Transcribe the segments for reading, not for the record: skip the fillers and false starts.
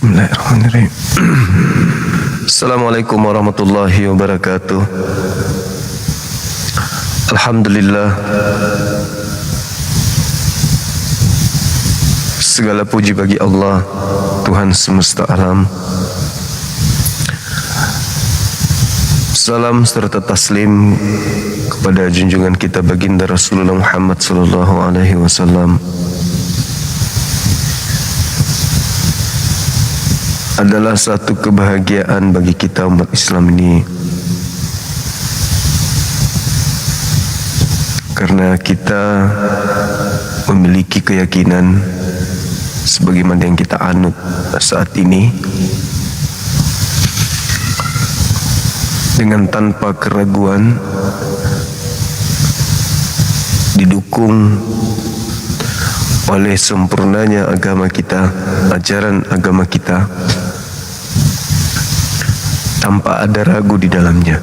Bismillahirrahmanirrahim. Assalamualaikum warahmatullahi wabarakatuh. Alhamdulillah, segala puji bagi Allah, Tuhan semesta alam. Salam serta taslim kepada junjungan kita baginda Rasulullah Muhammad sallallahu alaihi wasallam. Adalah satu kebahagiaan bagi kita umat Islam ini, karena kita memiliki keyakinan sebagaimana yang kita anut saat ini, dengan tanpa keraguan, didukung oleh sempurnanya agama kita, ajaran agama kita, tanpa ada ragu di dalamnya.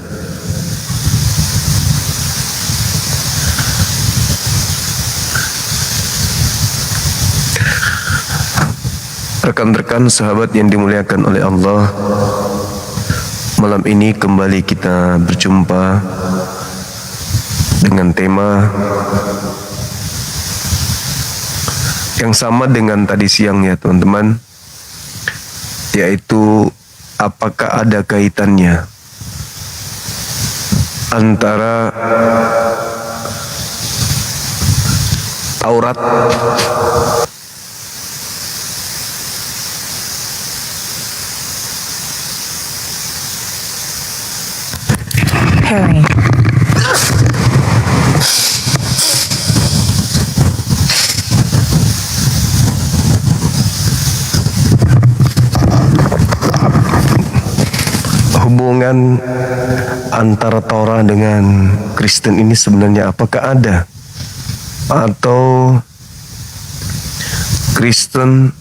Rekan-rekan sahabat yang dimuliakan oleh Allah, malam ini kembali kita berjumpa dengan tema yang sama dengan tadi siang ya teman-teman, yaitu apakah ada kaitannya antara Taurat Harry. hubungan antara Torah dengan Kristen ini sebenarnya apakah ada, atau Kristen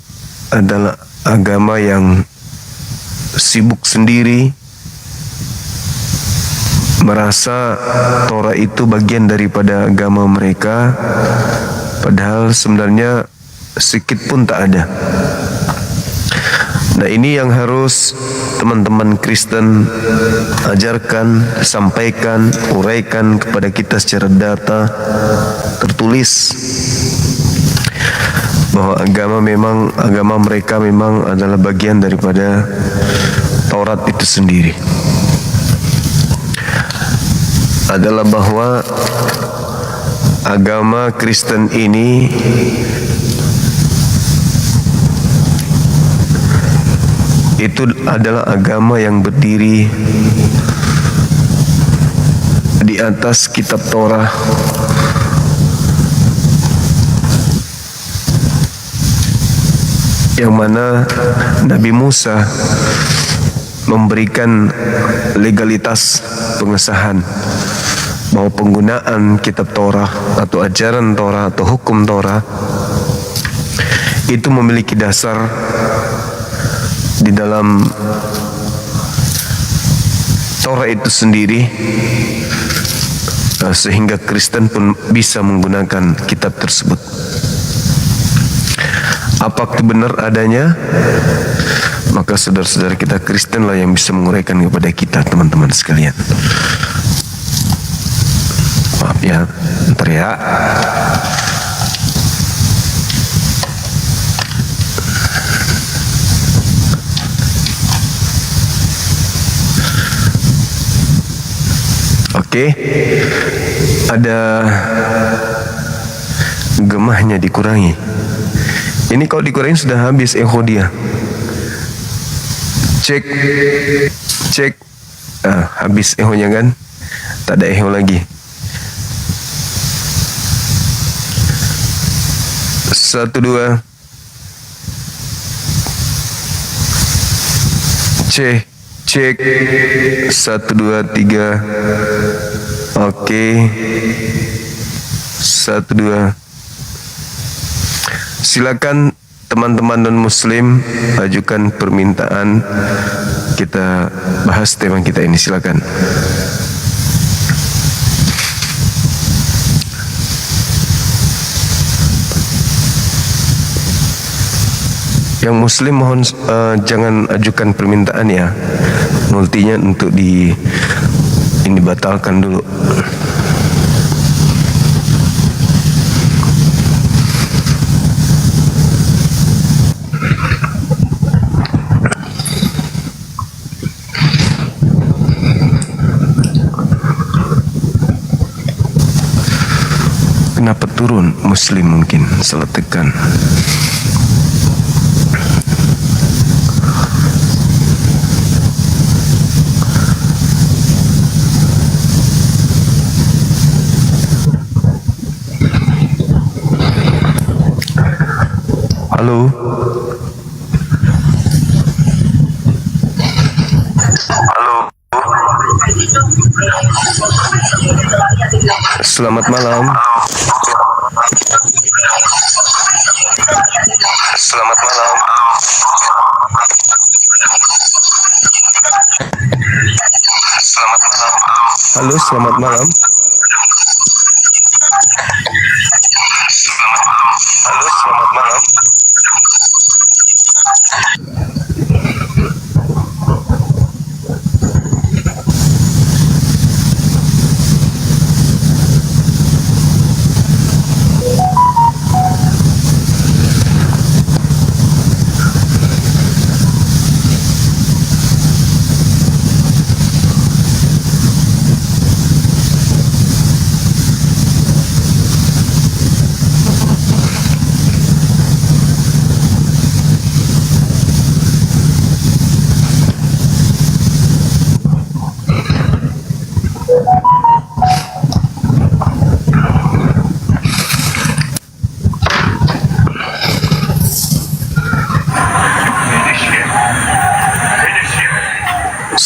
adalah agama yang sibuk sendiri, merasa Torah itu bagian daripada agama mereka, padahal sebenarnya sedikit pun tak ada. Nah, ini yang harus teman-teman Kristen ajarkan, sampaikan, uraikan kepada kita secara data tertulis, bahwa agama mereka memang adalah bagian daripada Taurat itu sendiri. Adalah bahwa agama Kristen ini itu adalah agama yang berdiri di atas kitab Torah, yang mana Nabi Musa memberikan legalitas pengesahan bahwa penggunaan kitab Torah atau ajaran Torah atau hukum Torah itu memiliki dasar di dalam Torah itu sendiri, sehingga Kristen pun bisa menggunakan kitab tersebut. Apakah benar adanya? Maka saudara-saudara kita Kristen lah yang bisa menguraikan kepada kita, teman-teman sekalian. Maaf ya, bentar ya. Oke, ada gemahnya dikurangi. Ini kalau dikurangi sudah habis echo dia. Cek, cek, habis echo-nya kan? Tak ada echo lagi. Satu dua. Cek, cek. 1 2 3. Oke. 1 2. Silakan teman-teman non-muslim ajukan permintaan, kita bahas tema kita ini, silakan. Yang muslim mohon jangan ajukan permintaan ya. Multinya untuk ini batalkan dulu. Kenapa turun? Muslim mungkin salah tekan. Halo. Halo. Selamat malam. Selamat malam. Selamat malam. Halo, selamat malam. Halo, selamat malam.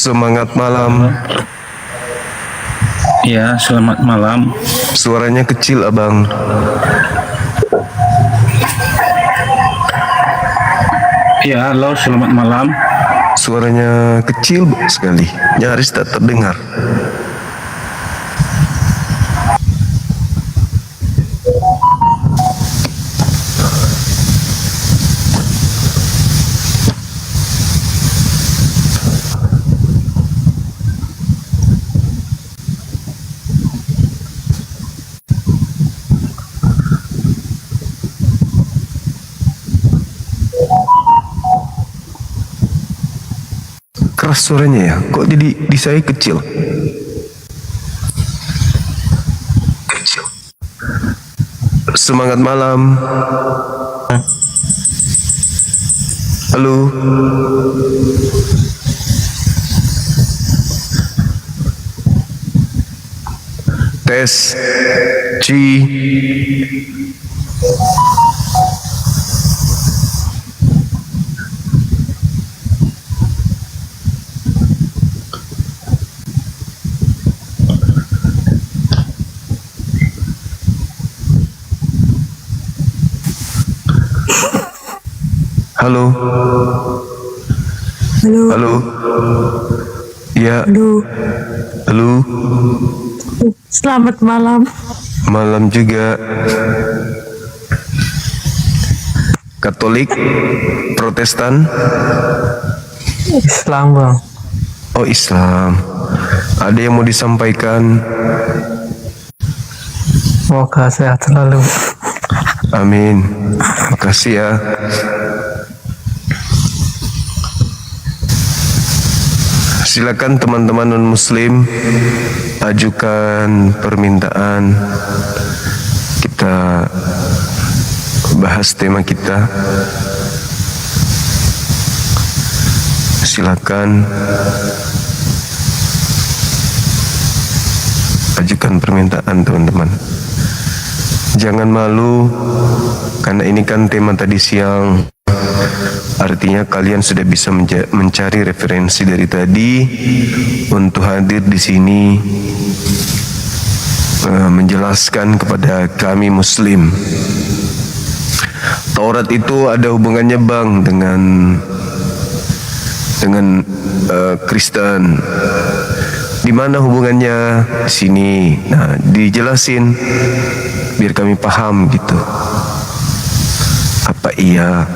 Semangat malam. Ya, selamat malam. Suaranya kecil, Abang. Ya, halo, selamat malam. Suaranya kecil sekali, nyaris tak terdengar. Keras suaranya ya, kok jadi di saya kecil? Kecil. Semangat malam. Halo. Tes. Ci. Halo. Halo. Halo. Ya. Halo. Halo. Selamat malam. Malam juga. Katolik, Protestan, Islam, Bang. oh Islam. Ada yang mau disampaikan? Semoga sehat selalu. Amin. Makasih ya. Silakan teman-teman non-muslim ajukan permintaan, kita bahas tema kita. Silakan ajukan permintaan teman-teman. Jangan malu, karena ini kan tema tadi siang. Artinya kalian sudah bisa mencari referensi dari tadi untuk hadir di sini menjelaskan kepada kami Muslim. Taurat itu ada hubungannya bang dengan Kristen. Di mana hubungannya? Di sini. Nah, dijelasin biar kami paham gitu. Apa iya?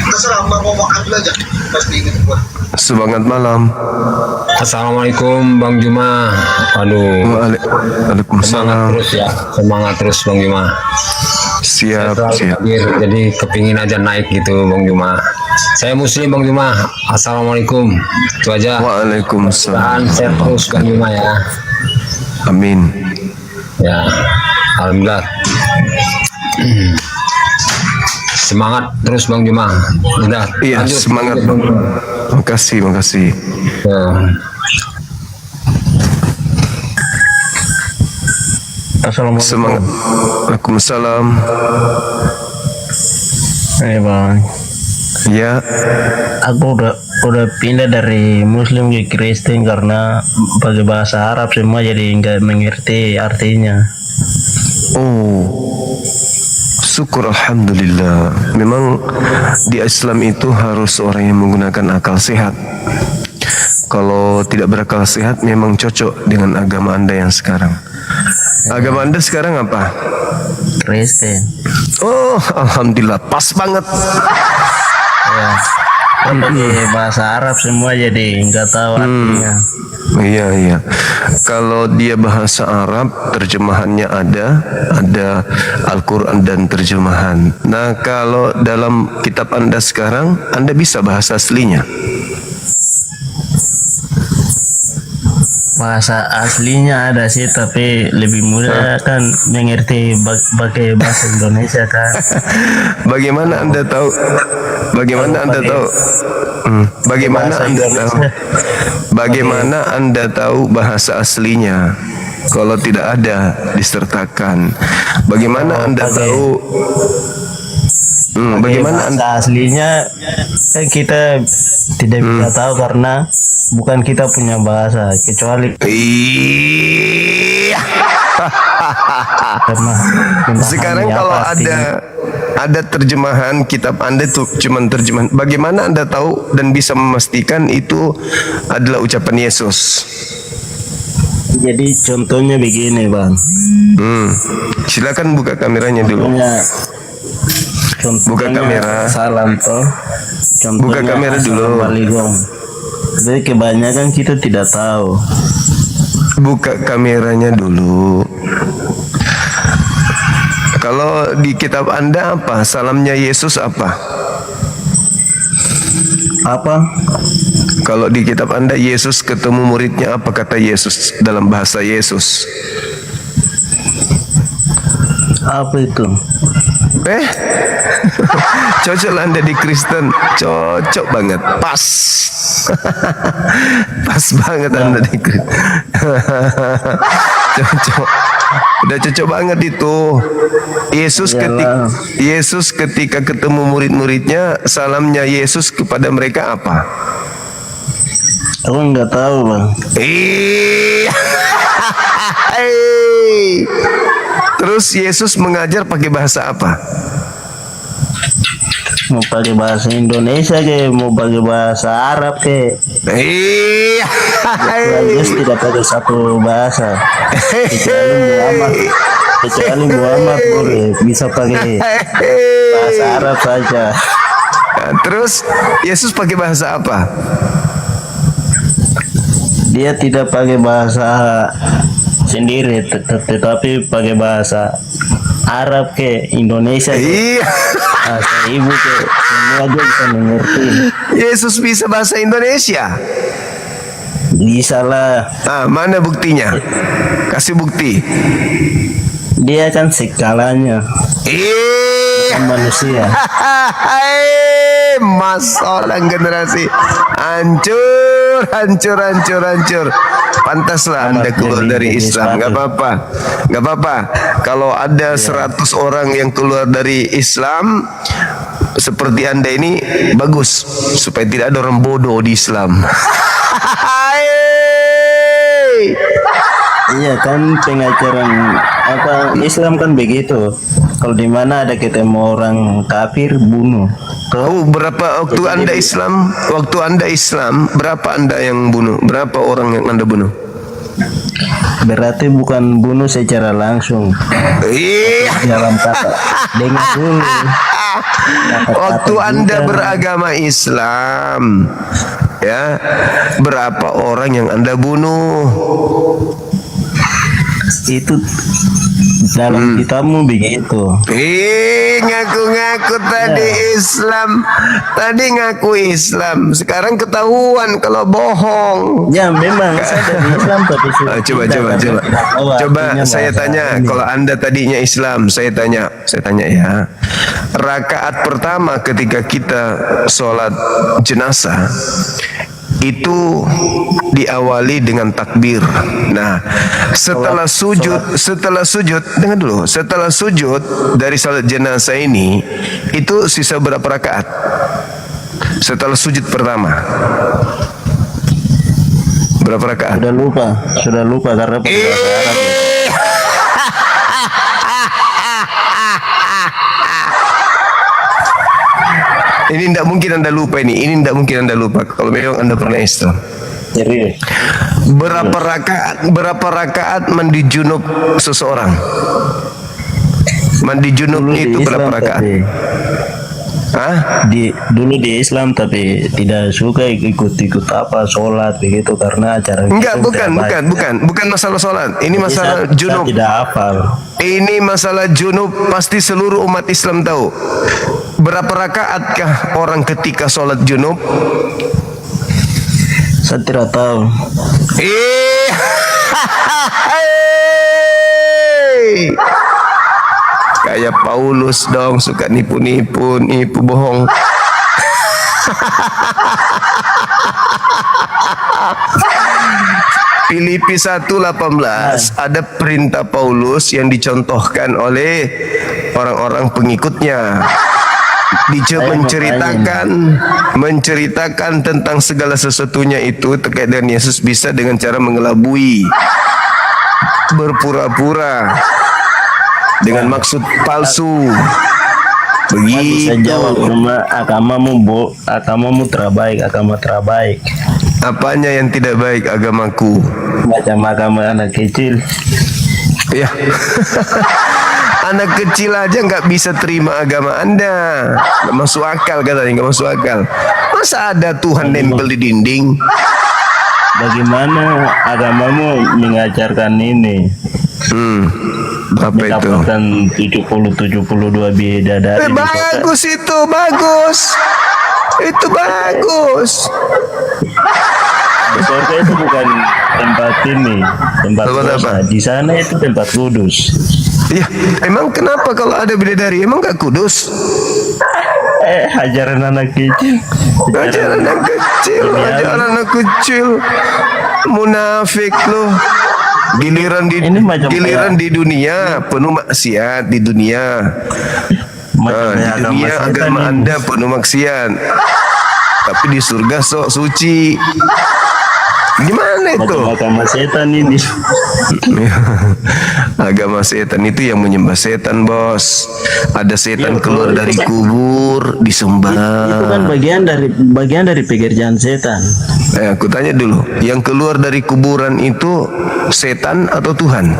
Terserah mau makan dulu aja. Pasti ingat gua. Semangat malam. Assalamualaikum Bang Juma. Aduh, Waalaikumsalam. semangat terus ya, semangat terus Bang Juma. Siap, Selalu siap. hadir, jadi kepingin aja naik gitu Bang Juma. Saya Muslim Bang Juma. Assalamualaikum. Itu aja. Waalaikumsalam. Dan sehat terus Bang Juma ya. Amin. Ya, alhamdulillah. Semangat terus Bang Juma. Udah. Iya, lanjut. semangat. Makasih, makasih. Ya. Assalamualaikum. Semangat. Waalaikumsalam. Bang, Ya, aku udah pindah dari Muslim ke Kristen karena pakai bahasa Arab semua jadi nggak mengerti artinya. oh, syukur alhamdulillah. Memang di Islam itu harus orang yang menggunakan akal sehat. Kalau tidak berakal sehat memang cocok dengan agama Anda yang sekarang. Agama Anda sekarang apa? Kristen. Oh, alhamdulillah, pas banget. Ya. Kan pakai bahasa Arab semua jadi nggak tahu artinya. Iya, iya. Kalau dia bahasa Arab, terjemahannya ada Al-Quran dan terjemahan. Nah, kalau dalam kitab Anda sekarang, Anda bisa bahasa aslinya. Bahasa aslinya ada sih, tapi lebih mudah kan mengerti pakai bahasa Indonesia kan. Bagaimana Anda tahu? Bagaimana Anda tahu? Bagaimana Bahasa Anda tahu? Indonesia. Bagaimana Anda tahu bahasa aslinya? Kalau tidak ada disertakan. Bagaimana Anda pakai- tahu? Bagaimana Anda? bahasa aslinya kan kita tidak bisa tahu karena bukan kita punya bahasa, kecuali Iya. karena Sekarang memahami kalau apa artinya. ada terjemahan kitab Anda itu cuman terjemahan. Bagaimana Anda tahu dan bisa memastikan itu adalah ucapan Yesus? Jadi contohnya begini bang, Silakan buka kameranya dulu. contohnya Buka kamera. salam toh, contohnya Buka kamera dulu. Assalamualaikum. Jadi kebanyakan kita tidak tahu. Buka kameranya dulu. Kalau di kitab Anda apa? Salamnya Yesus apa? Apa? Kalau di kitab Anda Yesus ketemu muridnya apa kata Yesus dalam bahasa Yesus? Apa itu? Cocok Anda di Kristen. Cocok banget. Pas. Pas banget Anda di Kristen. Cocok. Udah cocok banget itu. Iyalah. Yesus ketika ketemu murid-muridnya, salamnya Yesus kepada mereka apa? Aku nggak tahu bang. Terus Yesus mengajar pakai bahasa apa? Mau pakai bahasa Indonesia ke, mau pakai bahasa Arab ke, Yesus tidak pakai satu bahasa. Kecuali Muhammad boleh bisa pakai bahasa Arab saja. Nah, terus Yesus pakai bahasa apa? dia tidak pakai bahasa sendiri, tetapi pakai bahasa Arab ke Indonesia. Iya. Bahasa ibu ke semua dia bisa mengerti. Yesus bisa bahasa Indonesia. Bisa lah. Mana buktinya? Kasih bukti. Dia kan segalanya, kan manusia. Masalah generasi hancur. Pantaslah Anda keluar dari Islam. Gak apa-apa. Kalau ada 100 orang yang keluar dari Islam seperti Anda ini, bagus, supaya tidak ada orang bodoh di Islam. Iya kan, pengajaran Islam kan begitu. Kalau di mana ada ketemu orang kafir, bunuh. Berapa waktu Anda Islam? Waktu Anda Islam, berapa Anda yang bunuh? Berapa orang yang Anda bunuh? Berarti bukan bunuh secara langsung, dalam kata. Dengar dulu. Waktu Anda beragama Islam, ya, berapa orang yang Anda bunuh? Itu dalam kitabmu begitu. Ngaku-ngaku tadi Islam. Tadi ngaku Islam. Sekarang ketahuan kalau bohong. Ya memang saya dari Islam tapi Coba saya tanya, kalau Anda tadinya Islam, saya tanya ya. Rakaat pertama ketika kita sholat jenazah itu diawali dengan takbir. Nah, setelah sujud, dengar dulu. Setelah sujud dari salat jenazah ini, itu sisa berapa rakaat? Setelah sujud pertama, berapa rakaat? Sudah lupa karena pakai bahasa Arab. Ini tidak mungkin Anda lupa ini. Ini tidak mungkin Anda lupa kalau memang Anda pernah Islam. Jadi Berapa rakaat mandi junub seseorang? Mandi junub itu berapa rakaat? Dulu di Islam tapi tidak suka ikut sholat begitu karena acara enggak, bukan masalah sholat. Ini masalah junub. Tidak hafal. Ini masalah junub, pasti seluruh umat Islam tahu. Berapa rakaatkah orang ketika sholat junub? Saya tidak tahu. Kayak Paulus dong, suka nipu bohong. Filipi 1:18 ada perintah Paulus yang dicontohkan oleh orang-orang pengikutnya. Menceritakan tentang segala sesuatunya itu terkait dengan Yesus bisa dengan cara mengelabui, berpura-pura dengan maksud palsu. Begitu. Saya jawab cuma agamamu terbaik, agama terbaik. Apanya yang tidak baik agamaku? Macam agama anak kecil. Ya. Anak kecil aja nggak bisa terima agama Anda. Nggak masuk akal katanya, nggak masuk akal. Masa ada Tuhan nempel di dinding? Bagaimana agamamu mengajarkan ini? Apa itu? Mendapatkan 70-72 bidadari. Bagus itu, bagus. Itu bagus. Surga itu bukan tempat ini, tempat dosa. Di sana itu tempat kudus. Iya, emang kenapa kalau ada bidadari? Emang gak kudus? Ajaran anak kecil. Ajaran anak kecil. Munafik loh. Giliran di dunia penuh maksiat di dunia. Di dunia agama Anda penuh maksiat. Tapi di surga sok suci. Gimana itu? Agama setan ini. Agama setan itu yang menyembah setan, bos. Ada setan keluar dari kubur disembah. Itu kan bagian dari pekerjaan setan. Aku tanya dulu, yang keluar dari kuburan itu setan atau Tuhan?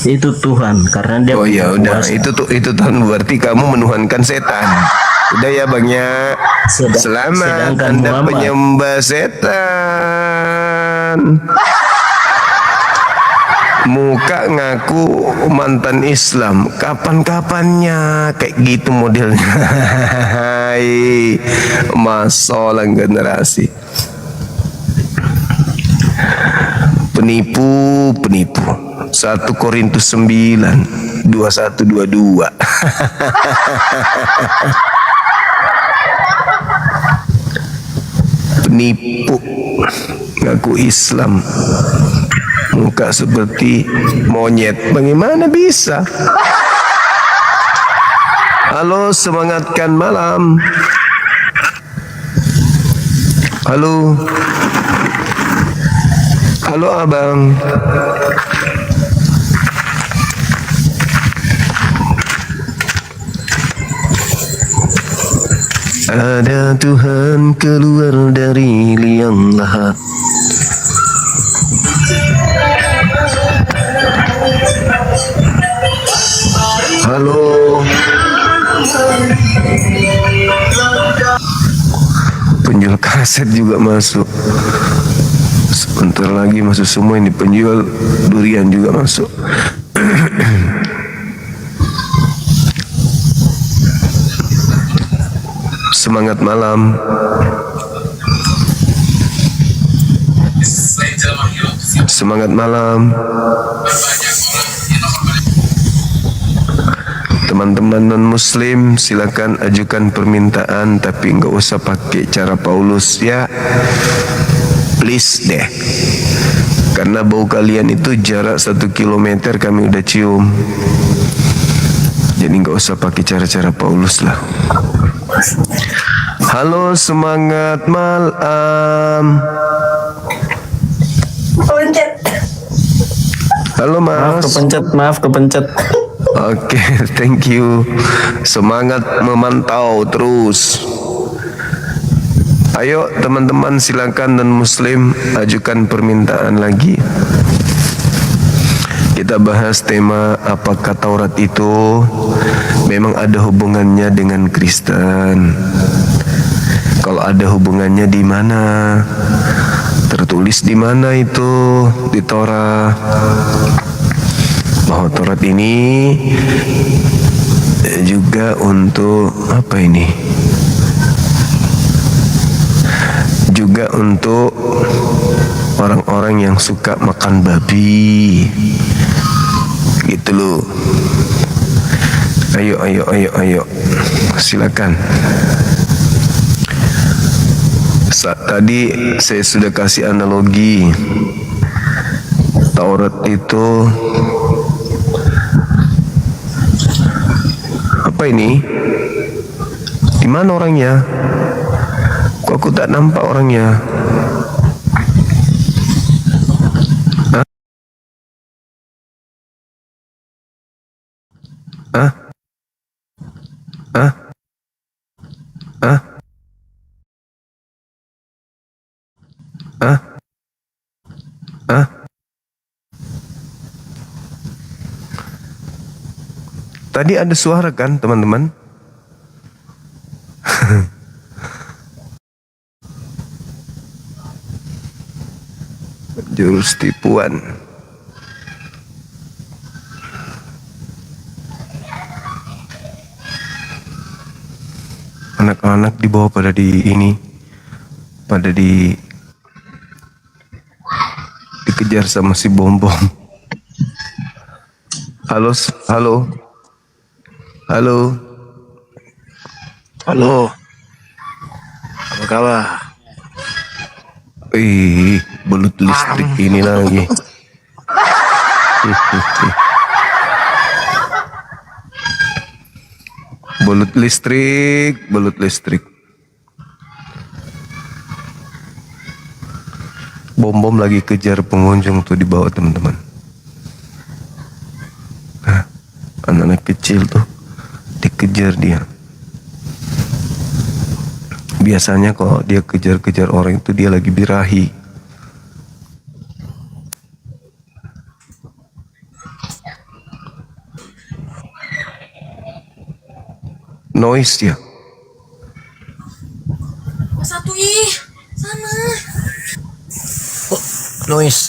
Itu Tuhan, karena dia. Oh ya udah, itu Tuhan, berarti kamu menuhankan setan. Udah ya Bangnya. Selamat Anda penyembah setan. silakan. Muka ngaku mantan Islam, kapan-kapannya kayak gitu modelnya. Hai, masalah generasi. Penipu. 1 Korintus 9 21-22. Penipu ngaku Islam, muka seperti monyet, bagaimana bisa? Halo, semangatkan malam. Halo abang. Ada Tuhan keluar dari liang lahat. Halo. Penjual kaset juga masuk. Sebentar lagi masuk semua ini, penjual durian juga masuk. Semangat malam. Semangat malam. Teman-teman non-muslim silakan ajukan permintaan, tapi nggak usah pakai cara Paulus ya. Please deh. Karena bau kalian itu jarak 1 kilometer kami udah cium. Jadi nggak usah pakai cara-cara Paulus lah. Halo, semangat malam. Halo mas. Maaf kepencet. Oke, thank you. Semangat memantau terus. Ayo teman-teman silakan dan muslim ajukan permintaan lagi. Kita bahas tema apakah Taurat itu memang ada hubungannya dengan Kristen. Kalau ada hubungannya di mana? Tertulis di mana itu di Taurat? Bahwa Taurat ini juga untuk apa ini? Juga untuk orang-orang yang suka makan babi. Gitu loh. Ayo. Silakan. Tadi saya sudah kasih analogi. Taurat itu apa ini? Di mana orangnya? Kok aku tak nampak orangnya? Hah? Hah? Hah? Hah? Hah? Hah? Tadi ada suara kan teman-teman? Jurus tipuan. Anak-anak dibawa pada dikejar sama si bom-bom. Halo. Apa kabar? Belut listrik ini lagi. Belut listrik. Bom-bom lagi kejar pengunjung tuh di bawah teman-teman. Anak-anak kecil tuh dikejar dia. Biasanya kalau dia kejar-kejar orang itu dia lagi birahi. Noise ya. Satu ih, sana. Noise.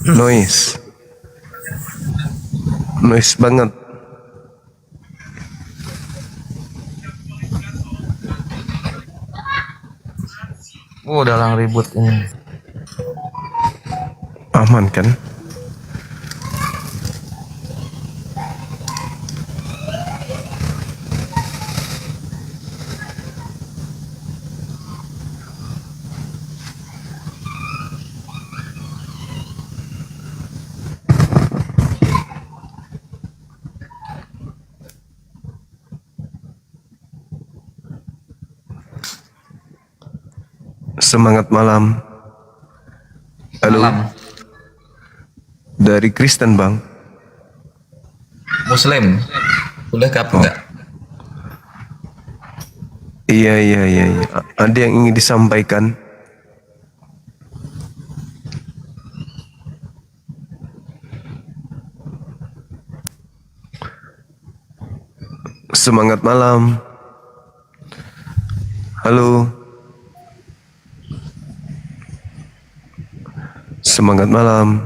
Noise. Noise banget. Dalang ribut ini. Aman kan? Semangat malam. Halo. Malam. Dari Kristen, Bang. Muslim. Udah kap enggak? Iya. Ada yang ingin disampaikan? Semangat malam. Halo. Semangat malam.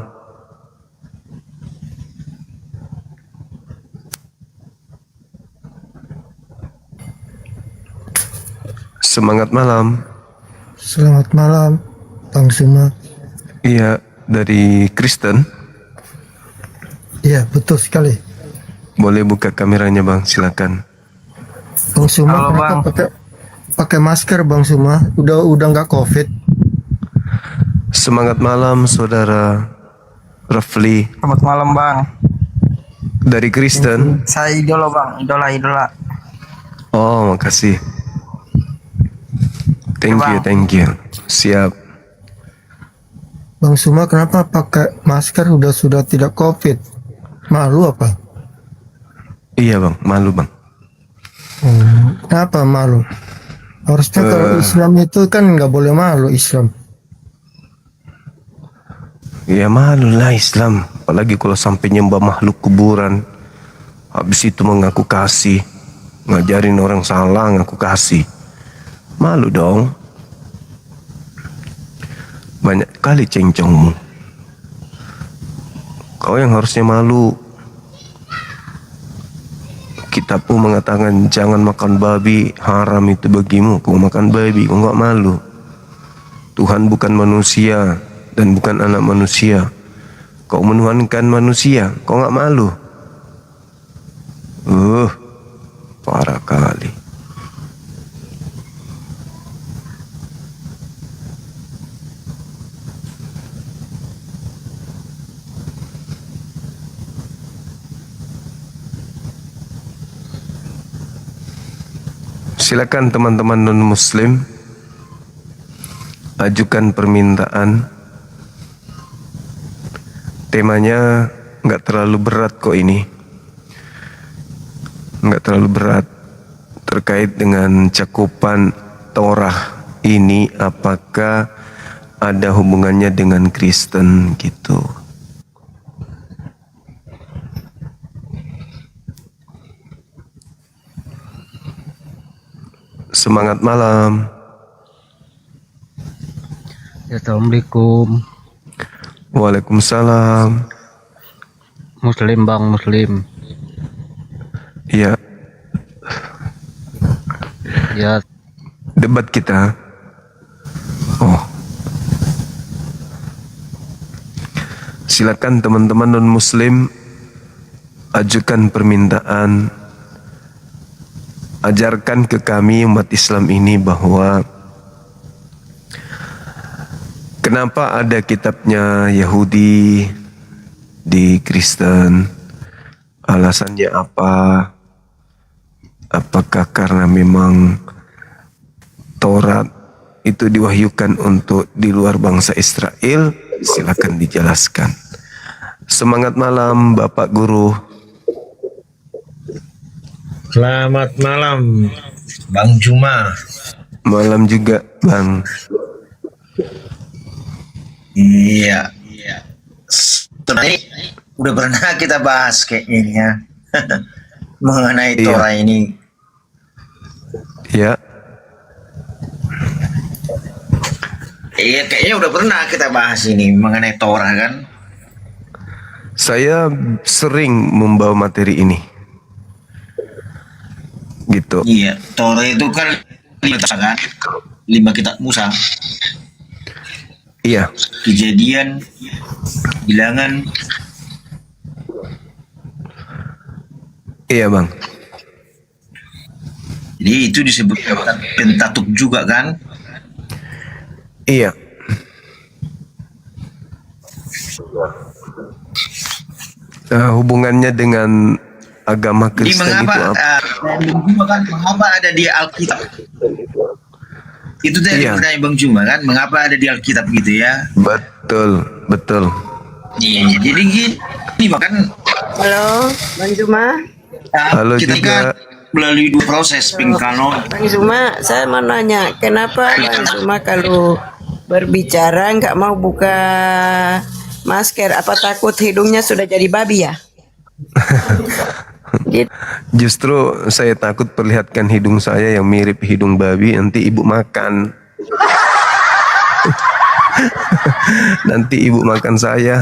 Semangat malam. Selamat malam, Bang Suma. Iya, dari Kristen. Iya, betul sekali. Boleh buka kameranya, Bang, silakan. Bang Suma, Halo, kenapa Bang. pakai masker, Bang Suma? Udah nggak COVID? Semangat malam, Saudara Rafli Selamat malam bang. dari Kristen. Saya idola bang, idola. Oh, makasih. Thank you. Siap. Bang Suma, kenapa pakai masker sudah tidak COVID? Malu apa? Iya, Bang, malu, Bang. Kenapa malu? Harusnya kalau Islam itu kan nggak boleh malu Islam. Ya malu lah Islam, apalagi kalau sampai nyembah makhluk kuburan. Habis itu mengaku kasih, ngajarin orang salah ngaku kasih. Malu dong. Banyak kali cengcongmu. Kau yang harusnya malu. Kitabmu mengatakan jangan makan babi, haram itu bagimu. Kau makan babi, kau nggak malu. Tuhan bukan manusia dan bukan anak manusia. Kau menuhankan manusia, kau nggak malu. Parah kali. Silakan teman-teman non-muslim ajukan permintaan. Temanya nggak terlalu berat kok ini. Nggak terlalu berat terkait dengan cakupan Torah ini, apakah ada hubungannya dengan Kristen gitu. Semangat malam. Assalamualaikum. Waalaikumsalam. Muslim bang, Muslim. Ya, Ya, debat kita. Oh. Silakan teman-teman non-muslim ajukan permintaan. Ajarkan ke kami umat Islam ini bahwa kenapa ada kitabnya Yahudi di Kristen, alasannya apa, apakah karena memang Taurat itu diwahyukan untuk di luar bangsa Israel, silakan dijelaskan. Semangat malam Bapak Guru. Selamat malam, Bang Juma. Malam juga, Bang. Iya. Sebenarnya udah pernah kita bahas kayaknya ini ya. Mengenai Iya. Torah ini. Ya. Iya, kayaknya udah pernah kita bahas ini mengenai Torah kan. Saya sering membawa materi ini. Gitu. Iya, Torah itu kan 5 kitab kan, 5 kitab Musa. Iya. Kejadian, Bilangan. Iya, Bang. Jadi itu disebut Pentateuch juga kan. Iya. Hubungannya dengan agama Jadi Kristen itu mengapa apa? mengapa ada di Alkitab? Itu dari Iya. pertanyaan Bang Juma kan, mengapa ada di Alkitab gitu ya? Betul, betul. Iya, jadi gini bahkan Halo, Bang Juma. Halo kita juga. kan melalui 2 proses pengkanon. Bang Juma, saya mau nanya, kenapa Bang Juma kalau berbicara nggak mau buka masker? Apa takut hidungnya sudah jadi babi ya? Gitu. Justru saya takut perlihatkan hidung saya yang mirip hidung babi, nanti ibu makan. Nanti ibu makan saya.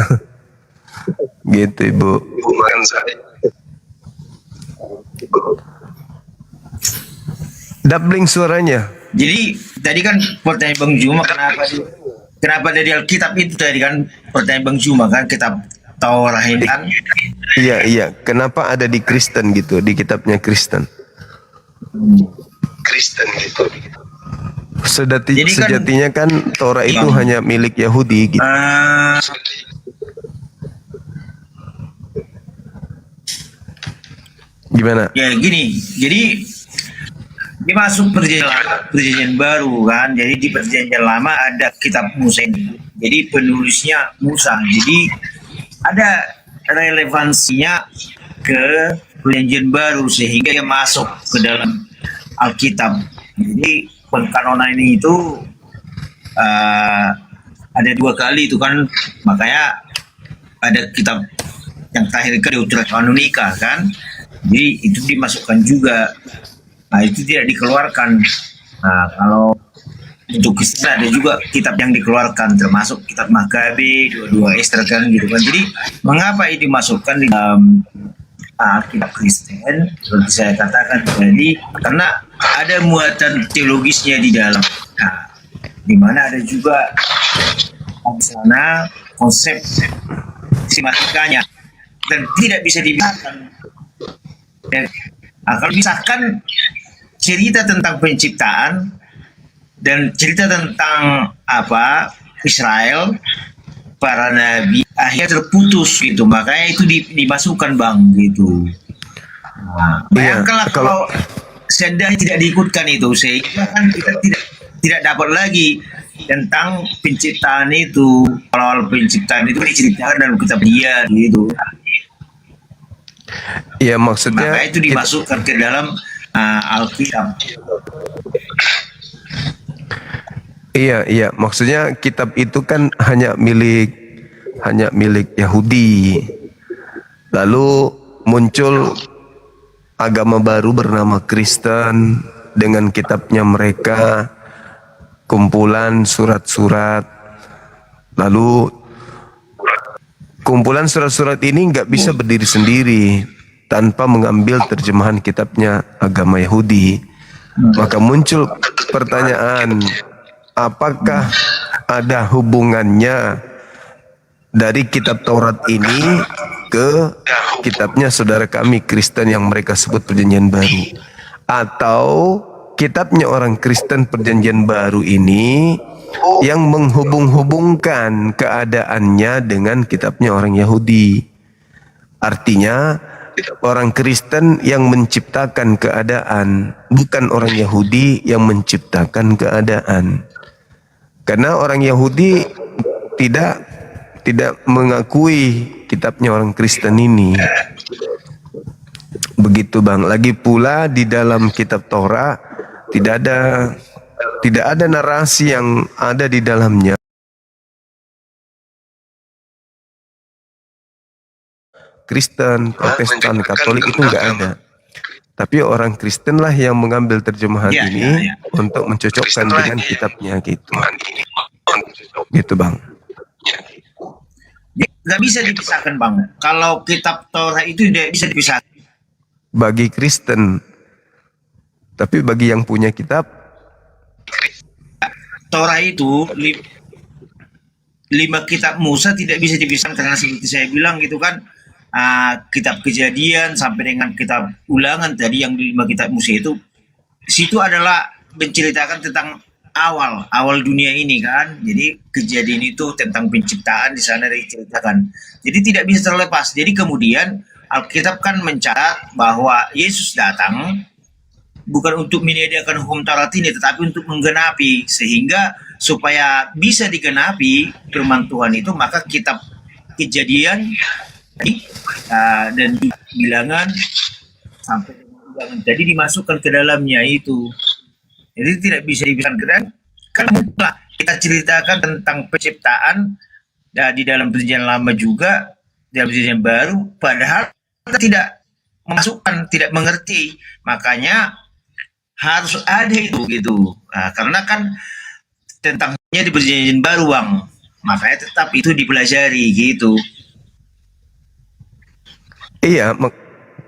Gitu ibu. Ibu makan saya. Doubling suaranya. Jadi tadi kan pertanyaan Bang Juma kenapa dari Alkitab itu tadi kan pertanyaan Bang Juma kan kitab Taurat ini kan. Iya, iya. Kenapa ada di Kristen gitu, di kitabnya Kristen? Kristen gitu. Jadi kan- Sejatinya kan Torah itu hanya milik Yahudi gitu. Gimana? Ya gini, jadi dia masuk perjanjian baru kan. Jadi di perjanjian lama ada kitab Musa ini. Jadi penulisnya Musa. Jadi ada relevansinya ke perjanjian baru sehingga dia masuk ke dalam Alkitab. Jadi pengkanonan ini itu ada 2 kali itu kan, makanya ada kitab yang terakhir ke Deuterokanonika kan. Jadi itu dimasukkan juga. Nah, itu tidak dikeluarkan. Nah, kalau untuk Kristen ada juga kitab yang dikeluarkan, termasuk kitab Makabe, 22 Ester kan gitu kan. Jadi mengapa ini dimasukkan di dalam kitab Kristen? Seperti saya katakan tadi, karena ada muatan teologisnya di dalam. Nah, di mana ada juga di sana konsep sistematikanya dan tidak bisa dibiarkan. Nah, kalau misalkan cerita tentang penciptaan dan cerita tentang Israel, para nabi akhirnya terputus gitu, makanya itu dimasukkan Bang gitu. Nah, bayangkanlah kalau seandainya tidak diikutkan itu, sehingga kan kita tidak dapat lagi tentang penciptaan itu. Awal penciptaan itu diceritakan dalam kitab dia gitu. Ya maksudnya Maka itu dimasukkan ke dalam Alkitab. Iya, maksudnya kitab itu kan hanya milik Yahudi. Lalu muncul agama baru bernama Kristen dengan kitabnya mereka, kumpulan surat-surat. Lalu kumpulan surat-surat ini nggak bisa berdiri sendiri tanpa mengambil terjemahan kitabnya agama Yahudi. Maka muncul pertanyaan, apakah ada hubungannya dari kitab Taurat ini ke kitabnya saudara kami Kristen yang mereka sebut perjanjian baru? Atau kitabnya orang Kristen perjanjian baru ini yang menghubung-hubungkan keadaannya dengan kitabnya orang Yahudi? Artinya orang Kristen yang menciptakan keadaan, bukan orang Yahudi yang menciptakan keadaan. Karena orang Yahudi tidak mengakui kitabnya orang Kristen ini. Begitu Bang. Lagi pula di dalam kitab Torah tidak ada narasi yang ada di dalamnya Kristen, Protestan, Katolik itu nggak ada. Tapi orang Kristen lah yang mengambil terjemahan ini untuk mencocokkan dengan kitabnya gitu. Gitu Bang. Nggak bisa dipisahkan Bang. Kalau kitab Taurat itu tidak bisa dipisahkan. Bagi Kristen. Tapi bagi yang punya kitab, Taurat itu 5 kitab Musa tidak bisa dipisahkan karena seperti saya bilang gitu kan, kitab Kejadian sampai dengan kitab Ulangan tadi yang 5 kitab Musa itu, situ adalah menceritakan tentang awal dunia ini kan. Jadi Kejadian itu tentang penciptaan, di sana diceritakan. Jadi tidak bisa terlepas. Jadi kemudian Alkitab kan mencatat bahwa Yesus datang bukan untuk menyediakan hukum Taurat ini, tetapi untuk menggenapi, sehingga supaya bisa digenapi firman Tuhan itu, maka kitab Kejadian dan Bilangan sampai Ulangan tadi dimasukkan ke dalamnya itu. Jadi tidak bisa dipisahkan. Kan kita ceritakan tentang penciptaan di dalam Perjanjian Lama juga, dalam Perjanjian Baru, padahal kita tidak memasukkan, tidak mengerti, makanya harus ada itu gitu. Karena kan tentangnya di Perjanjian Baru Bang, makanya tetap itu dipelajari gitu. iya,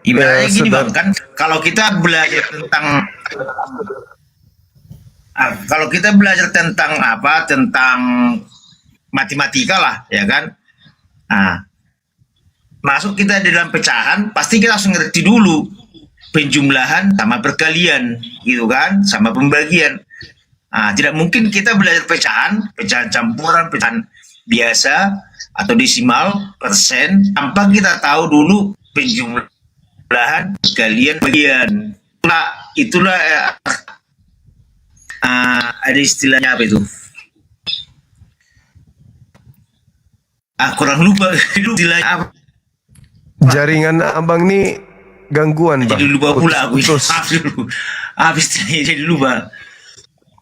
Ibaratnya gini sedar- Bang, kan kalau kita belajar tentang tentang matematika lah, ya kan? Masuk kita di dalam pecahan, pasti kita harus ngerti dulu penjumlahan sama perkalian, gitu kan? Sama pembagian. Tidak mungkin kita belajar pecahan campuran, pecahan biasa atau desimal, persen, tanpa kita tahu dulu penjumlahan, perkalian, bagian. Itulah ada istilahnya apa itu? Kurang lupa istilahnya apa. jaringan abang nih gangguan Bang. Jadi lupa pula aku. Putus, Maaf dulu. Habis jadi lupa.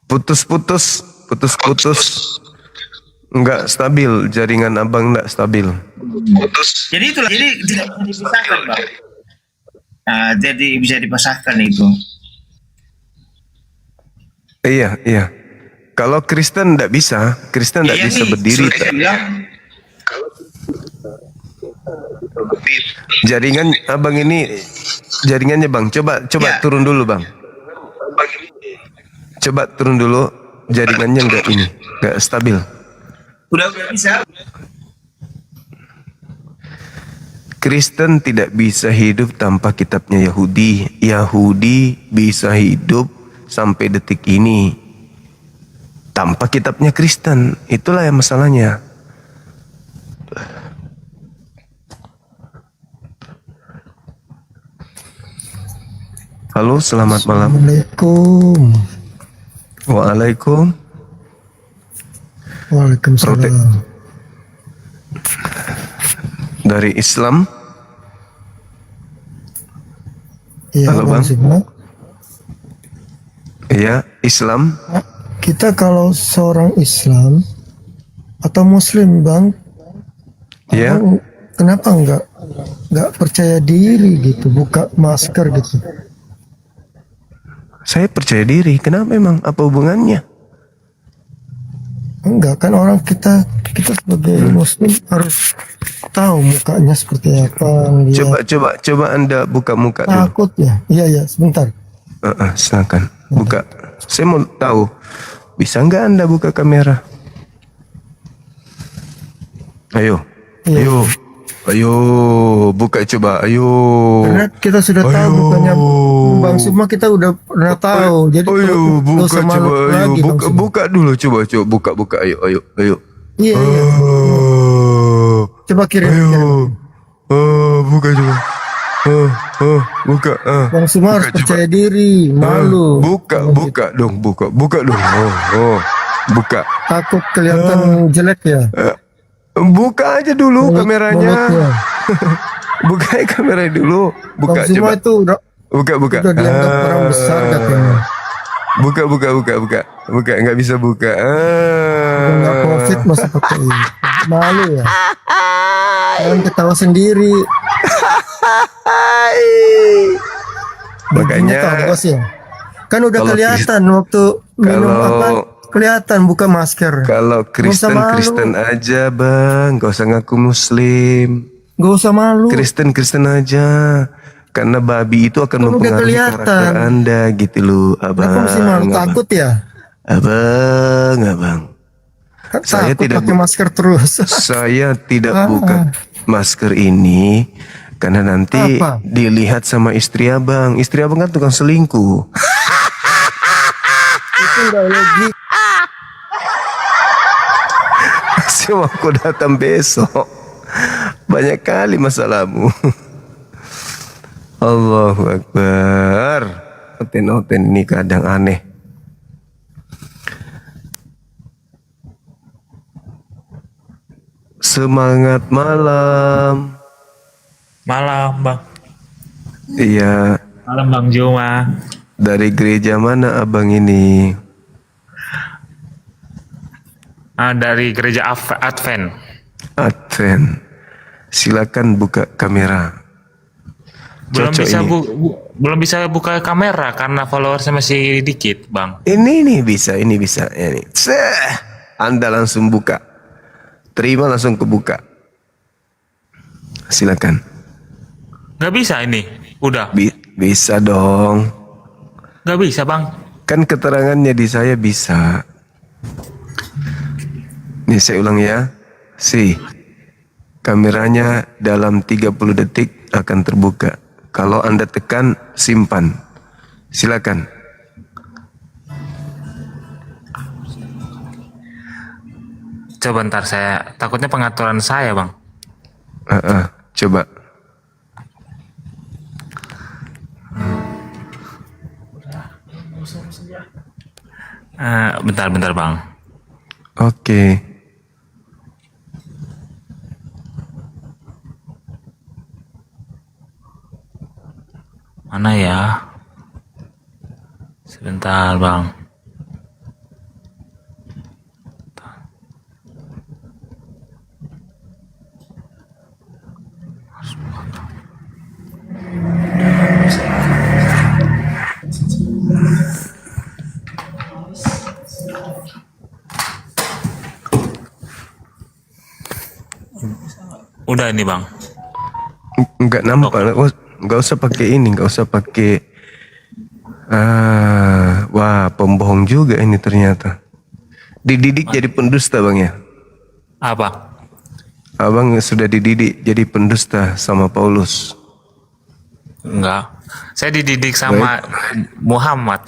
putus. Enggak stabil, jaringan abang enggak stabil. Jadi itulah, jadi tidak bisa dipisahkan Bang. Jadi bisa dipasahkan itu. Iya. Kalau Kristen enggak bisa, Kristen enggak Iya bisa nih, berdiri. sudah saya bilang, Jaringan abang ini, jaringannya Bang, coba Ya. turun dulu Bang. Coba turun dulu, jaringannya enggak stabil. udah bisa. Kristen tidak bisa hidup tanpa kitabnya Yahudi. Yahudi bisa hidup sampai detik ini tanpa kitabnya Kristen. Itulah yang masalahnya. Halo, selamat malam. Assalamualaikum. Waalaikum. Waalaikumsalam. Dari Islam. Iya, Halo, Bang Bang. Simo. Iya, Islam. Kita kalau seorang Islam atau Muslim, Bang, Ya, Abang kenapa nggak percaya diri gitu, buka masker gitu? saya percaya diri. Kenapa memang? Apa hubungannya? Enggak kan, orang kita sebagai Muslim harus tahu mukanya seperti apa. lihat. Coba Anda buka muka dulu. Takut ya? Iya sebentar. Silakan buka. Saya mau tahu, bisa nggak Anda buka kamera? Ayo, Iya. ayo, buka coba, ayo. Karena kita sudah tahu Ayo. mukanya Bang Suma, kita udah pernah tahu. Jadi Ayo, nggak buka usah malu coba, ayo, lagi, Bang Suma. buka dulu, coba, buka, ayo. Iya. Coba kirim. Buka coba. Buka. Bang Suma harus Buka, coba. percaya diri, malu. Buka dong. Buka. Takut kelihatan jelek ya. Buka aja dulu Mulutnya. kameranya. Buka kamera dulu. Buka Bang Suma coba. itu udah Buka. dianggap orang besar katanya. Buka. Nggak bisa buka. Nggak profit masih pakai ini. Malu ya. Jangan ketawa sendiri. Makanya Begini toh, bos ya. Kan udah kalau kelihatan waktu minum kalau- apa Kelihatan buka masker. Kalau malu. Kristen aja bang, gak usah ngaku Muslim. Gak usah malu. Kristen aja. Karena babi itu akan Kan udah mempengaruhi kelihatan. karakter Anda gitu loh, abang. Kenapa mesti malu? Takut ya? Abang. Kan Saya takut tidak pakai masker terus. Saya tidak buka masker ini karena nanti Apa? dilihat sama istri abang. Istri abang kan tukang selingkuh. Itu nggak logik. Masih mau aku datang besok. Banyak kali masalahmu. Allahu Akbar. Oten ini kadang aneh. Semangat malam. Malam bang. Iya. Malam Bang Juma. Dari gereja mana abang ini? Dari gereja Advent. Advent. Silakan buka kamera. Cocok ini. Belum bisa buka kamera karena followersnya masih dikit bang. Ini bisa. Ini. Anda langsung buka. Terima langsung kebuka. Silakan. Gak bisa ini. Udah. Bisa dong. Gak bisa bang. Kan keterangannya di saya bisa. Nih saya ulang ya. Kameranya dalam 30 detik akan terbuka. Kalau Anda tekan, simpan. Silakan. Coba bentar, saya takutnya pengaturan saya bang. Coba. Bentar bang. Oke. Mana ya? Sebentar bang. Udah ini bang. Enggak nampak. Enggak usah pakai ini, enggak usah pakai. Wah, pembohong juga ini ternyata. Dididik jadi pendusta bang ya? Apa? Abang sudah dididik jadi pendusta sama Paulus. Enggak. Saya dididik sama Muhammad.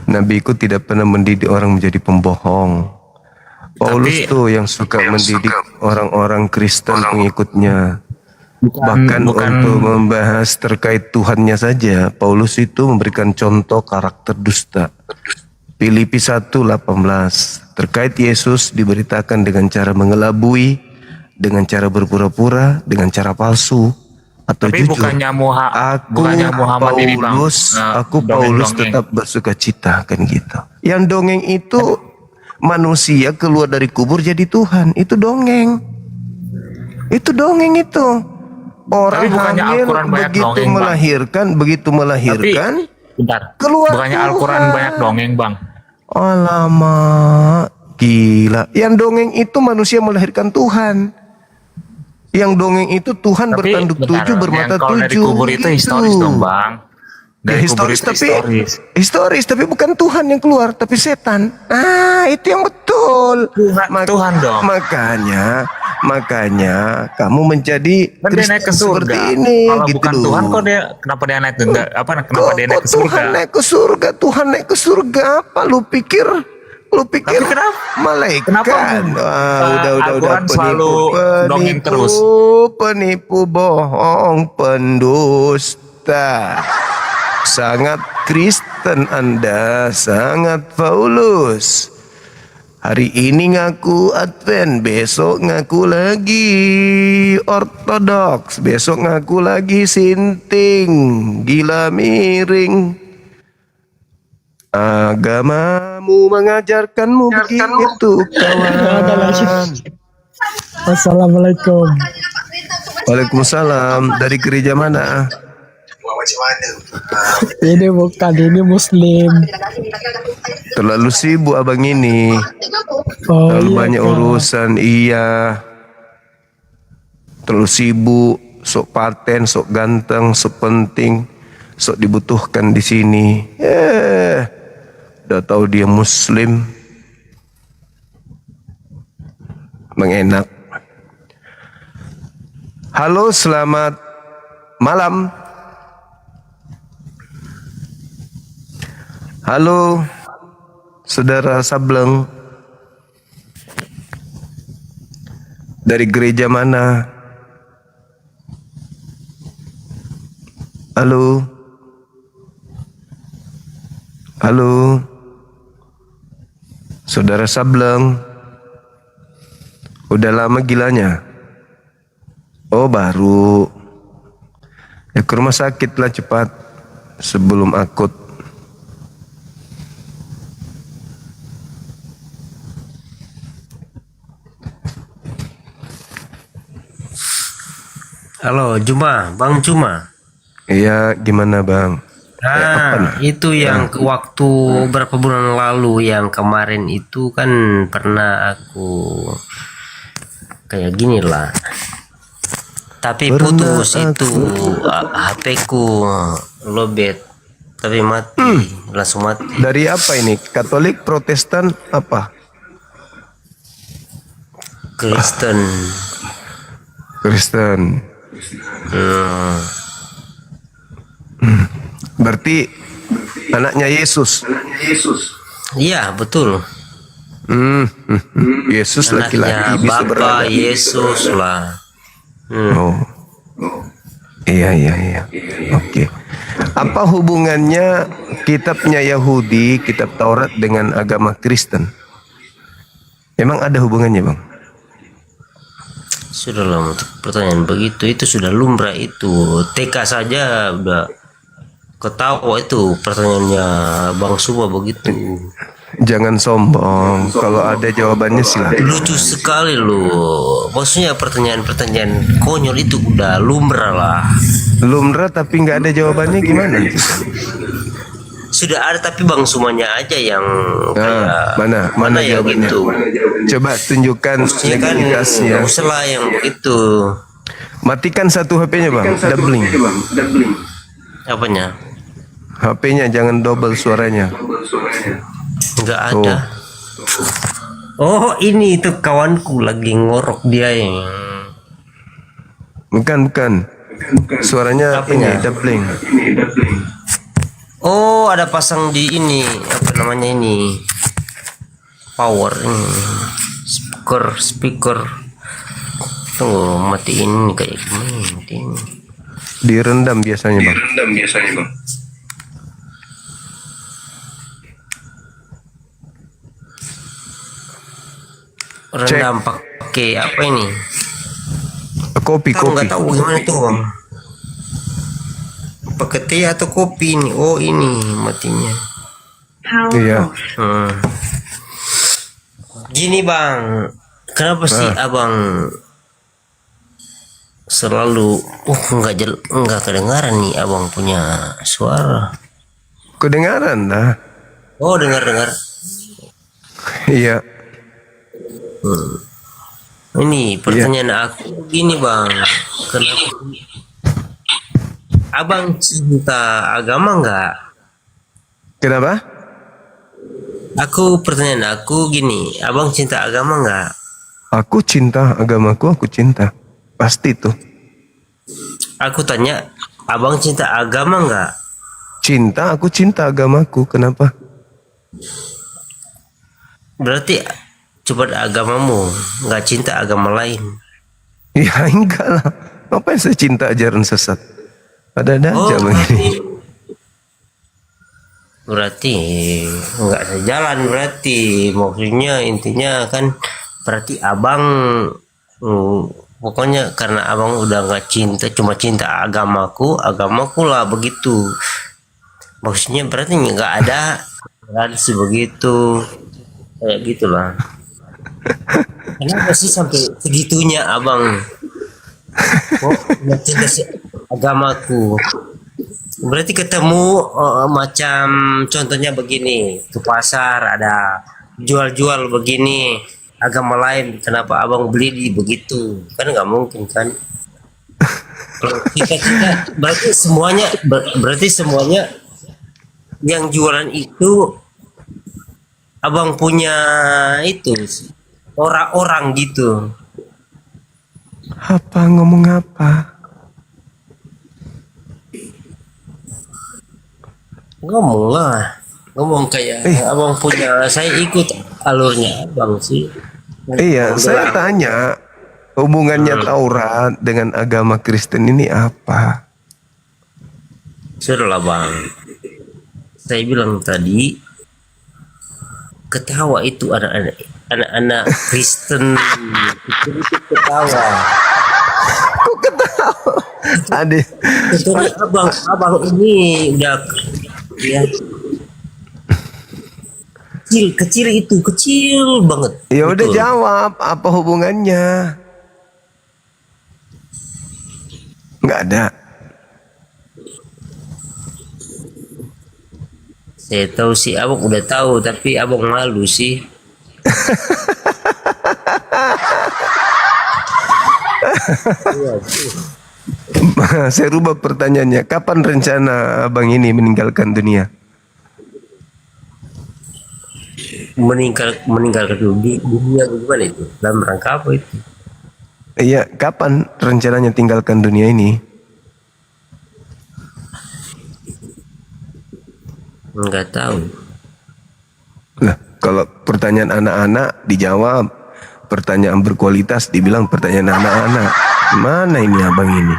Nabiku tidak pernah mendidik orang menjadi pembohong. Paulus tuh yang suka mendidik orang-orang Kristen pengikutnya. Bahkan untuk membahas terkait Tuhannya saja, Paulus itu memberikan contoh karakter dusta. Filipi 1:18 terkait Yesus diberitakan dengan cara mengelabui, dengan cara berpura-pura, dengan cara palsu atau Tapi jujur. bukannya Muhammad ini bang. Aku Paulus tetap bersuka cita kan gitu. Yang dongeng itu manusia keluar dari kubur jadi Tuhan. Itu dongeng. Itu dongeng itu. Orang Tapi bukannya hamil Al-Quran banyak dongeng, begitu melahirkan. Bentar. Keluar Bukannya Tuhan. Al-Quran banyak dongeng bang. Alamak, gila. Yang dongeng itu manusia melahirkan Tuhan. Yang dongeng itu Tuhan Tapi bertanduk bentar, tujuh, bermata yang kalau tujuh. dari kubur itu historis dong bang. Dari kubur itu historis, tapi bukan Tuhan yang keluar, tapi setan. Itu yang betul. Tuhan dong. Makanya kamu menjadi Kan dia naik ke Kristen surga. seperti ini, Kalau gitu bukan loh. Tuhan kok kenapa dia naik ke surga? Tuhan naik ke surga, Tuhan naik ke surga apa? Lu pikir Tapi kenapa? malaikat? Kenapa? Udah Al-Quran selalu dongeng terus. Penipu, bohong, pendusta. Sangat Kristen Anda, sangat Paulus. Hari ini ngaku Advent, besok ngaku lagi Ortodoks, besok ngaku lagi Sinting, gila miring. Agamamu mengajarkanmu begitu kawan. Assalamualaikum. Waalaikumsalam. Dari gereja mana? macam mana? Ini bukan, ini Muslim. Terlalu sibuk abang ini. Oh Terlalu iya banyak kak. urusan, iya. Terlalu sibuk, sok paten, sok ganteng, sok penting, sok dibutuhkan di sini. Udah tahu dia Muslim. Mengenak. Halo, selamat malam. Halo, saudara Sableng. Dari gereja mana? Halo. Halo. Saudara Sableng. Udah lama gilanya? Oh, baru. Ya ke rumah sakit lah cepat sebelum akut. Halo, Bang Juma. Iya, gimana bang? Itu yang waktu berapa bulan lalu yang kemarin itu kan pernah aku kayak gini lah. Tapi putus itu HP ku lobet, tapi mati, langsung mati. Dari apa ini? Katolik, Protestan, apa? Kristen. Kristen. Berarti anaknya Yesus. Iya, betul. Yesus laki-laki Anaknya bisa Bapa berada. Yesus lah. Oh. Iya. Oke. Apa hubungannya kitabnya Yahudi, kitab Taurat dengan agama Kristen? Emang ada hubungannya, Bang? Sudahlah, untuk pertanyaan begitu itu sudah lumrah itu. TK saja udah ketawa itu pertanyaannya Bang Suba begitu. Jangan sombong. Kalau ada jawabannya silakan. Lucu sekali loh. Maksudnya pertanyaan-pertanyaan konyol itu udah lumrah lah. Lumrah tapi nggak ada jawabannya gimana? Sudah ada tapi Bang Sumanya aja yang kayak Mana yang jawabannya? gitu. Coba tunjukkan Maksudnya kan legalitasnya. nggak usah lah yang begitu. Matikan satu HP-nya, Bang. Doubling. Apanya? HP-nya jangan double suaranya. Nggak ada. Oh, ini itu kawanku lagi ngorok dia yang. Bukan. Suaranya ini doubling. Oh, ada pasang di ini apa namanya ini power ini speaker. Tunggu matiin ini kayak gini. Matiin. Direndam biasanya, Bang. Rendam pakai apa ini? Kopi. Nggak tahu gimana tuh Bang. Pakai teh atau kopi ini? Oh ini matinya. Iya. Gini Bang, kenapa sih Abang selalu nggak kedengaran nih Abang punya suara? Kedengaran dah. Oh dengar. Iya. Ini pertanyaan aku gini Bang, kenapa Abang cinta agama nggak? Kenapa? Pertanyaan aku gini, Abang cinta agama nggak? Aku cinta agamaku, aku cinta. Pasti tuh. Aku tanya, Abang cinta agama nggak? Cinta, aku cinta agamaku. Kenapa? Berarti coba agamamu, nggak cinta agama lain. Ya enggak lah. Ngapain saya cinta ajaran sesat? Ada aja begini. Berarti nggak sejalan berarti. Maksudnya intinya kan berarti Abang pokoknya karena Abang udah nggak cinta, cuma cinta agamaku lah begitu. Maksudnya berarti nggak ada sih begitu. Kayak gitulah. Kenapa sih sampai segitunya Abang? Nggak cinta si agamaku. Berarti ketemu macam contohnya begini, ke pasar ada jual-jual begini agama lain, kenapa abang beli di begitu? Kan nggak mungkin kan? Kalau kita berarti semuanya yang jualan itu abang punya itu orang-orang gitu. Apa ngomong apa? Ngomong lah, ngomong kayak abang punya, saya ikut alurnya abang sih. Iya, saya tanya hubungannya Taurat dengan agama Kristen ini apa? Sudahlah bang, saya bilang tadi ketawa itu anak-anak Kristen itu ketawa. Kok ketawa? Adik. Contohnya abang ini udah ya kecil itu kecil banget. Ya udah Betul. jawab, apa hubungannya? Nggak ada. Saya tahu sih abang udah tahu, tapi abang malu sih. Saya rubah pertanyaannya. Kapan rencana abang ini meninggalkan dunia? Meninggalkan dunia gimana itu? Dalam rangka apa itu? Iya, kapan rencananya tinggalkan dunia ini? Enggak tahu. Lah, kalau pertanyaan anak-anak dijawab, pertanyaan berkualitas dibilang pertanyaan anak-anak. Mana ini abang ini?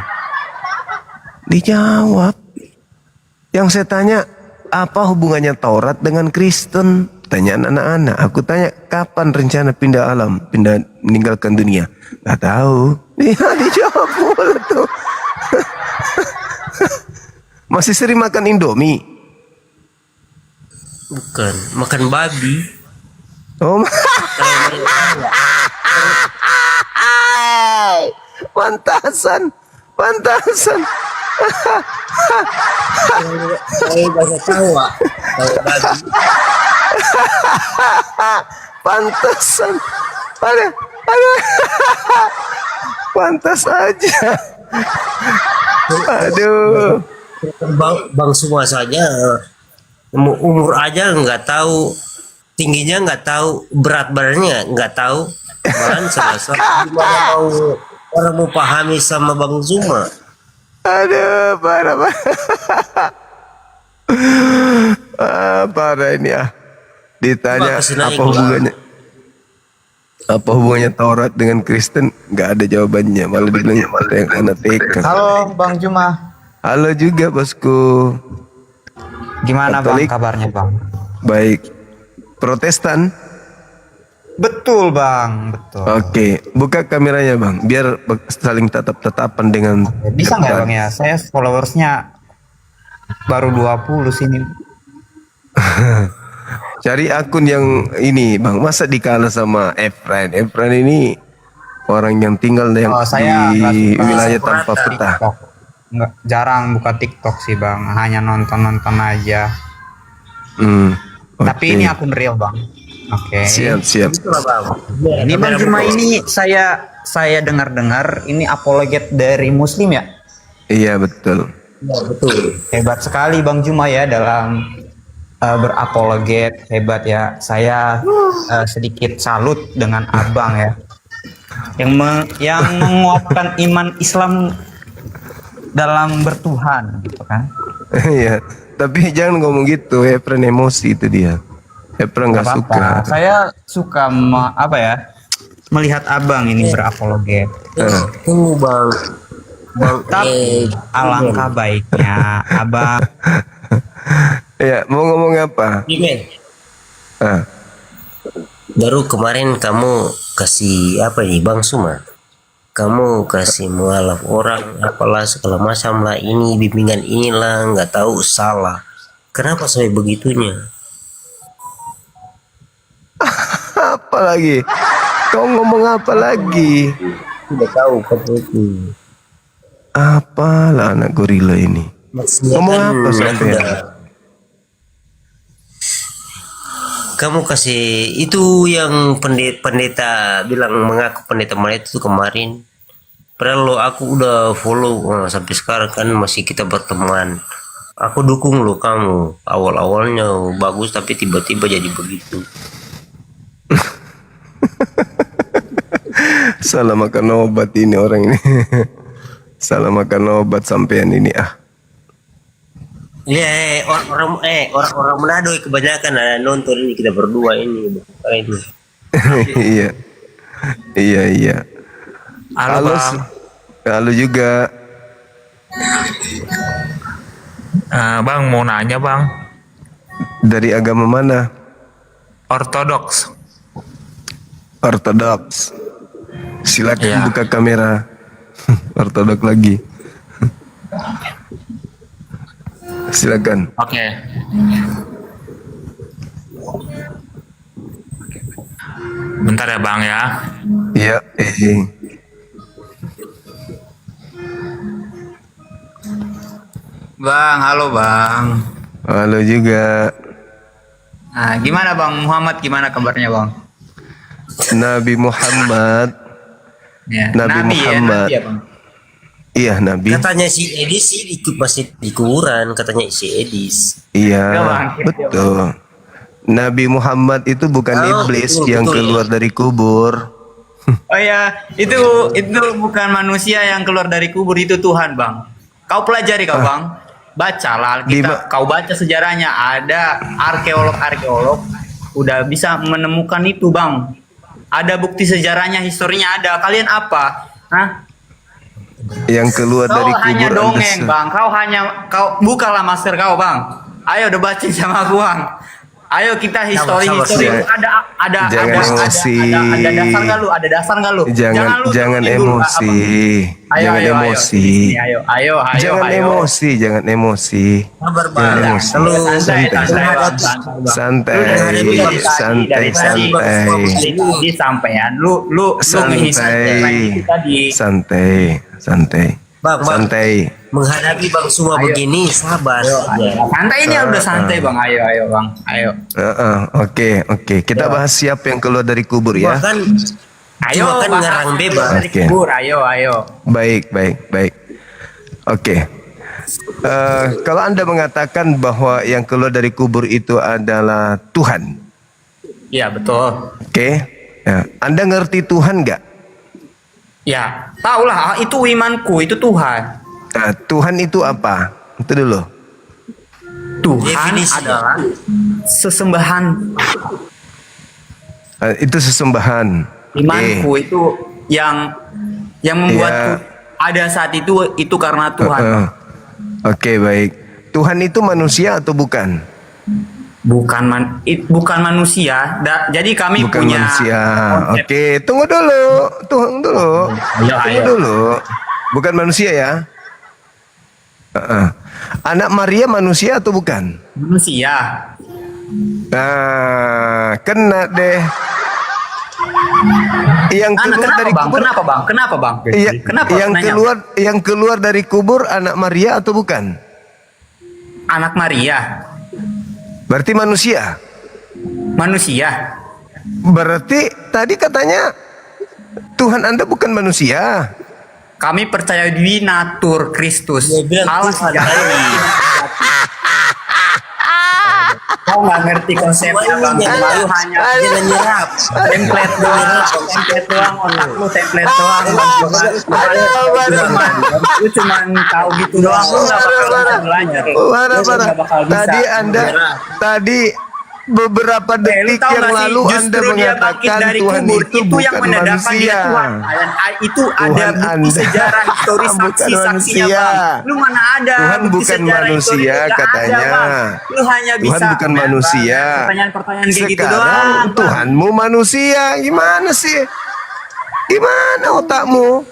Dijawab. Yang saya tanya, apa hubungannya Taurat dengan Kristen? Pertanyaan anak-anak. Aku tanya, kapan rencana pindah alam, pindah meninggalkan dunia? Gak tahu. Iya, dijawab pula tuh. Masih sering makan Indomie? Bukan, makan babi. Oh, pantasan. Saya bahasa tawa. Babi. Pantasan. Ada. Pantas aja. Aduh. Bang semua saja umur aja nggak tahu, tingginya nggak tahu, berat badannya nggak tahu, malahan gimana mau orang mau pahami sama Bang Zuma? Aduh, parah. Parah ini ah. Ditanya apa hubungannya Taurat dengan Kristen, nggak ada jawabannya, malah dibilang yang anak TK. Halo Bang Juma. Halo juga bosku. Gimana Katolik? Bang kabarnya Bang? Baik. Protestan? Betul Bang, betul. Oke, buka kameranya Bang, biar saling tatap-tatapan dengan. Bisa nggak Bang ya? Saya followersnya baru 20 sini. Cari akun yang ini Bang, masa dikalah sama Efrain? Efrain ini orang yang tinggal yang saya di nggak suka wilayah tanpa peta. TikTok. Nggak, jarang buka TikTok sih Bang, hanya nonton aja. Tapi ini akun real Bang. Oke. Siap. Ini Bang Juma ini saya dengar ini apologet dari Muslim ya? Iya betul. Ya, betul. Hebat sekali Bang Juma ya dalam berapologet, hebat ya. Saya sedikit salut dengan abang ya, yang menguatkan iman Islam dalam bertuhan gitu kan. Iya, tapi jangan ngomong gitu, Efren emosi itu dia. Efren nggak suka. Saya suka melihat abang ini berapologet. Tunggu Bang. Tapi alangkah baiknya abang. Ya, mau ngomong apa? Gini. Ah. Baru kemarin kamu kasih apa nih Bang Suma? Kamu kasih mualaf orang apalah segala macam lah, ini bimbingan inilah, nggak tahu salah. Kenapa sampai begitunya? Apa lagi? Kau ngomong apa lagi? Tidak tahu kata itu. Apalah anak gorila ini. Maksudnya Ngomong kan apa aku sampean? kamu kasih itu yang pendeta bilang mengaku pendeta Maya itu kemarin. Padahal lo aku udah follow sampai sekarang kan masih kita berteman. Aku dukung lo kamu. Awal-awalnya bagus tapi tiba-tiba jadi begitu. Salah makan obat ini orang ini. Salah makan obat sampean ini ah. Ya, orang-orang Manado kebanyakan ada nonton ini kita berdua ini. Ini. Iya. Iya. Halo, Bang. Halo juga. Bang, mau nanya, Bang. Dari agama mana? Ortodoks. Ortodoks. Silakan Iya. buka kamera. Ortodoks lagi. Silakan. Oke. Bentar ya, Bang ya. Iya. Bang, halo Bang. Halo juga. Nah, gimana Bang Muhammad? Gimana kabarnya Bang? Nabi Muhammad. Ya, Nabi Muhammad. Ya, Bang. Iya, Nabi. Katanya si Edis sih masih di kuburan, katanya si Edis. Iya, Enggak, Bang. betul. Nabi Muhammad itu bukan iblis betul, yang betul, keluar dari kubur. Oh ya, itu bukan manusia yang keluar dari kubur, itu Tuhan, Bang. Kau pelajari kau, Bang. Bacalah Alkitab, kau baca sejarahnya, ada arkeolog udah bisa menemukan itu, Bang. Ada bukti sejarahnya, historinya ada. Kalian apa? Hah? Yang keluar Kau dari hanya kubur dongeng, Bang. Kau bukalah masker kau, Bang. Ayo udah baca sama aku, Bang. Ayo kita histori sabar. ada Jangan emosi. ada dasar nggak lu? Ada dasar nggak lu? Jangan dongeng dulu, emosi. Ayo, Jangan emosi. Ayo. Jangan emosi, jangan emosi. Sabar, Jangan Bang. emosi. Kalau Santai. Di sampean lu Santai. Bang, Santai. menghadapi Bang Suma begini, sabar saja. santai ini udah santai, Bang. Ayo Bang. Ayo. Oke. Kita bahas siapa yang keluar dari kubur ya. Bahkan Ayo, cuma kan Bang. ngerang bebas. Dari kubur, ayo. Baik. Oke. Kalau Anda mengatakan bahwa yang keluar dari kubur itu adalah Tuhan, Iya, betul. oke? Ya. Anda ngerti Tuhan nggak? Ya, tahulah itu imanku, itu Tuhan. Nah, Tuhan itu apa? Itu dulu. Tuhan Definisi. adalah sesembahan. Itu sesembahan. Imanku itu yang membuatku ada saat itu karena Tuhan. Oke, baik. Tuhan itu manusia atau bukan? Bukan manusia. Jadi kami Bukan punya manusia. konsep. Oke, tunggu dulu. Tunggu dulu. Bukan manusia ya? Anak Maria manusia atau bukan? Manusia. Nah, kena deh. Yang keluar dari kubur. Kenapa bang? Iya, Kenapa? yang keluar dari kubur anak Maria atau bukan? Anak Maria. Berarti manusia. Manusia. Berarti tadi katanya Tuhan Anda bukan manusia. Kami percaya di natur Kristus. Dia bilang Allah Tuhan sejati. Kau nggak ngerti konsepnya bang. Lu hanya Jangan nyerap. template doang, otak lu template doang. Lu cuman tahu gitu doang. Lu nggak bakal bisa belajar. Parah. Tadi beberapa detik yang lalu Anda mengatakan Tuhan itu bukan manusia. Itu ada bukti sejarah historis saksi-saksinya bang. Lu mana ada Tuhan bukti bukan sejarah manusia historis? Nggak katanya. ada, Bang. Lu hanya Tuhan bisa bukan manusia. pertanyaan-pertanyaan kayak gitu Sekarang doang. Bang. Tuhanmu manusia. Gimana sih? Gimana otakmu?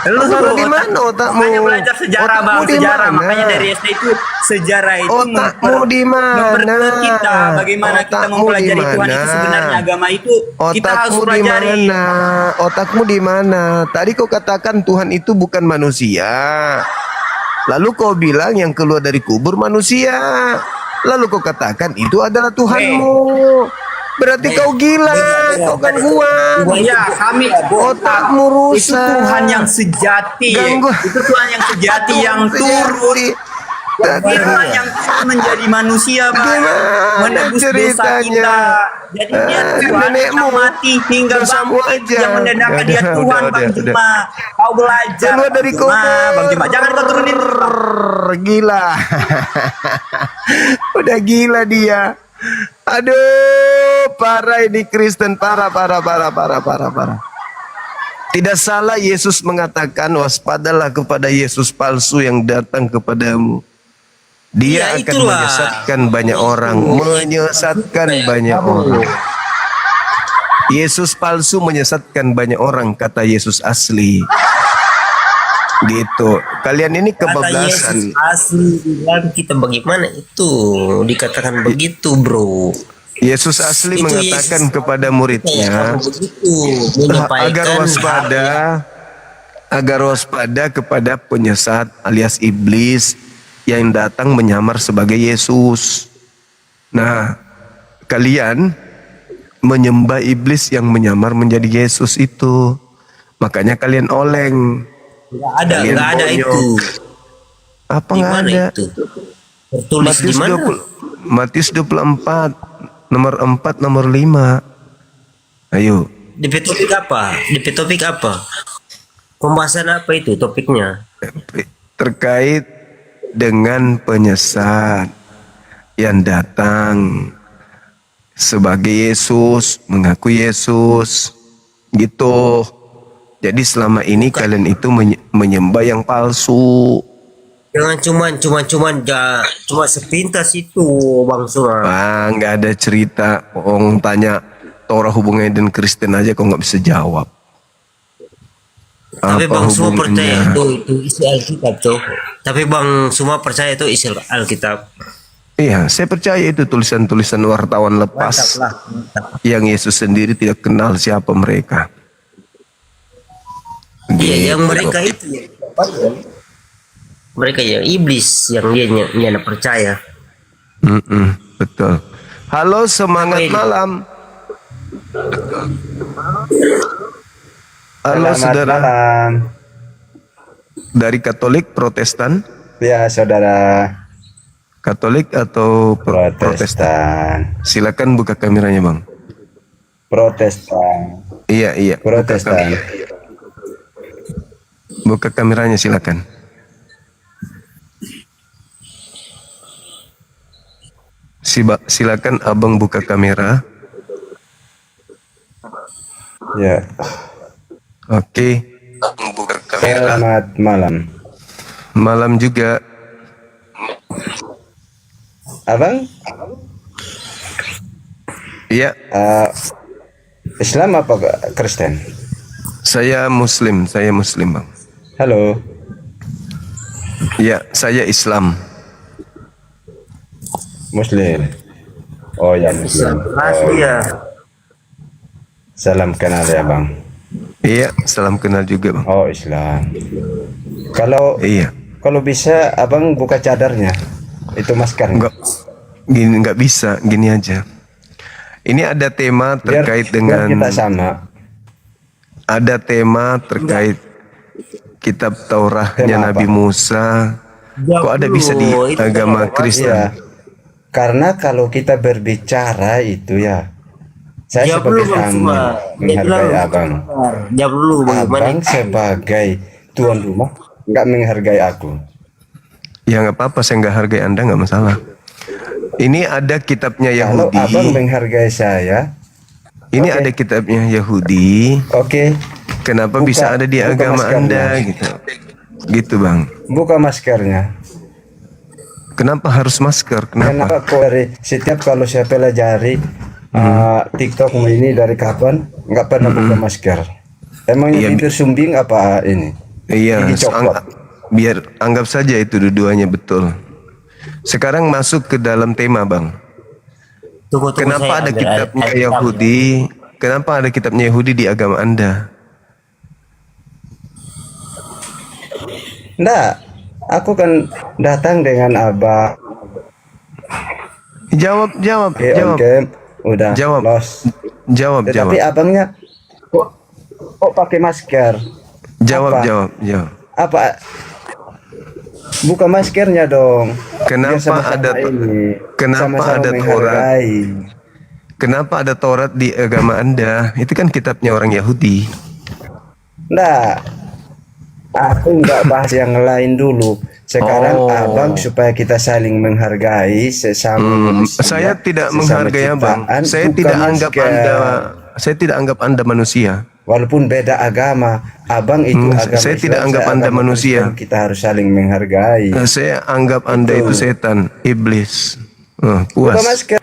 Lu Di mana otakmu? Makanya belajar sejarah Otakmu bang, di sejarah. mana? Makanya dari SD itu sejarah itu Otakmu di mana? memperkuat kita bagaimana kita Otakmu mempelajari di Tuhan itu mana? sebenarnya agama itu kita harus Otakmu di pelajari. mana? Otakmu di mana? Tadi kau katakan Tuhan itu bukan manusia. Lalu kau bilang yang keluar dari kubur manusia. Lalu kau katakan itu adalah Tuhanmu. Berarti kau gila, kau gangguan. Ya, kami Otakmu itu rusak. Tuhan yang sejati. Gangguan. Itu Tuhan yang sejati yang turun. Tuhan yang turun menjadi manusia, Bang. Menebus dosa kita. Jadi dia Tuhan nenekmu yang mati hingga dosamu bangkit aja. yang mendandakan dia Udah, Tuhan, udah, Bang udah. Juma. Kau belajar. Keluar dari Bang Juma. kubur. Bang Juma, jangan kau turunin. Gila. Udah gila dia. Aduh, parah ini Kristen, parah. Tidak salah Yesus mengatakan waspadalah kepada Yesus palsu yang datang kepadamu. Dia Ya, akan itulah. menyesatkan banyak orang, Yesus palsu menyesatkan banyak orang, kata Yesus asli. Gitu. Kalian ini Kata kebablasan. Yesus asli bilang kita bagaimana itu dikatakan begitu, bro. Yesus asli Itu mengatakan Yesus kepada kayak muridnya begitu menyampaikan agar waspada kepada penyesat alias iblis yang datang menyamar sebagai Yesus. Nah, kalian menyembah iblis yang menyamar menjadi Yesus itu. Makanya kalian oleng. Kalian nggak ada bonyok. itu. Apa Di nggak mana ada? itu? Tertulis di mana? Matius 24 nomor 4 nomor 5. Ayo. DP topik apa? Pembahasan apa itu topiknya? Terkait dengan penyesat yang datang sebagai Yesus, mengaku Yesus, gitu. Jadi selama ini kalian itu menyembah yang palsu. Jangan cuma sepintas itu, Bang Sura. Nggak ada cerita. Orang tanya Torah hubungannya dengan Kristen aja kok nggak bisa jawab. Tapi Apa Bang Suma percaya hubungannya? itu isi Alkitab, Cok. Tapi Bang Suma percaya itu isi Alkitab. Iya, saya percaya itu tulisan-tulisan wartawan lepas Mantap. yang Yesus sendiri tidak kenal siapa mereka. Iya, yang Gitu. mereka itu ya. Mereka yang iblis yang dia percaya. Betul. Halo, semangat Apa ini? malam. Halo saudara. Malam. Dari Katolik, Protestan, Ya, saudara. Katolik atau Protestan? Silakan buka kameranya, Bang. Protestan. Iya. Protestan. Buka kameranya silakan. Silakan Abang buka kamera. Ya. Oke. Buka kamera. Selamat malam. Malam juga. Abang? Iya. Islam apa Kristen? Saya Muslim, Bang. Halo. Ya, saya Islam. Muslim. Oh ya, Muslim. Asli ya. Salam kenal ya, Bang. Iya, salam kenal juga, Bang. Oh, Islam. Kalau Iya. Kalau bisa Abang buka cadarnya. Itu maskernya. Nggak bisa, gini aja. Ini ada tema terkait dengan kita sama. Ada tema terkait kitab Taurahnya Tema Nabi apa? Musa. Kok ada bisa di agama Kristen? Iya. Karena kalau kita berbicara itu ya, saya Jawab sebagai dulu, Bang tamu Suma. Dia menghargai bilang, Abang. Jawab dulu bagaimana? Abang sebagai tuan rumah nggak menghargai aku. Ya nggak apa-apa, saya nggak hargai Anda, nggak masalah. Ini ada kitabnya Kalau Yahudi. Abang menghargai saya, Ini ada kitabnya Yahudi. Oke. Kenapa Buka- bisa ada di buka agama maskernya. Anda gitu? Gitu, Bang. buka maskernya. Kenapa harus masker? Kenapa Kenapa? kok dari setiap kalau saya pelajari TikTok ini dari kapan nggak pernah buka masker? Emangnya Iya, bibir sumbing apa ini? Iya, Gigi coklat. biar anggap saja itu dua-duanya betul. Sekarang masuk ke dalam tema, Bang. Tunggu, Kenapa saya ada ambil kitabnya ayat- Yahudi? Kenapa ada kitabnya Yahudi di agama Anda? Nggak, Aku kan datang dengan abang. Jawab. Udah Jawab. los. Jawab. Tetapi abangnya kok pakai masker? Jawab. Apa? Buka maskernya dong. Biar Kenapa sama-sama ada ini, kenapa sama-sama ada Taurat? menghargai. Kenapa ada Taurat di agama Anda? Itu kan kitabnya orang Yahudi. Nah, aku nggak bahas yang lain dulu. Sekarang abang supaya kita saling menghargai sesama manusia. Saya tidak sesama menghargai abang. ciptaan, Saya buka tidak anggap Anda manusia. Walaupun beda agama, abang itu agama saya Islam, tidak anggap Anda agama manusia. Kristen, kita harus saling menghargai. Saya anggap Anda itu setan, iblis. Buka Puas. masker.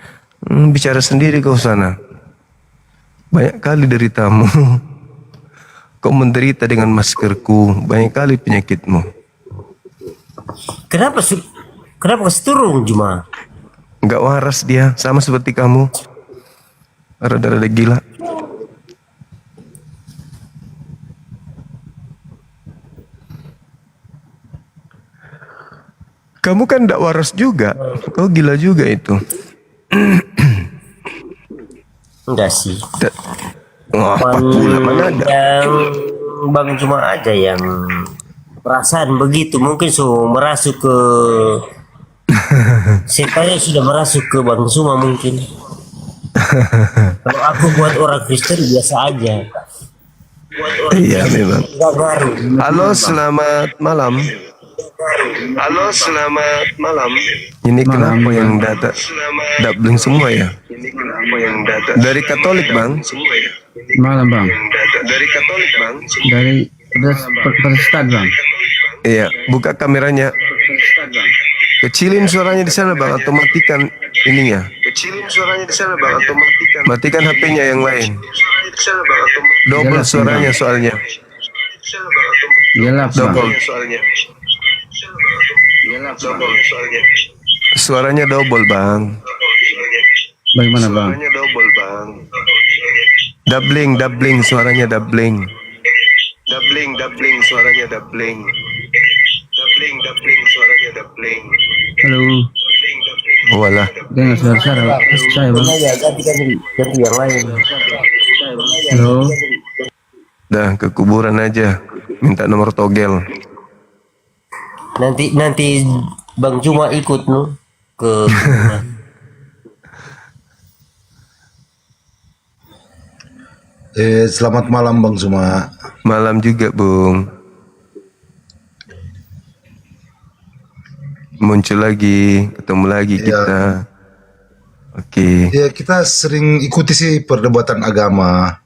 Bicara sendiri kau sana. Banyak kali deritamu. Kau menderita dengan maskerku. Banyak kali penyakitmu. Kenapa kasih turun Juma? Enggak waras dia, sama seperti kamu. Rada-rada gila. Kamu kan enggak waras juga. Kau gila juga itu. Enggak sih. Apa pula, mana ada? Yang Bang Juma aja yang perasaan begitu, mungkin merasuk ke setannya sudah merasuk ke Bang Juma mungkin. Kalau aku buat orang Kristen biasa aja. Iya memang. Enggak baru. Halo, selamat malam. Ini kenapa yang data dabling semua ya? Dari Katolik bang? Malam bang. Dari Katolik bang? Dari Protestan bang. Iya, buka kameranya. Kecilin suaranya di sana bang, atau matikan ininya. Matikan HP-nya yang lain. Double suaranya soalnya. Iyalah bang. Double. Suaranya double bang. Bagaimana bang? Doubling suaranya doubling. Suaranya doubling. Suaranya doubling. Halo. Walah. Dengar suara saya bang. Ganti yang lain. Halo. Dah ke kuburan aja. Minta nomor togel. Nanti Bang Juma ikut nu ke Selamat malam Bang Juma. Malam juga Bung. Muncul lagi, ketemu lagi kita. Oke. Ya kita sering ikuti sih perdebatan agama.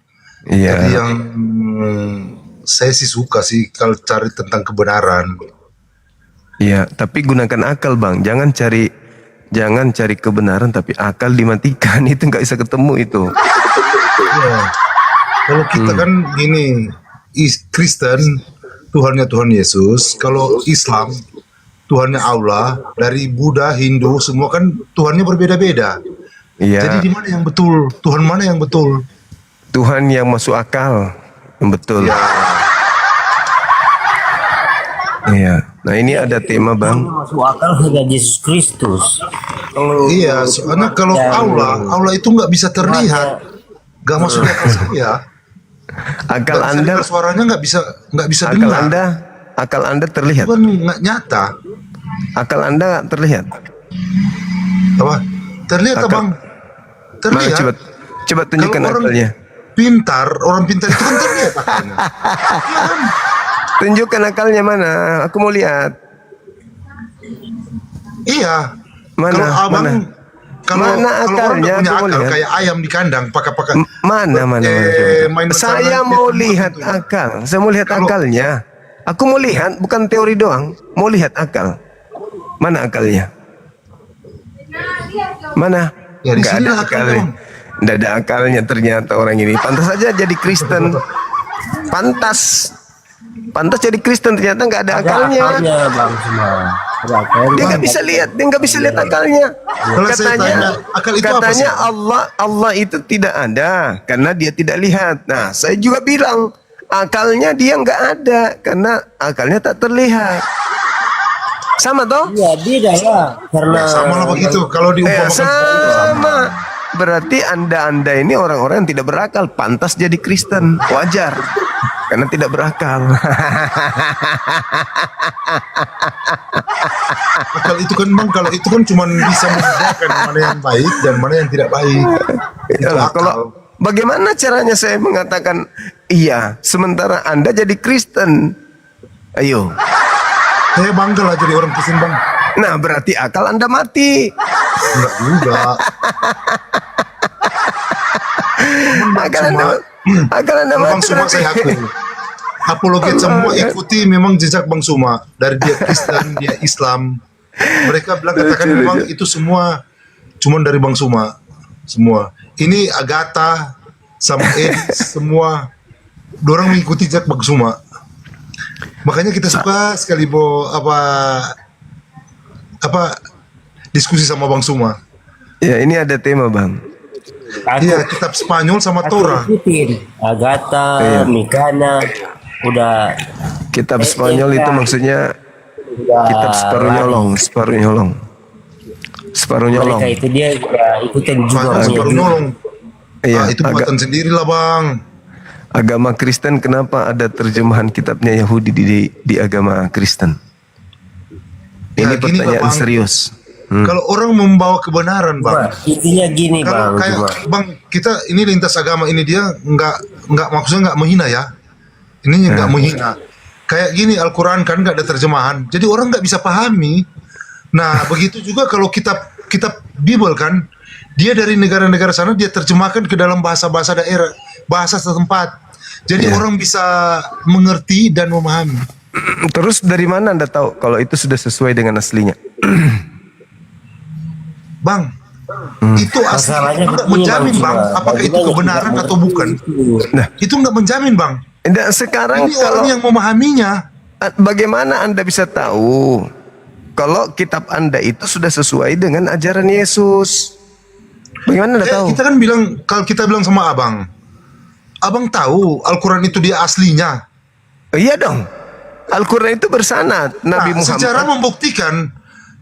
Iya. Jadi yang saya sih suka sih kalau cari tentang kebenaran. Iya, tapi gunakan akal bang. Jangan cari kebenaran tapi akal dimatikan. Itu nggak bisa ketemu itu. Ya. Kalau kita kan gini, Kristen Tuhannya Tuhan Yesus. Kalau Islam Tuhannya Allah. Dari Buddha, Hindu semua kan Tuhannya berbeda-beda. Iya. Jadi di mana yang betul? Tuhan mana yang betul? Tuhan yang masuk akal, yang betul. Iya. Nah ini ada tema bang. masuk akal hanya Yesus Kristus. Iya, soalnya kalau Allah itu nggak bisa terlihat, nggak masuk akal saya. Akal Nggak bisa Anda, dengar suaranya nggak bisa akal dengar. akal Anda terlihat. Itu kan nggak nyata. Akal Anda terlihat. Apa? Terlihat bang? Mana Terlihat. coba tunjukkan Kalau orang akalnya. orang pintar itu kan terlihat akalnya. Tunjukkan akalnya mana? Aku mau lihat. Iya. Mana? Kalau abang, kalau Mana orang akalnya? udah punya Aku mau akal lihat. kayak ayam di kandang, pakai. Mana? main Saya bersama, mau dia lihat itu. akal. Saya mau lihat akalnya. Aku mau lihat, bukan teori doang. Mau lihat akal. Mana akalnya? Mana? Ya, di Nggak sini ada lah akalnya, akalnya. Nggak ada akalnya ternyata orang ini. Pantas saja jadi Kristen. Pantas jadi Kristen, ternyata nggak ada akalnya. Bang Juma. Ada akalnya. Dia nggak bisa lihat, akalnya. Kalau saya tanya, akal itu apa sih? Katanya Allah itu tidak ada karena dia tidak lihat. Nah, saya juga bilang akalnya dia nggak ada karena akalnya tak terlihat. Sama toh? Iya, beda lah. Karena Ya, sama lah begitu. Kalau diumpamakan sama. Berarti anda ini orang-orang yang tidak berakal, pantas jadi Kristen, wajar, karena tidak berakal. akal itu kan bang, kalau itu kan cuma bisa membedakan mana yang baik dan mana yang tidak baik. Itu Yalah, akal. kalau bagaimana caranya saya mengatakan iya, sementara anda jadi Kristen? Ayo. Saya bangga lah jadi orang Kristen bang. Nah, berarti akal anda mati. Enggak juga. Akal anda Bang mati. Suma saya akui. Apologet semua ikuti memang jejak Bang Suma. Dari dia Kristen, dia Islam. Mereka bilang katakan memang itu semua cuman dari Bang Suma. Semua. Ini Agatha sama Edi semua dorang mengikuti jejak Bang Suma. Makanya kita suka sekali diskusi sama Bang Suma. Ya, ini ada tema bang. Iya, kitab Spanyol sama Torah. ikutin Agatha, Iya. Mikana, udah Kitab Spanyol itu maksudnya kitab separuh nyolong. mereka itu dia udah ikutin juga. Separuh nyolong. Iya, Itu buatan sendiri lah bang. agama Kristen kenapa ada terjemahan kitabnya Yahudi di agama Kristen? Ini Ya, gini, pertanyaan Bang. serius. Kalau orang membawa kebenaran bang, Intinya gini kalau bang, kayak cuma bang kita ini lintas agama ini dia nggak maksudnya nggak menghina ya, ini nggak menghina. Kayak gini Al-Quran kan nggak ada terjemahan, jadi orang nggak bisa pahami. Nah begitu juga kalau kitab Bible kan, dia dari negara-negara sana dia terjemahkan ke dalam bahasa-bahasa daerah, bahasa setempat, jadi orang bisa mengerti dan memahami. Terus dari mana anda tahu kalau itu sudah sesuai dengan aslinya? Bang, itu asli Masalahnya nggak begini, menjamin Bang, bang, Cuma. apakah itu Bagaimana kebenaran tidak atau bukan. Nah, Itu nggak menjamin bang. dan sekarang Ini orang yang memahaminya. bagaimana anda bisa tahu kalau kitab anda itu sudah sesuai dengan ajaran Yesus? Bagaimana anda tahu? Kita kan bilang, kalau kita bilang sama abang tahu Al-Quran itu dia aslinya. Iya dong. Al-Quran itu bersanad Nabi Muhammad. Sejarah membuktikan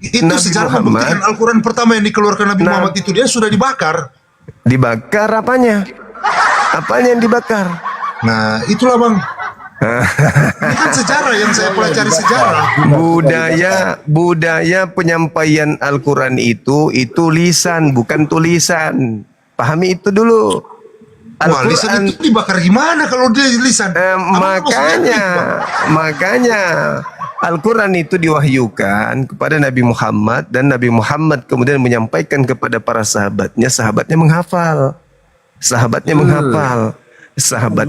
itu, Nabi sejarah Muhammad. membuktikan Al-Quran pertama yang dikeluarkan Nabi Muhammad itu dia sudah dibakar. Dibakar apanya? Apanya yang dibakar? Nah, itulah bang. Ini kan sejarah yang saya pelajari sejarah. Budaya penyampaian Al-Quran itu lisan bukan tulisan. Pahami itu dulu. Wah, lisan itu dibakar gimana kalau dia lisan? Makanya Al-Quran itu diwahyukan kepada Nabi Muhammad dan Nabi Muhammad kemudian menyampaikan kepada para sahabatnya, sahabatnya menghafal, sahabatnya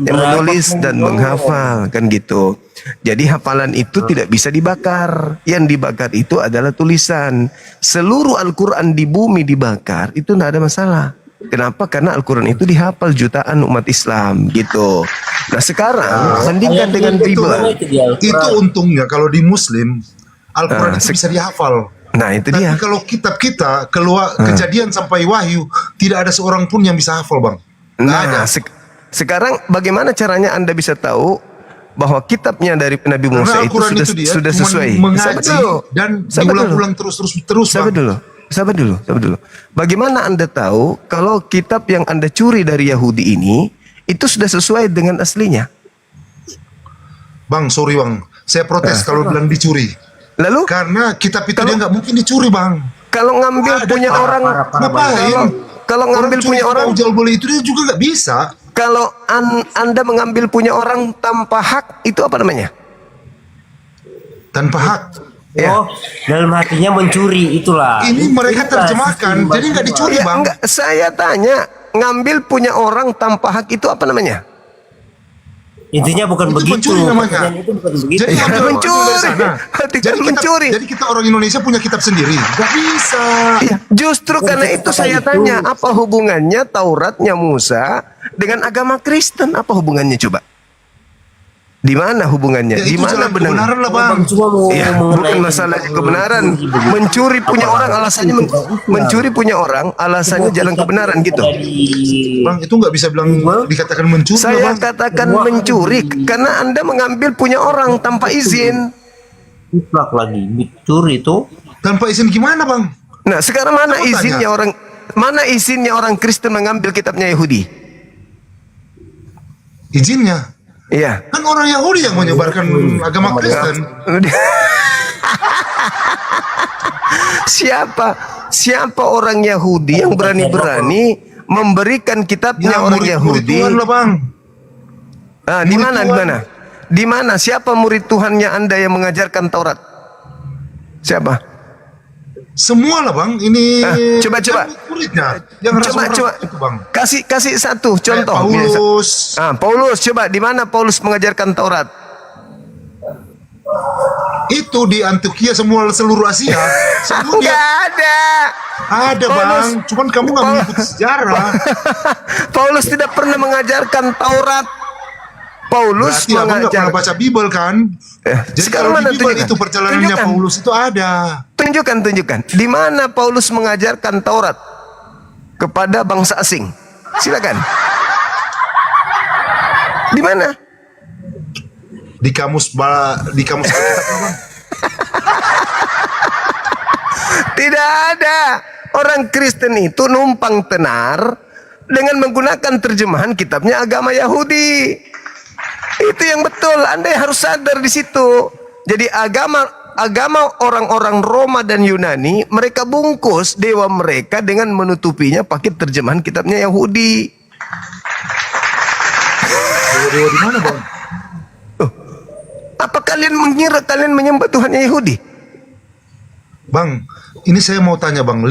menulis dan menghafal, kan gitu. Jadi hafalan itu tidak bisa dibakar. Yang dibakar itu adalah tulisan. Seluruh Al-Quran di bumi dibakar itu tidak ada masalah. Kenapa? Karena Al-Quran itu dihafal jutaan umat Islam gitu. Nah sekarang bandingkan dengan Bible. Itu untungnya kalau di Muslim Al-Quran itu bisa dihafal. Nah itu Tapi dia. kalau kitab kita keluar kejadian sampai wahyu tidak ada seorang pun yang bisa hafal bang. Nah sekarang bagaimana caranya anda bisa tahu bahwa kitabnya dari Nabi Musa Karena itu Al-Quran itu dia sudah cuman sesuai? mengaji dan diulang-ulang terus bang. Sabar dulu. Bagaimana anda tahu kalau kitab yang anda curi dari Yahudi ini itu sudah sesuai dengan aslinya? Bang, sorry bang, saya protes kalau bilang dicuri. Lalu? Karena kitab itu dia nggak mungkin dicuri bang. Kalau ngambil punya orang, ngapain? Kalau ngambil punya orang, jual beli itu dia juga nggak bisa. Kalau anda mengambil punya orang tanpa hak itu apa namanya? Tanpa hak. Ya. Oh, dalam hatinya mencuri itulah. Ini mereka terjemahkan, jadi nggak dicuri Ya, bang. enggak, saya tanya, ngambil punya orang tanpa hak itu apa namanya? Intinya bukan Itu begitu. mencuri namanya. Itu bukan begitu. Jadi Ya, mencuri. mencuri. Jadi kita orang Indonesia punya kitab sendiri. Gak bisa. Ya, justru karena itu saya tanya, apa hubungannya Tauratnya Musa dengan agama Kristen? Apa hubungannya coba? Di mana hubungannya? Ya, Di itu mana jalan benar? kebenaran lah bang. Ya, bukan masalah kebenaran. Mencuri punya orang alasannya mencuri punya orang alasannya jalan kebenaran gitu. Bang, itu nggak bisa bilang dikatakan mencuri. Saya bang. katakan mencuri karena Anda mengambil punya orang tanpa izin. Ciplak lagi, curi itu. Tanpa izin gimana bang? Nah, sekarang mana Kamu izinnya tanya. mana izinnya orang Kristen mengambil kitabnya Yahudi? Izinnya? Iya. Kan orang Yahudi yang menyebarkan agama Kristen. Siapa orang Yahudi yang berani-berani memberikan kitabnya orang murid Yahudi? Tuhan lah bang. Ah, di mana? Di mana? Di mana? Siapa murid Tuhannya Anda yang mengajarkan Taurat? Siapa? Semua lah bang. Ini coba. muridnya. Yang Coba. itu bang. Kasih satu contoh. Paulus. Paulus, coba di mana Paulus mengajarkan Taurat? Itu di Antioquia seluruh Asia. Enggak ada. Ada bang. Cuman kamu nggak mengikuti sejarah. Paulus tidak pernah mengajarkan Taurat. Paulus Berarti abang nggak mengajar. pernah baca Bible kan? Jadi sekarang kalau mana di Bible tunjukkan? itu perjalanannya Tunjukkan. Paulus itu ada. Tunjukkan. Di mana Paulus mengajarkan Taurat kepada bangsa asing? Silakan. Di mana? Di kamus Alkitab bang. Tidak ada. Orang Kristen itu numpang tenar dengan menggunakan terjemahan kitabnya agama Yahudi. Itu yang betul. Anda harus sadar di situ. Jadi agama orang-orang Roma dan Yunani, mereka bungkus dewa mereka dengan menutupinya pakai terjemahan kitabnya Yahudi. Dewa di mana bang? Apa kalian mengira kalian menyembah Tuhannya Yahudi? Bang, ini saya mau tanya bang, 5.000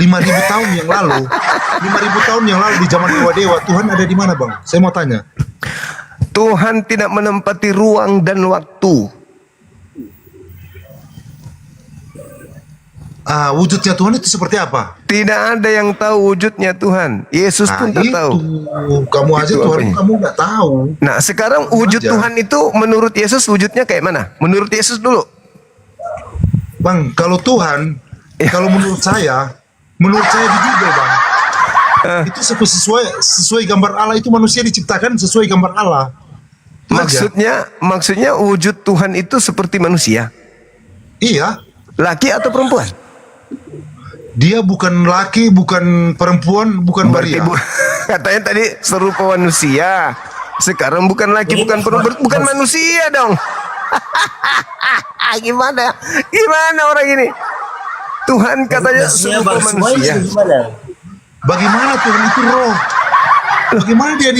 tahun yang lalu, 5.000 tahun yang lalu di zaman dewa-dewa, Tuhan ada di mana bang? Saya mau tanya. Tuhan tidak menempati ruang dan waktu. Wujudnya Tuhan itu seperti apa? Tidak ada yang tahu wujudnya Tuhan. Yesus pun tak tahu. Kamu aja Itu Tuhan, apanya? kamu nggak tahu. Nah, sekarang wujud aja. Tuhan itu menurut Yesus wujudnya kayak mana? Menurut Yesus dulu. Bang, kalau Tuhan, kalau menurut saya di Bible bang, itu sesuai gambar Allah, itu manusia diciptakan sesuai gambar Allah. Itu aja. Maksudnya wujud Tuhan itu seperti manusia. Iya. Laki atau perempuan? Dia bukan laki, bukan perempuan, bukan baria. Katanya tadi serupa manusia. Sekarang bukan laki, bukan perempuan, bukan manusia dong. Gimana orang ini? Tuhan katanya serupa manusia. Bagaimana Tuhan itu roh? Bagaimana dia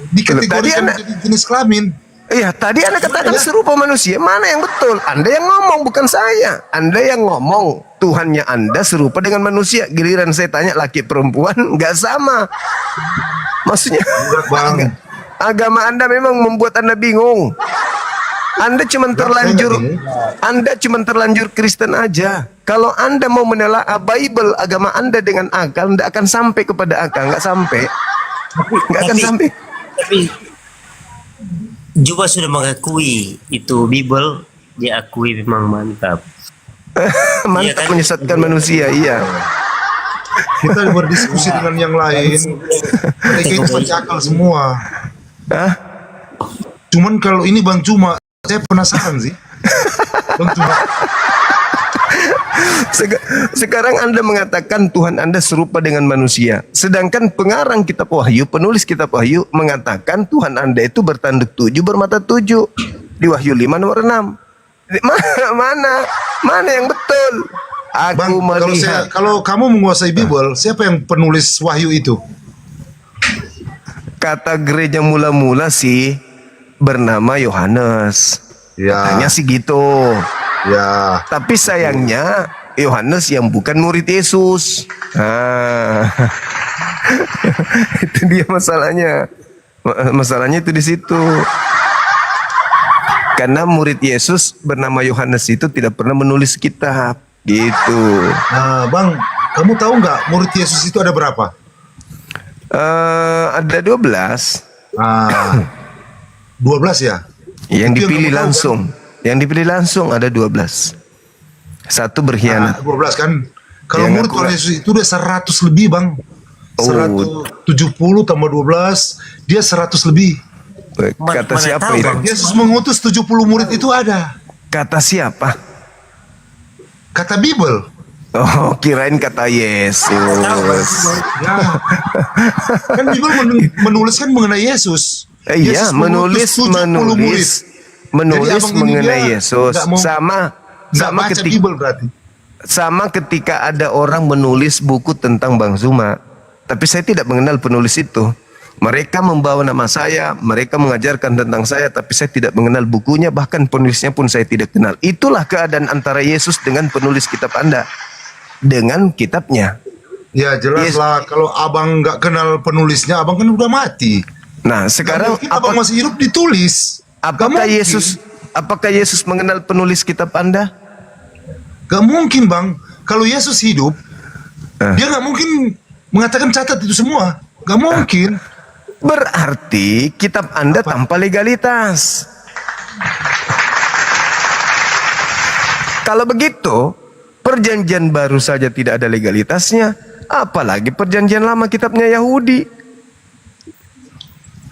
dikategorikan menjadi jenis kelamin? Iya, tadi Anda katakan serupa manusia. Mana yang betul? Anda yang ngomong, bukan saya. Anda yang ngomong. Tuhannya Anda serupa dengan manusia. Giliran saya tanya laki perempuan, nggak sama. Maksudnya, agama Anda memang membuat Anda bingung. Anda cuma terlanjur Kristen aja. Kalau Anda mau menelaah Bible agama Anda dengan akal, Anda akan sampai kepada akal, nggak sampai. Nggak akan sampai. Tapi Juba sudah mengakui itu Bible, dia akui memang mantap. Mantap menyesatkan manusia, iya. Kita berdiskusi dengan yang lain, mereka itu pakai akal semua. Cuman kalau ini Bang Cuma, saya penasaran sih. Bang Cuma. Sekarang Anda mengatakan Tuhan Anda serupa dengan manusia. Sedangkan pengarang kitab Wahyu, penulis kitab Wahyu mengatakan Tuhan Anda itu bertanduk 7, bermata 7. Di Wahyu 5 nomor 6. Mana yang betul? Aku melihat. Kalau kamu menguasai Bible, siapa yang penulis Wahyu itu? Kata gereja mula-mula sih bernama Yohanes. Katanya sih gitu. Ya. Tapi sayangnya Yohanes yang bukan murid Yesus. Itu dia masalahnya. Masalahnya itu di situ. Karena murid Yesus bernama Yohanes itu tidak pernah menulis kitab. Gitu. Bang, kamu tahu nggak murid Yesus itu ada berapa? Ada 12. 12 ya? Yang dipilih langsung. Yang dipilih langsung ada 12. Satu berkhianat. 12 kan? Kalau murid Yesus itu udah 100 lebih bang. 170 tambah 12, dia 100 lebih. Kata siapa itu? Yesus mengutus 70 murid itu ada. Kata siapa? Kata Bible. Oh, kirain kata Yesus. Ya. Kan Bible menuliskan mengenai Yesus. Iya, Yesus menulis mengutus 70 murid. Jadi abang ini mengenai dia Yesus. nggak mau- nggak baca Bible berarti. Sama ketika ada orang menulis buku tentang Bang Zuma, tapi saya tidak mengenal penulis itu. Mereka membawa nama saya, mereka mengajarkan tentang saya, tapi saya tidak mengenal bukunya, bahkan penulisnya pun saya tidak kenal. Itulah keadaan antara Yesus dengan penulis kitab Anda, dengan kitabnya. Ya jelas lah, kalau abang nggak kenal penulisnya, abang kan udah mati. Nah, sekarang abang masih hidup ditulis. Apakah Yesus mengenal penulis kitab Anda? Gak mungkin bang. Kalau Yesus hidup, dia nggak mungkin mengatakan catat itu semua. Gak mungkin. Berarti kitab Anda tanpa legalitas. Kalau begitu, perjanjian baru saja tidak ada legalitasnya, apalagi perjanjian lama kitabnya Yahudi.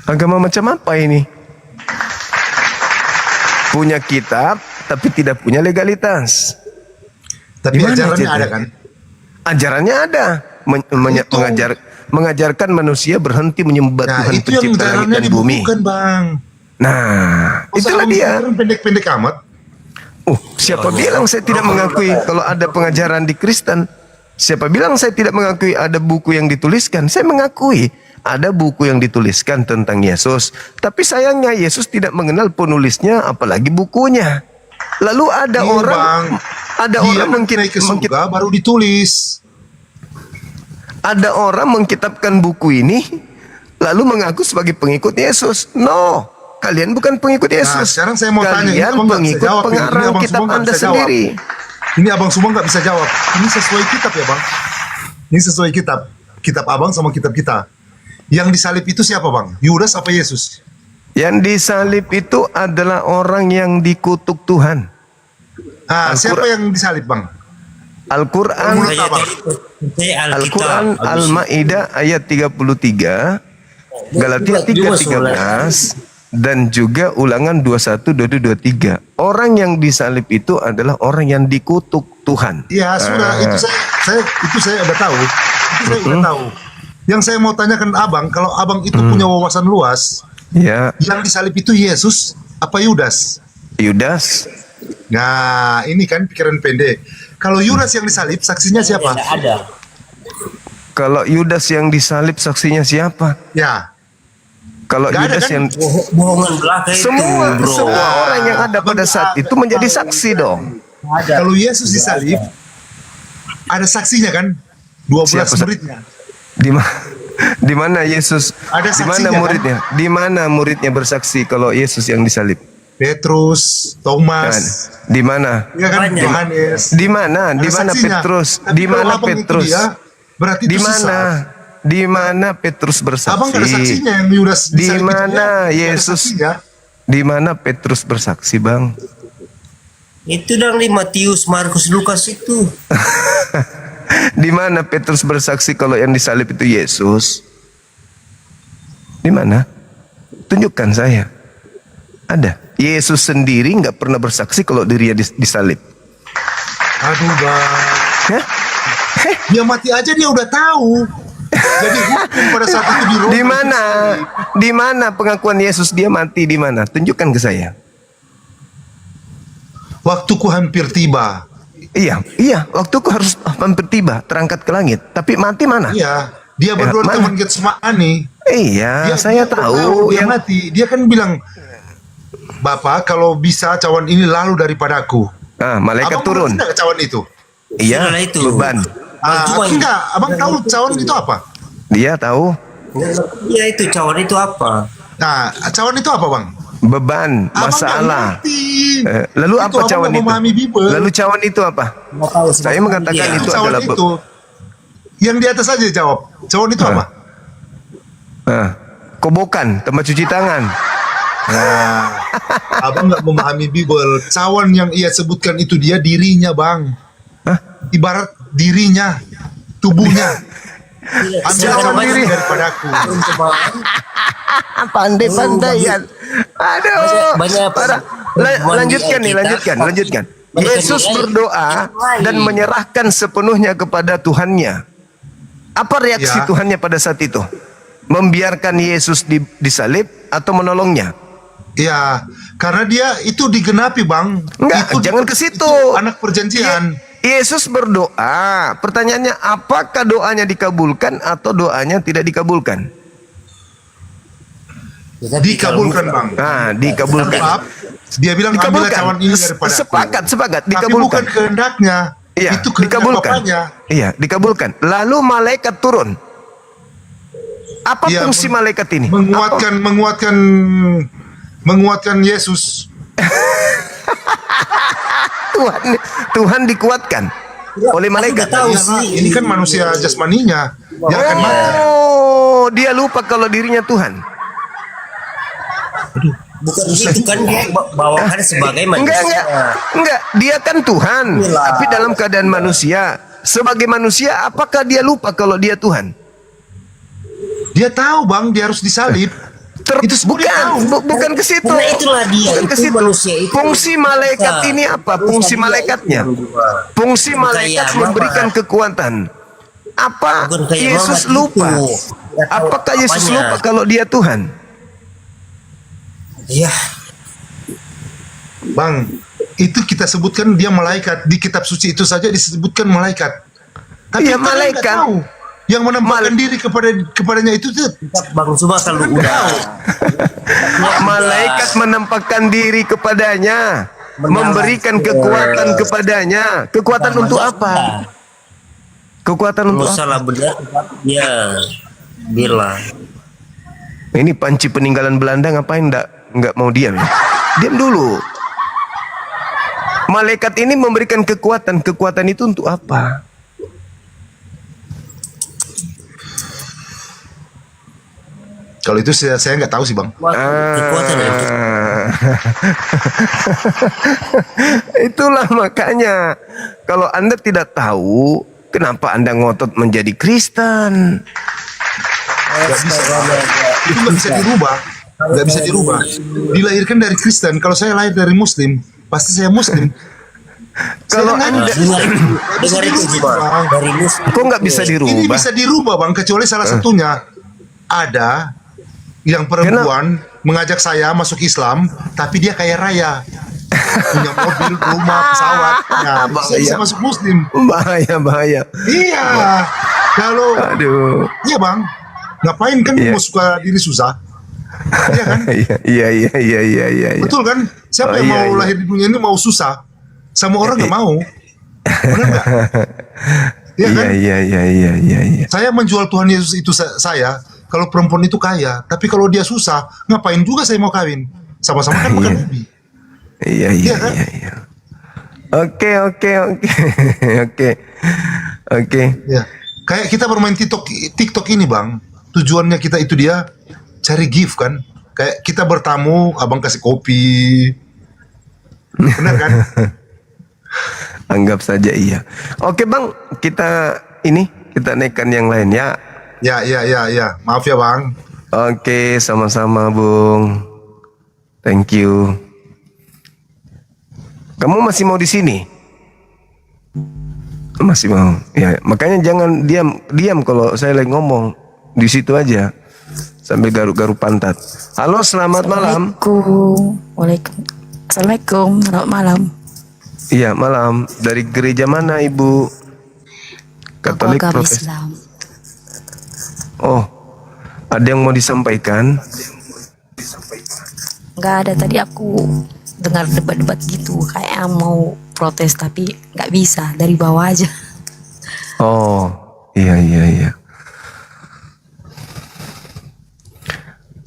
Agama macam apa ini? Punya kitab tapi tidak punya legalitas. Tapi Gimana ajarannya ceritanya? ada kan? Ajarannya ada. Mengajarkan manusia berhenti menyembah Tuhan Itu yang pencipta langit ajarannya dan bumi. dibukukan bang. Nah, itulah dia. Pendek-pendek amat. Siapa bilang saya tidak mengakui kalau ada pengajaran di Kristen? Siapa bilang saya tidak mengakui ada buku yang dituliskan? Saya mengakui ada buku yang dituliskan tentang Yesus. Tapi sayangnya Yesus tidak mengenal penulisnya, apalagi bukunya. Lalu ada Iya, orang, Bang. ada Dia orang naik ke surga baru ditulis. Ada orang mengkitabkan buku ini lalu mengaku sebagai pengikut Yesus. No, kalian bukan pengikut Yesus. Sekarang saya mau tanya, ini kalian abang nggak bisa pengikut jawab nih. Ini pengarang abang kitab semua nggak Anda bisa jawab. sendiri. Ini abang semua nggak bisa jawab. Ini sesuai kitab ya bang. Ini sesuai kitab. Kitab abang sama kitab kita. Yang disalib itu siapa bang? Yudas apa Yesus? Yang disalib itu adalah orang yang dikutuk Tuhan. Siapa yang disalib bang? Al-Quran, Menurut abang? Al-Quran Al-Ma'idah ayat 33, Galatia 3:13, dan juga Ulangan 21, 22, 23. Orang yang disalib itu adalah orang yang dikutuk Tuhan. Iya sudah, itu saya udah tahu. Itu saya udah tahu. Yang saya mau tanyakan abang, kalau abang itu punya wawasan luas, Ya, yang disalib itu Yesus apa Yudas? Yudas. Nah, ini kan pikiran pendek. Kalau Yudas yang disalib, saksinya siapa? Ada. Kalau Yudas yang disalib, saksinya siapa? Ya. Kalau Nggak ada Yudas kan? yang Bohongan belaka itu, bro. semua orang yang ada pada saat itu menjadi saksi dong. Kalau Yesus disalib, ada saksinya kan? 12 Siapa? muridnya. Di mana Yesus? Ada Di mana saksinya, kan? muridnya? Di mana muridnya bersaksi kalau Yesus yang disalib? Petrus, Thomas, Di mana? ya kan? Yohanes. Di mana? Di Ada mana saksinya. Petrus? Tapi Di kalau mana abang itu Petrus? dia, berarti Di itu mana? sesat. Di mana Petrus bersaksi? Abang gak ada saksinya yang Yudas Di disalib itu, mana dia nggak ada Yesus? saksinya. Di mana Petrus bersaksi, Bang? Itu dong di Matius, Markus, Lukas itu. Di mana Petrus bersaksi kalau yang disalib itu Yesus? Di mana? Tunjukkan saya. Ada. Yesus sendiri nggak pernah bersaksi kalau dirinya disalib. Aduh bang. Dia mati aja dia udah tahu. Jadi hukum pada saat itu di Roma. Di mana? Di mana pengakuan Yesus dia mati di mana? Tunjukkan ke saya. Waktuku hampir tiba. Iya, waktuku harus hampir tiba, terangkat ke langit. Tapi mati mana? Iya, dia berdoa di mana? Taman Getsemani. Iya, saya tahu. Dia mati. Dia kan bilang, Bapak kalau bisa cawan ini lalu daripadaku. Malaikat Abang turun. ngerti nggak cawan itu? Iya, Sudah itu. beban. Enggak, abang tahu cawan itu apa? Dia tahu. Iya itu cawan itu apa? Nah, cawan itu apa bang? Beban, Abang masalah. nggak ngerti. Lalu Itu apa abang cawan nggak itu? memahami Bible. Lalu cawan itu apa? Saya mengatakan itu cawan adalah itu. Yang di atas aja jawab. Cawan itu apa? Kobokan, tempat cuci tangan. Nah, abang nggak memahami Bible. Cawan yang ia sebutkan itu dia dirinya bang. Ibarat dirinya, tubuhnya. Ambil cawan diri. daripadaku. Pandai-pandaian. Aduh. Banyak Parah. Lanjutkan nih, lanjutkan. Yesus berdoa dan menyerahkan sepenuhnya kepada Tuhannya. Apa reaksi Ya. Tuhannya pada saat itu? Membiarkan Yesus disalib atau menolongnya? Ya, karena dia itu digenapi, Bang. Enggak, Itu jangan ke situ. anak perjanjian. Yesus berdoa. Pertanyaannya, apakah doanya dikabulkan atau doanya tidak dikabulkan? Dikabulkan, Bang. Nah, dikabulkan. Sebab dia bilang ambillah Dikabulkan. cawan ini daripada aku. Sepakat, Tapi dikabulkan. bukan kehendaknya. Iya, Itu kehendak dikabulkan. Bapaknya. Iya, dikabulkan. Lalu malaikat turun. Apa Iya, fungsi malaikat ini? Menguatkan Yesus. Tuhan dikuatkan oleh malaikat. Ini kan manusia jasmaninya. Dia akan mati. Oh, dia lupa kalau dirinya Tuhan. Bukan itu kan dia bawakan sebagai manusia. Enggak, dia kan Tuhan, tapi dalam keadaan manusia. Sebagai manusia, apakah dia lupa kalau dia Tuhan? Dia tahu, Bang, dia harus disalib. Itu bukan ke situ. Nah, itulah dia, Bukan ke itu situ. manusia itu. Fungsi malaikat ini apa? Fungsi malaikatnya. Fungsi malaikat memberikan kekuatan. Apa Yesus lupa? Apakah Yesus lupa kalau dia Tuhan? Iya. Bang, itu kita sebutkan dia malaikat. Di kitab suci itu saja disebutkan malaikat. Tapi Iya, kita malaikat. nggak tahu. Yang menampakkan diri kepadanya itu Bang Suma kalau udah malaikat menampakkan diri kepadanya, memberikan kekuatan kepadanya. Kekuatan untuk apa? Kekuatan untuk apa? salah benar ya bilang. Ini panci peninggalan Belanda ngapain nggak mau diam? Diam dulu. Malaikat ini memberikan kekuatan. Kekuatan itu untuk apa? Kalau itu saya nggak tahu sih, Bang. Itulah makanya kalau Anda tidak tahu, kenapa Anda ngotot menjadi Kristen? Itu nggak bisa dirubah. Nggak bisa dirubah. Dilahirkan dari Kristen. Kalau saya lahir dari Muslim, pasti saya Muslim. Kalau Anda dengar itu juga dari Muslim. kok nggak bisa dirubah? Ini bisa dirubah, Bang, kecuali salah satunya ada yang perempuan mengajak saya masuk Islam, tapi dia kaya raya, punya mobil, rumah, pesawat. Nah, bisa masuk Muslim. Bahaya. Iya. Kalau, iya, Bang, ngapain kan mau suka diri susah? Iya kan? Iya. Betul kan? Siapa yang mau lahir di dunia ini mau susah? Sama orang nggak mau. Benar nggak? Iya kan? Iya. Saya menjual Tuhan Yesus itu saya. Kalau perempuan itu kaya, tapi kalau dia susah, ngapain juga saya mau kawin? Sama-sama kan makan ubi. Iya. Oke. Ya. Kayak kita bermain TikTok ini, Bang. Tujuannya kita itu dia cari gift kan. Kayak kita bertamu, abang kasih kopi. Benar kan? Anggap saja iya. Oke, Bang, kita naikkan yang lain ya. Ya. Maaf ya, Bang. Oke, sama-sama, Bung. Thank you. Kamu masih mau di sini? Masih mau. Ya, makanya jangan diam kalau saya lagi ngomong. Di situ aja. Sambil garuk-garuk pantat. Halo, selamat malam. Assalamualaikum, selamat malam. Iya, malam. Dari gereja mana, Ibu? Katolik, Agama Protestan. Islam. Oh, ada yang mau disampaikan? Nggak ada, tadi aku dengar debat-debat gitu, kayak mau protes tapi nggak bisa, dari bawah aja. Oh, iya.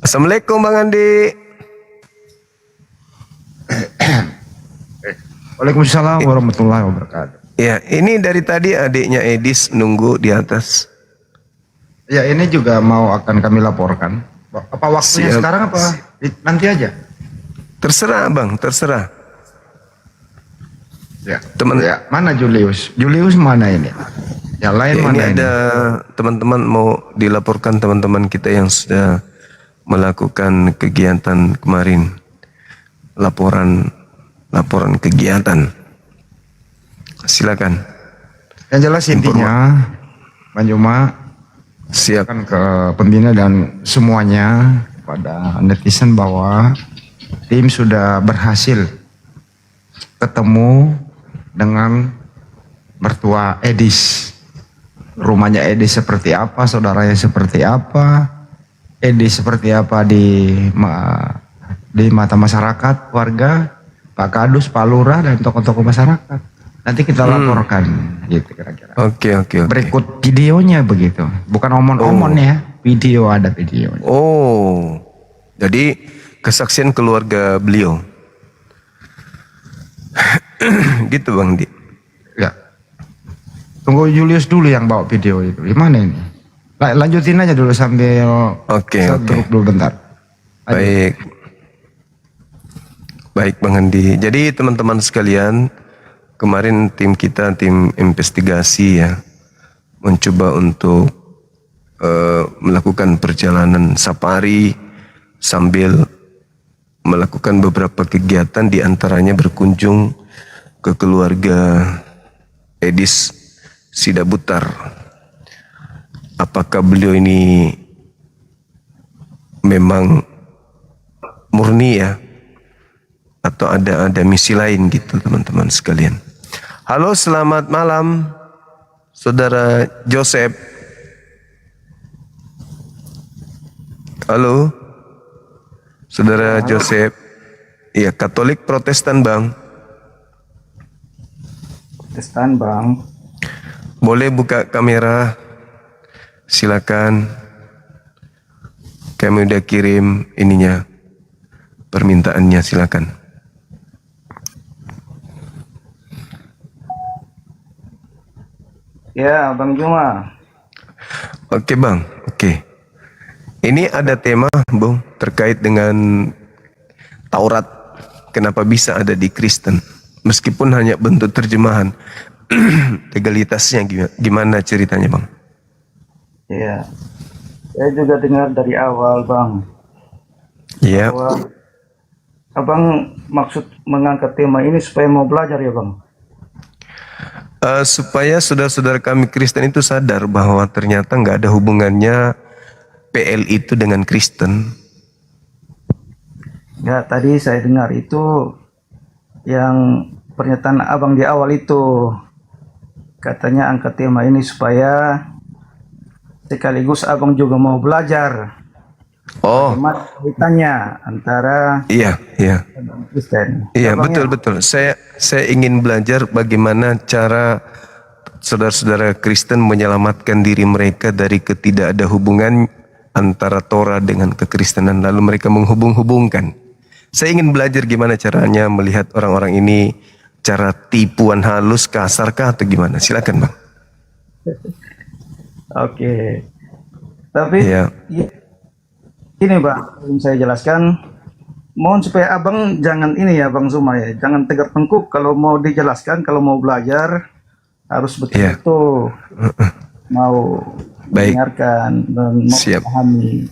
Assalamualaikum, Bang Andi. Waalaikumsalam warahmatullahi wabarakatuh. Ya, ini dari tadi adiknya Edis nunggu di atas. Ya, ini juga mau akan kami laporkan. Apa waktunya Siap. sekarang apa nanti aja? Terserah, Bang, terserah. Ya. Ya, mana Julius? Julius mana ini? Yang lain Ya, mana ini ini? ada teman-teman mau dilaporkan teman-teman kita yang sudah melakukan kegiatan kemarin. Laporan kegiatan. Silakan. Yang jelas intinya, Bang Juma, siapkan ke pembina dan semuanya pada netizen bahwa tim sudah berhasil ketemu dengan mertua Edis. Rumahnya Edis seperti apa, saudaranya seperti apa, Edis seperti apa di mata masyarakat, warga, Pak Kadus, Pak Lurah, dan tokoh-tokoh masyarakat. Nanti kita laporkan, gitu kira-kira. Oke. Berikut videonya begitu, bukan omon-omon ya, video ada videonya. Oh, jadi kesaksian keluarga beliau. Gitu Bang Di. Ya. Tunggu Julius dulu yang bawa video itu. Gimana ini? Lanjutin aja dulu sambil duduk dulu bentar. Baik Bang Andi. Jadi teman-teman sekalian, kemarin tim kita, tim investigasi ya, mencoba untuk melakukan perjalanan safari sambil melakukan beberapa kegiatan, di antaranya berkunjung ke keluarga Edis Sidabutar. Apakah beliau ini memang murni ya, atau ada misi lain gitu teman-teman sekalian. Halo, selamat malam Saudara Joseph. Halo Saudara Joseph. Iya, Katolik Protestan Bang. Protestan Bang. Boleh buka kamera, silakan. Kami udah kirim ininya, permintaannya, silakan. Ya, Bang Juma. Oke Bang, oke. Ini ada tema Bung terkait dengan Taurat. Kenapa bisa ada di Kristen? Meskipun hanya bentuk terjemahan. Legalitasnya gimana ceritanya Bang? Ya, saya juga dengar dari awal Bang. Iya. Bahwa Abang maksud mengangkat tema ini supaya mau belajar ya Bang? Supaya saudara-saudara kami Kristen itu sadar bahwa ternyata nggak ada hubungannya PL itu dengan Kristen. Ya, tadi saya dengar itu yang pernyataan Abang di awal itu. Katanya angkat tema ini supaya sekaligus Abang juga mau belajar. Oh. Bagaimana kaitannya antara Iya. Kristen. Iya, Abang ya? betul. Saya ingin belajar bagaimana cara saudara-saudara Kristen menyelamatkan diri mereka dari ketidak ada hubungan antara Torah dengan kekristenan, lalu mereka menghubung-hubungkan. Saya ingin belajar gimana caranya melihat orang-orang ini, cara tipuan halus, kasarkah atau gimana? Silakan Bang. Oke. Tapi Iya. ini Bang, yang saya jelaskan, mohon supaya Abang jangan ini ya Bang Zuma ya, jangan tegar tengkuk kalau mau dijelaskan, kalau mau belajar harus betul-betul mau mendengarkan dan mau memahami.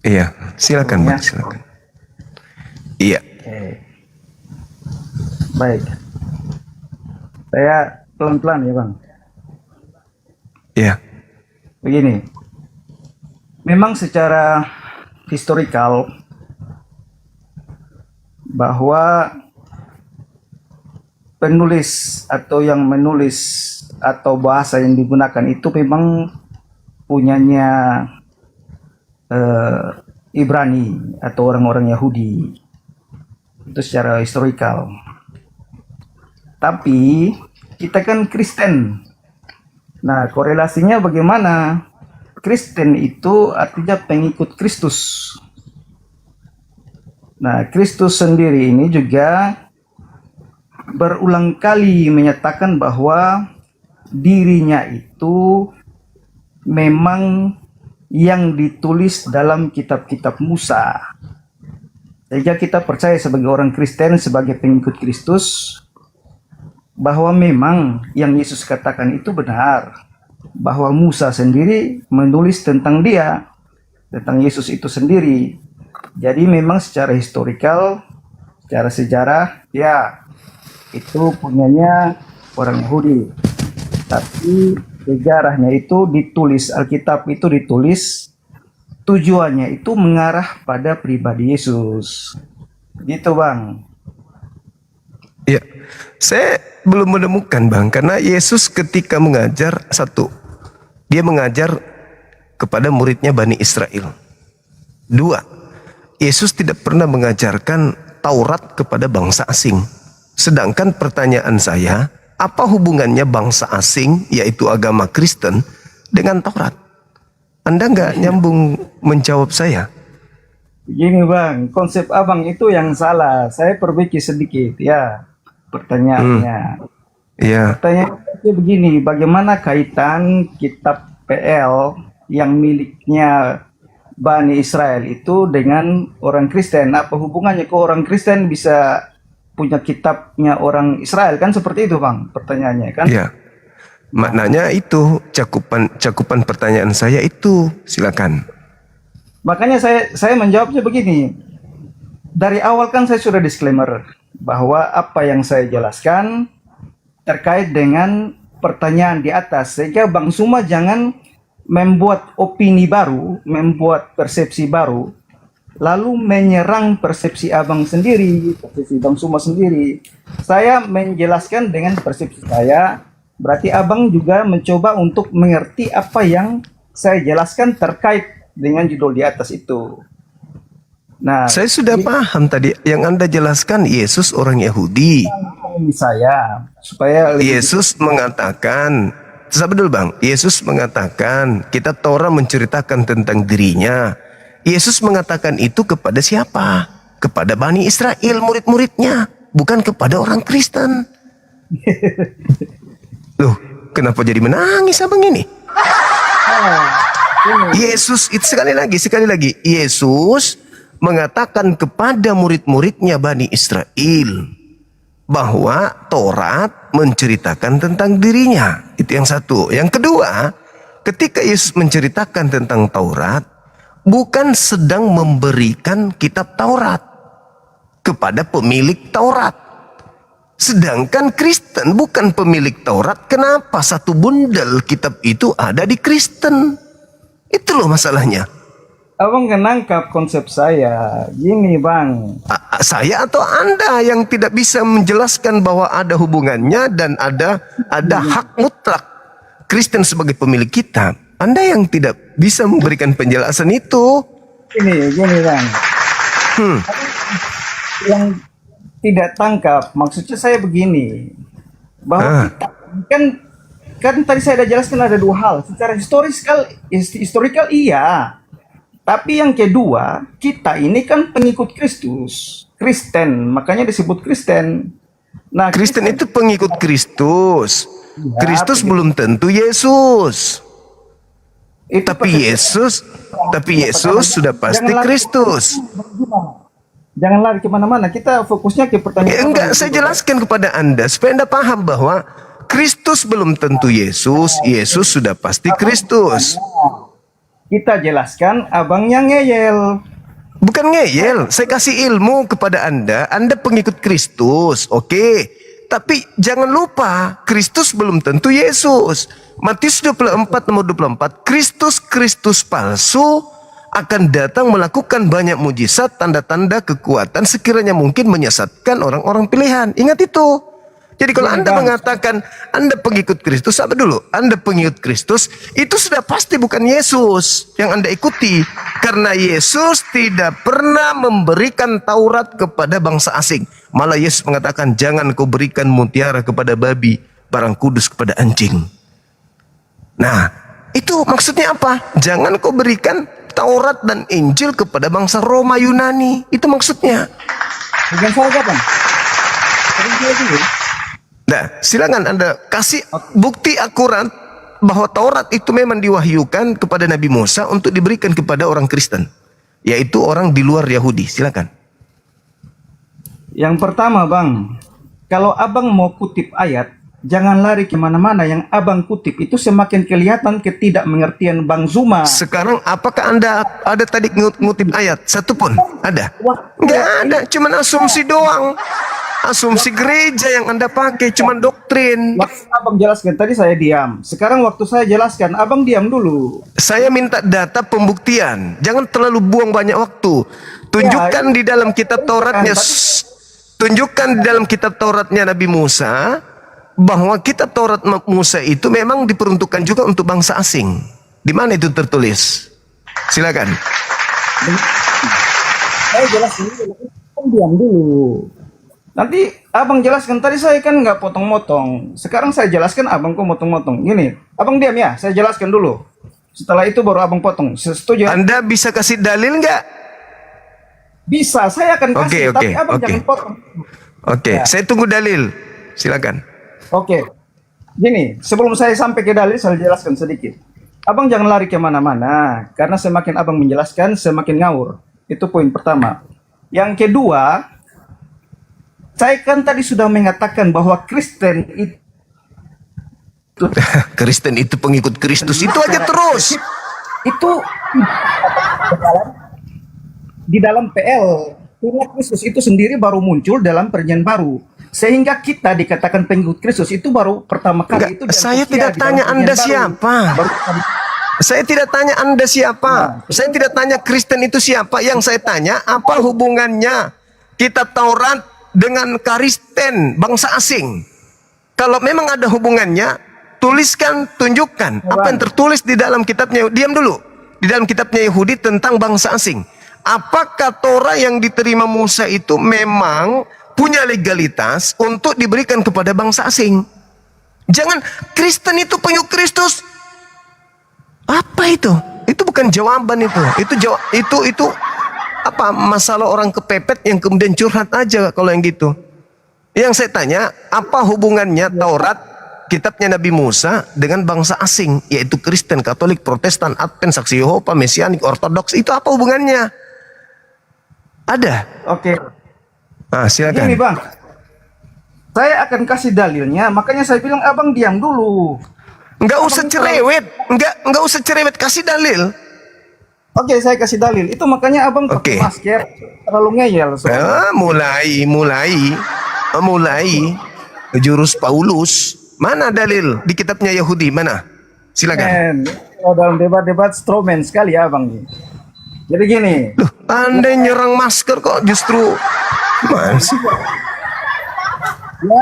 Iya, silakan Bang, silakan. Iya. Oke. Baik. Saya pelan-pelan ya Bang. Iya. Begini. Memang secara historikal bahwa penulis atau yang menulis atau bahasa yang digunakan itu memang punyanya Ibrani atau orang-orang Yahudi. Itu secara historikal. Tapi kita kan Kristen. Nah, korelasinya bagaimana? Kristen itu artinya pengikut Kristus. Nah, Kristus sendiri ini juga berulang kali menyatakan bahwa dirinya itu memang yang ditulis dalam kitab-kitab Musa. Sehingga kita percaya sebagai orang Kristen, sebagai pengikut Kristus, bahwa memang yang Yesus katakan itu benar. Bahwa Musa sendiri menulis tentang dia, tentang Yesus itu sendiri. Jadi memang secara historikal, secara sejarah, ya itu punyanya orang Yahudi. Tapi sejarahnya itu ditulis, Alkitab itu ditulis tujuannya itu mengarah pada pribadi Yesus. Gitu Bang. Ya, saya belum menemukan Bang, karena Yesus ketika mengajar, satu, dia mengajar kepada muridnya Bani Israel. Dua, Yesus tidak pernah mengajarkan Taurat kepada bangsa asing. Sedangkan pertanyaan saya, apa hubungannya bangsa asing, yaitu agama Kristen, dengan Taurat? Anda nggak nyambung menjawab saya. Begini Bang, konsep Abang itu yang salah. Saya perbaiki sedikit ya pertanyaannya. Iya. Pertanyaannya begini, bagaimana kaitan kitab PL yang miliknya Bani Israel itu dengan orang Kristen? Apa hubungannya kok orang Kristen bisa punya kitabnya orang Israel? Kan seperti itu Bang pertanyaannya kan? Iya. Maknanya itu cakupan pertanyaan saya itu. Silakan. Makanya saya menjawabnya begini. Dari awal kan saya sudah disclaimer bahwa apa yang saya jelaskan terkait dengan pertanyaan di atas, sehingga Bang Suma jangan membuat opini baru, membuat persepsi baru, lalu menyerang persepsi Abang sendiri, persepsi Bang Suma sendiri. Saya menjelaskan dengan persepsi saya, berarti Abang juga mencoba untuk mengerti apa yang saya jelaskan terkait dengan judul di atas itu. Nah, saya sudah paham tadi yang Anda jelaskan Yesus orang Yahudi. Saya supaya Yesus mengatakan, sabar dulu Bang. Yesus mengatakan kita Torah menceritakan tentang dirinya. Yesus mengatakan itu kepada siapa? Kepada Bani Israel, murid-muridnya, bukan kepada orang Kristen. Loh, kenapa jadi menangis Abang ini? Yesus itu sekali lagi Yesus mengatakan kepada murid-muridnya Bani Israel bahwa Taurat menceritakan tentang dirinya. Itu yang satu. Yang kedua, ketika Yesus menceritakan tentang Taurat, bukan sedang memberikan kitab Taurat kepada pemilik Taurat. Sedangkan Kristen bukan pemilik Taurat. Kenapa satu bundel kitab itu ada di Kristen? Itu loh masalahnya. Abang nggak nangkap konsep saya. Gini Bang. Saya atau Anda yang tidak bisa menjelaskan bahwa ada hubungannya dan ada hak mutlak Kristen sebagai pemilik kitab. Anda yang tidak bisa memberikan penjelasan itu. Gini Bang. Yang tidak tangkap, maksudnya saya begini. Bahwa kan tadi saya sudah jelaskan ada dua hal. Secara historical iya. Tapi yang kedua, kita ini kan pengikut Kristus, Kristen, makanya disebut Kristen. Nah, Kristen itu pengikut Kristus. Ya, Kristus belum tentu Yesus. Tapi Yesus sudah pasti Kristus. Jangan lari kemana-mana. Kita fokusnya ke pertanyaan. Enggak, saya jelaskan kepada Anda supaya Anda paham bahwa Kristus belum tentu Yesus. Yesus sudah pasti Kristus. Kita jelaskan, abangnya ngeyel. Bukan ngeyel, saya kasih ilmu kepada Anda. Anda pengikut Kristus, oke. Tapi jangan lupa, Kristus belum tentu Yesus. Matius 24 nomor 24, Kristus palsu akan datang melakukan banyak mujizat, tanda-tanda kekuatan sekiranya mungkin menyesatkan orang-orang pilihan. Ingat itu. Jadi kalau Anda mengatakan Anda pengikut Kristus, apa dulu? Anda pengikut Kristus, itu sudah pasti bukan Yesus yang Anda ikuti. Karena Yesus tidak pernah memberikan Taurat kepada bangsa asing. Malah Yesus mengatakan, jangan kau berikan mutiara kepada babi, barang kudus kepada anjing. Nah, itu maksudnya apa? Jangan kau berikan Taurat dan Injil kepada bangsa Roma Yunani. Itu maksudnya. Bukan salah kapan? Nah, silakan Anda kasih bukti akurat bahwa Taurat itu memang diwahyukan kepada Nabi Musa untuk diberikan kepada orang Kristen, yaitu orang di luar Yahudi. Silakan. Yang pertama Bang, kalau abang mau kutip ayat, jangan lari kemana-mana. Yang abang kutip itu semakin kelihatan ketidakmengertian Bang Zuma. Sekarang apakah Anda ada tadi ngutip ayat? Satu pun? Ada? Enggak ada, cuma asumsi doang. asumsi gereja yang Anda pakai, cuma doktrin. Waktu abang jelaskan tadi saya diam. Sekarang waktu saya jelaskan, abang diam dulu. Saya minta data pembuktian. Jangan terlalu buang banyak waktu. Tunjukkan di dalam kitab Tauratnya, tunjukkan di dalam kitab Tauratnya Nabi Musa bahwa kitab Taurat Musa itu memang diperuntukkan juga untuk bangsa asing. Di mana itu tertulis? Silakan. Saya jelasin dulu, abang diam dulu. Nanti abang jelaskan, tadi saya kan nggak potong-motong. Sekarang saya jelaskan, abang kok motong-motong. Gini, abang diam ya, saya jelaskan dulu. Setelah itu baru abang potong. Setuju? Anda bisa kasih dalil nggak? Bisa, saya akan kasih, tapi abang jangan potong. Oke, saya tunggu dalil. Silakan. Oke, gini, sebelum saya sampai ke dalil, saya jelaskan sedikit. Abang jangan lari kemana-mana, karena semakin abang menjelaskan, semakin ngawur. Itu poin pertama. Yang kedua, saya kan tadi sudah mengatakan bahwa Kristen itu Kristen itu pengikut Kristus, itu aja terus. Itu di dalam PL, umat Kristus itu sendiri baru muncul dalam perjanjian baru. Sehingga kita dikatakan pengikut Kristus itu baru pertama kali. Itu saya tidak tanya Anda siapa. Saya tidak tanya Anda siapa. Saya tidak tanya Kristen itu siapa. Yang saya tanya, apa hubungannya kitab Taurat dengan Kristen, bangsa asing? Kalau memang ada hubungannya, tuliskan, tunjukkan apa yang tertulis di dalam kitabnya. Diam dulu. Di dalam kitabnya Yahudi tentang bangsa asing. Apakah Torah yang diterima Musa itu memang punya legalitas untuk diberikan kepada bangsa asing? Jangan Kristen itu pengikut Kristus. Apa itu? Itu bukan jawaban itu. Itu apa masalah orang kepepet yang kemudian curhat aja kalau yang gitu. Yang saya tanya, apa hubungannya Taurat kitabnya Nabi Musa dengan bangsa asing, yaitu Kristen, Katolik, Protestan, Advent, Saksi Yehova, Mesianik, Ortodoks? Itu apa hubungannya? Ada? Oke. Ah, silakan. Gini bang, saya akan kasih dalilnya. Makanya saya bilang abang diam dulu. Enggak usah cerewet, enggak usah cerewet, kasih dalil. Oke, saya kasih dalil. Itu makanya abang pakai masker, terlalu ngeyel. Mulai jurus Paulus. Mana dalil di kitabnya Yahudi? Mana? Silakan. Dalam debat-debat strawman sekali ya abang. Jadi gini. Loh, Anda nyerang masker kok justru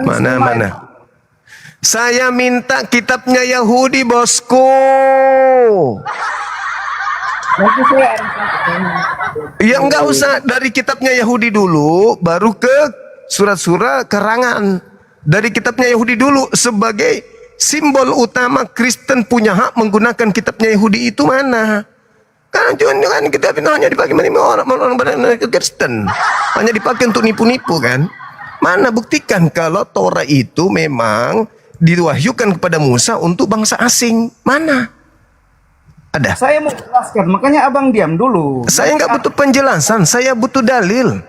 mana? Saya minta kitabnya Yahudi, bosku. Nanti saya ya enggak usah dari kitabnya Yahudi dulu, baru ke surat-surat karangan. Dari kitabnya Yahudi dulu sebagai simbol utama Kristen punya hak menggunakan kitabnya Yahudi itu mana? Kan kita hanya dipakai orang Kristen, hanya dipakai untuk nipu-nipu kan? Mana buktikan kalau Torah itu memang diwahyukan kepada Musa untuk bangsa asing? Mana? Ada. Saya mau jelaskan, makanya abang diam dulu. Saya nggak butuh penjelasan, saya butuh dalil.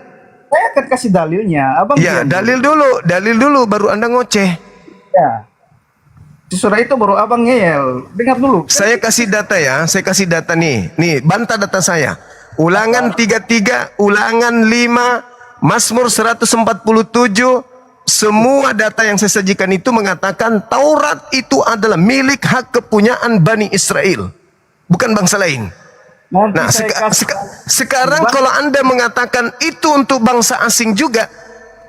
Saya akan kasih dalilnya. Abang ya, dalil dulu, baru Anda ngoceh. Ya. Di surah itu baru abang ngeyel. Dengar dulu. Saya kasih data ya, saya kasih data nih. Nih, bantah data saya. Ulangan 33, Ulangan 5, Mazmur 147, semua data yang saya sajikan itu mengatakan Taurat itu adalah milik hak kepunyaan Bani Israel, bukan bangsa lain. Nah, sekarang kalau Anda mengatakan itu untuk bangsa asing juga,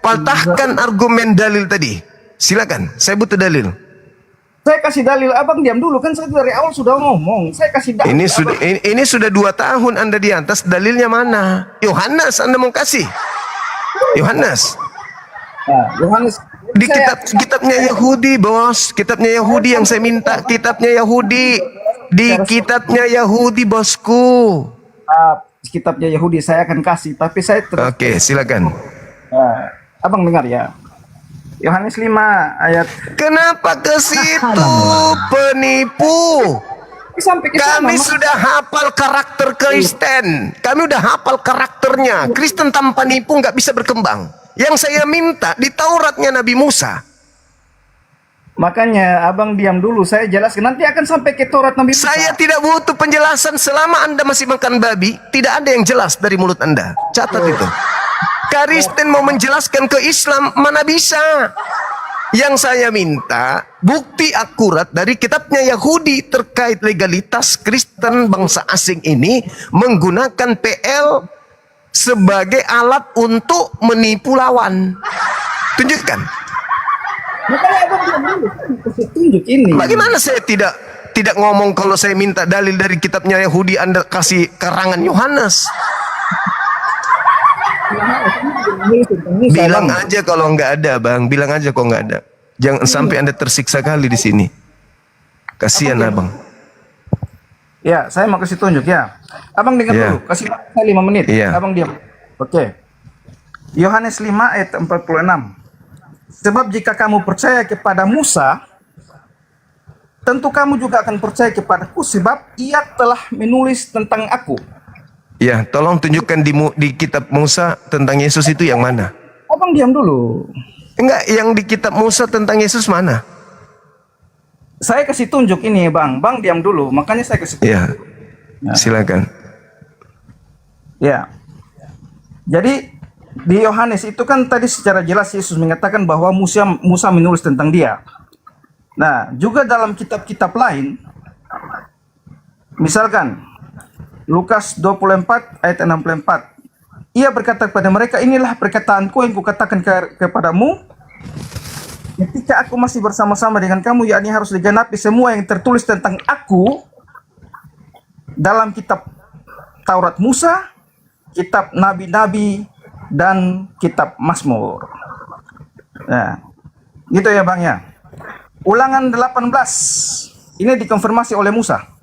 patahkan argumen dalil tadi. Silakan, saya butuh dalil. Saya kasih dalil, abang diam dulu, kan saya dari awal sudah ngomong. Saya kasih dalil. Ini sudah 2 tahun Anda di atas, dalilnya mana? Yohanes Anda mau kasih? Yohanes. Yohanes di kitabnya Yahudi, bos. Kitabnya Yahudi yang saya minta, kitabnya Yahudi. Di kitabnya Yahudi, bosku. Kitabnya Yahudi saya akan kasih, tapi saya terus. Oke, silakan. Abang dengar ya. Yohanes 5 ayat. Kenapa ke situ, penipu? Kami sudah hafal karakter Kristen. Kami udah hafal karakternya. Kristen tanpa nipu nggak bisa berkembang. Yang saya minta di Tauratnya Nabi Musa. Makanya abang diam dulu, saya jelaskan. Nanti akan sampai ke Taurat Nabi Musa. Saya tidak butuh penjelasan selama Anda masih makan babi. Tidak ada yang jelas dari mulut Anda. Catat itu. Kristen mau menjelaskan ke Islam, mana bisa. Yang saya minta bukti akurat dari kitabnya Yahudi terkait legalitas Kristen bangsa asing ini menggunakan PL sebagai alat untuk menipu lawan. Tunjukkan. Tunjuk ini. Bagaimana saya tidak ngomong kalau saya minta dalil dari kitabnya Yahudi, Anda kasih karangan Yohanes? Bilang aja kalau nggak ada, Bang. Bilang aja kalau nggak ada. Jangan sampai Anda tersiksa kali di sini. Kasihan Abang. Ya, saya mau kasih tunjuk ya. Abang dengar Ya. dulu, kasih saya 5 menit. Iya. Abang diam. Oke. Yohanes 5 ayat 46. Sebab jika kamu percaya kepada Musa, tentu kamu juga akan percaya kepadaku sebab ia telah menulis tentang aku. Ya, tolong tunjukkan di kitab Musa tentang Yesus itu yang mana? Abang diam dulu. Enggak, yang di kitab Musa tentang Yesus mana? Saya kasih tunjuk ini, Bang. Bang diam dulu, makanya saya kasih tunjuk. Ya, silakan. Ya. Jadi di Yohanes itu kan tadi secara jelas Yesus mengatakan bahwa Musa menulis tentang dia. Nah, juga dalam kitab-kitab lain, misalkan Lukas 24 ayat 64. Ia berkata kepada mereka, inilah perkataanku yang kukatakan kepadamu ketika aku masih bersama-sama dengan kamu, yakni harus digenapi semua yang tertulis tentang aku dalam kitab Taurat Musa, kitab Nabi-Nabi, dan kitab Mazmur. Nah, gitu ya Bang ya. Ulangan 18 ini dikonfirmasi oleh Musa.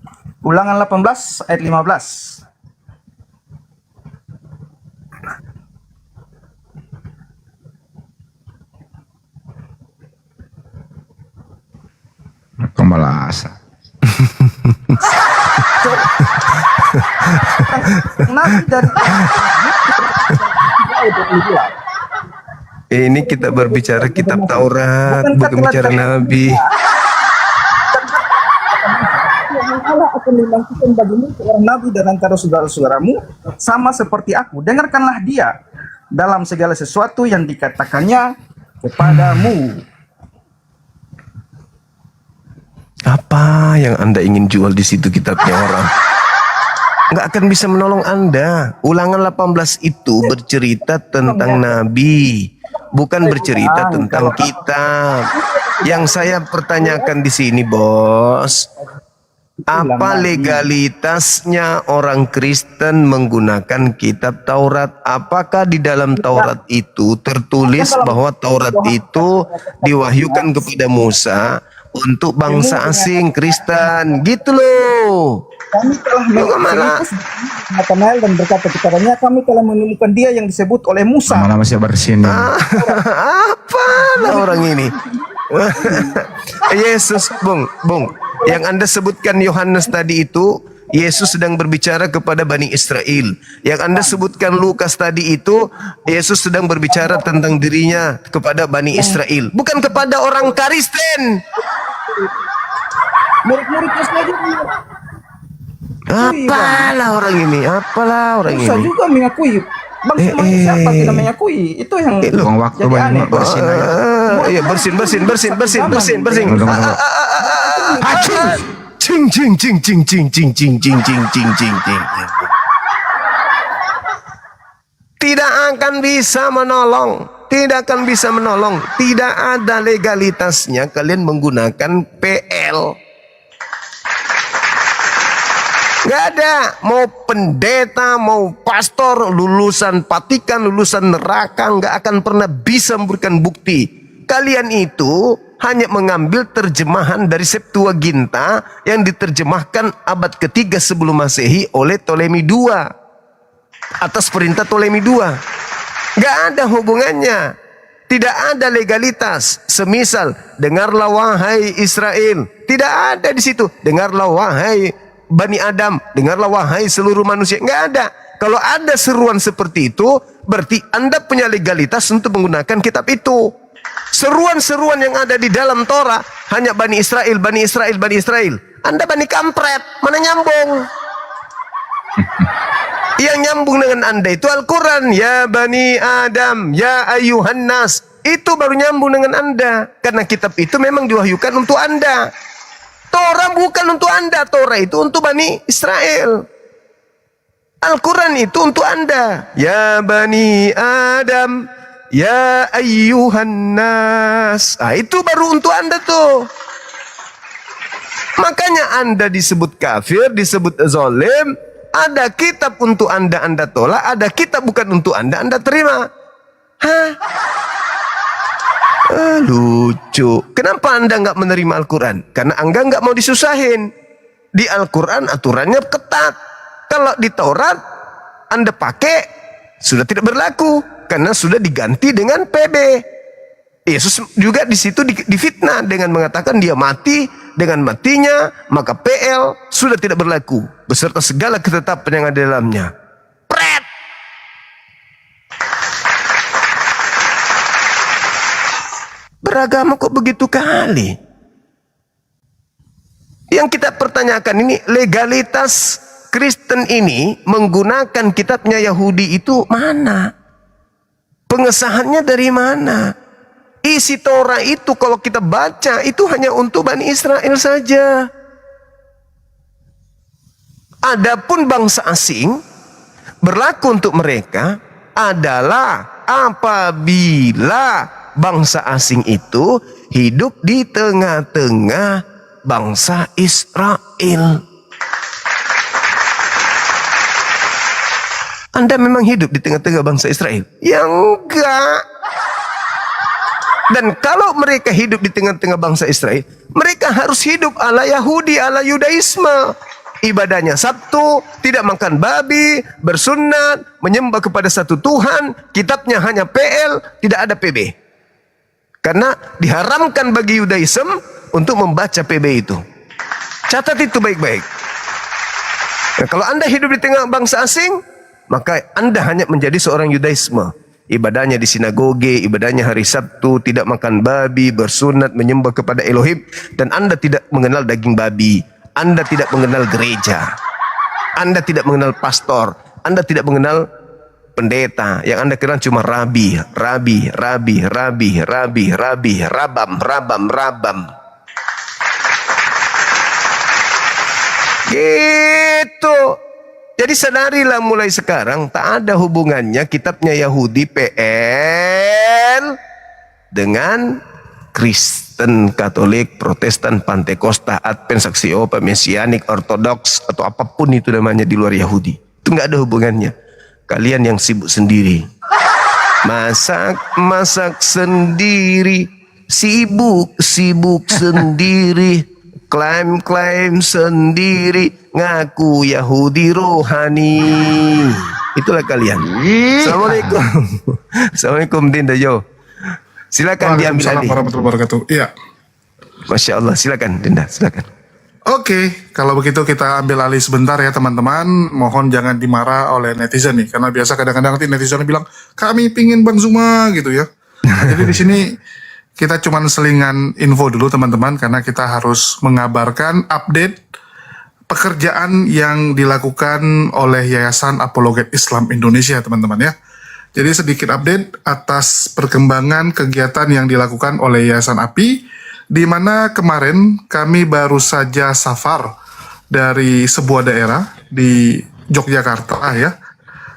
Ulangan 18 ayat 15. Kembalasan. Nabi dari Ini kita berbicara kitab Taurat, bukan bicara Nabi. Allah akan memangkinkan bagimu seorang nabi dan antara saudara-saudaramu sama seperti aku. Dengarkanlah dia dalam segala sesuatu yang dikatakannya kepadamu. Apa yang Anda ingin jual di situ kitabnya orang? Nggak akan bisa menolong Anda. Ulangan 18 itu bercerita tentang Nabi, bukan bercerita tentang kitab. Yang saya pertanyakan di sini, Bos, apa legalitasnya orang Kristen menggunakan kitab Taurat? Apakah di dalam Taurat itu tertulis bahwa Taurat itu diwahyukan kepada Musa untuk bangsa asing Kristen? Gitu loh. Kami telah Nathanael dan berkata kepadanya, kami telah menemukan dia yang disebut oleh Musa. Mana masih bersin. Apalah orang ini. Yesus, Bung, yang Anda sebutkan Yohanes tadi itu, Yesus sedang berbicara kepada Bani Israel. Yang Anda sebutkan Lukas tadi itu, Yesus sedang berbicara tentang dirinya kepada Bani Israel, bukan kepada orang Kristen. Murid-muridnya saja apalah orang ini, Musa juga mengakui. Bang siapa tidak mengakui? Itu yang Buang waktu banyak bersin aja. Iya, bersin. Tidak akan bisa menolong. Tidak ada legalitasnya kalian menggunakan PL. Nggak ada. Mau pendeta, mau pastor, lulusan Vatikan, lulusan neraka, nggak akan pernah bisa memberikan bukti. Kalian itu hanya mengambil terjemahan dari Septuaginta yang diterjemahkan abad ketiga sebelum Masehi oleh Ptolemy II atas perintah Ptolemy II. Nggak ada hubungannya. Tidak ada legalitas. Semisal, dengarlah wahai Israel. Tidak ada di situ. Dengarlah wahai Bani Adam, dengarlah wahai seluruh manusia. Nggak ada. Kalau ada seruan seperti itu, berarti Anda punya legalitas untuk menggunakan kitab itu. Seruan-seruan yang ada di dalam Torah hanya Bani Israel. Anda Bani kampret, mana nyambung? Yang nyambung dengan Anda itu Al-Quran. Ya Bani Adam, ya ayuhan nas. Itu baru nyambung dengan Anda. Karena kitab itu memang diwahyukan untuk Anda. Torah bukan untuk Anda. Torah itu untuk Bani Israel. Al-Quran itu untuk Anda. Ya Bani Adam, ya ayyuhan nas. Itu baru untuk Anda tuh. Makanya Anda disebut kafir, disebut zalim. Ada kitab untuk Anda tolak. Ada kitab bukan untuk Anda terima. Hah? Lucu. Kenapa Anda nggak menerima Al-Quran? Karena Anda nggak mau disusahin. Di Al-Quran aturannya ketat. Kalau di Taurat Anda pakai sudah tidak berlaku karena sudah diganti dengan PB. Yesus juga di situ difitnah dengan mengatakan dia mati, dengan matinya maka PL sudah tidak berlaku beserta segala ketetapan yang ada di dalamnya. Pret. Beragama kok begitu kali? Yang kita pertanyakan ini legalitas Kristen ini menggunakan kitabnya Yahudi itu mana? Pengesahannya dari mana? Isi Torah itu kalau kita baca itu hanya untuk Bani Israel saja. Adapun bangsa asing berlaku untuk mereka adalah apabila bangsa asing itu hidup di tengah-tengah bangsa Israel. Anda memang hidup di tengah-tengah bangsa Israel? Ya enggak. Dan kalau mereka hidup di tengah-tengah bangsa Israel, mereka harus hidup ala Yahudi, ala Yudaisme. Ibadahnya Sabtu, tidak makan babi, bersunat, menyembah kepada satu Tuhan, kitabnya hanya PL, tidak ada PB. Karena diharamkan bagi Yudaisme untuk membaca PB itu. Catat itu baik-baik. Nah, kalau Anda hidup di tengah bangsa asing, maka Anda hanya menjadi seorang Yudaisme. Ibadahnya di sinagoge, ibadahnya hari Sabtu, tidak makan babi, bersunat, menyembah kepada Elohim, dan Anda tidak mengenal daging babi. Anda tidak mengenal gereja. Anda tidak mengenal pastor. Anda tidak mengenal pendeta. Yang Anda kenal cuma rabi, rabam. Gitu. Jadi sadarilah mulai sekarang tak ada hubungannya kitabnya Yahudi PL dengan Kristen, Katolik, Protestan, Pantekosta, Advent, Saksio, Mesianik, Ortodoks atau apapun itu namanya di luar Yahudi. Itu nggak ada hubungannya. Kalian yang sibuk sendiri, masak sendiri, sibuk sendiri, klaim sendiri, ngaku Yahudi rohani. Itulah kalian. Assalamualaikum. Assalamualaikum Dinda Jo. Silakan diambil alih. Warahmatullahi wabarakatuh. Iya. Masya Allah, silakan Dinda, silakan. Oke, kalau begitu kita ambil alih sebentar ya teman-teman. Mohon jangan dimarah oleh netizen nih, karena biasa kadang-kadang nanti netizen bilang kami pingin Bang Zuma gitu ya. Nah, jadi di sini kita cuman selingan info dulu teman-teman, karena kita harus mengabarkan update pekerjaan yang dilakukan oleh Yayasan Apologet Islam Indonesia teman-teman ya. Jadi sedikit update atas perkembangan kegiatan yang dilakukan oleh Yayasan API, di mana kemarin kami baru saja safar dari sebuah daerah di Yogyakarta ya,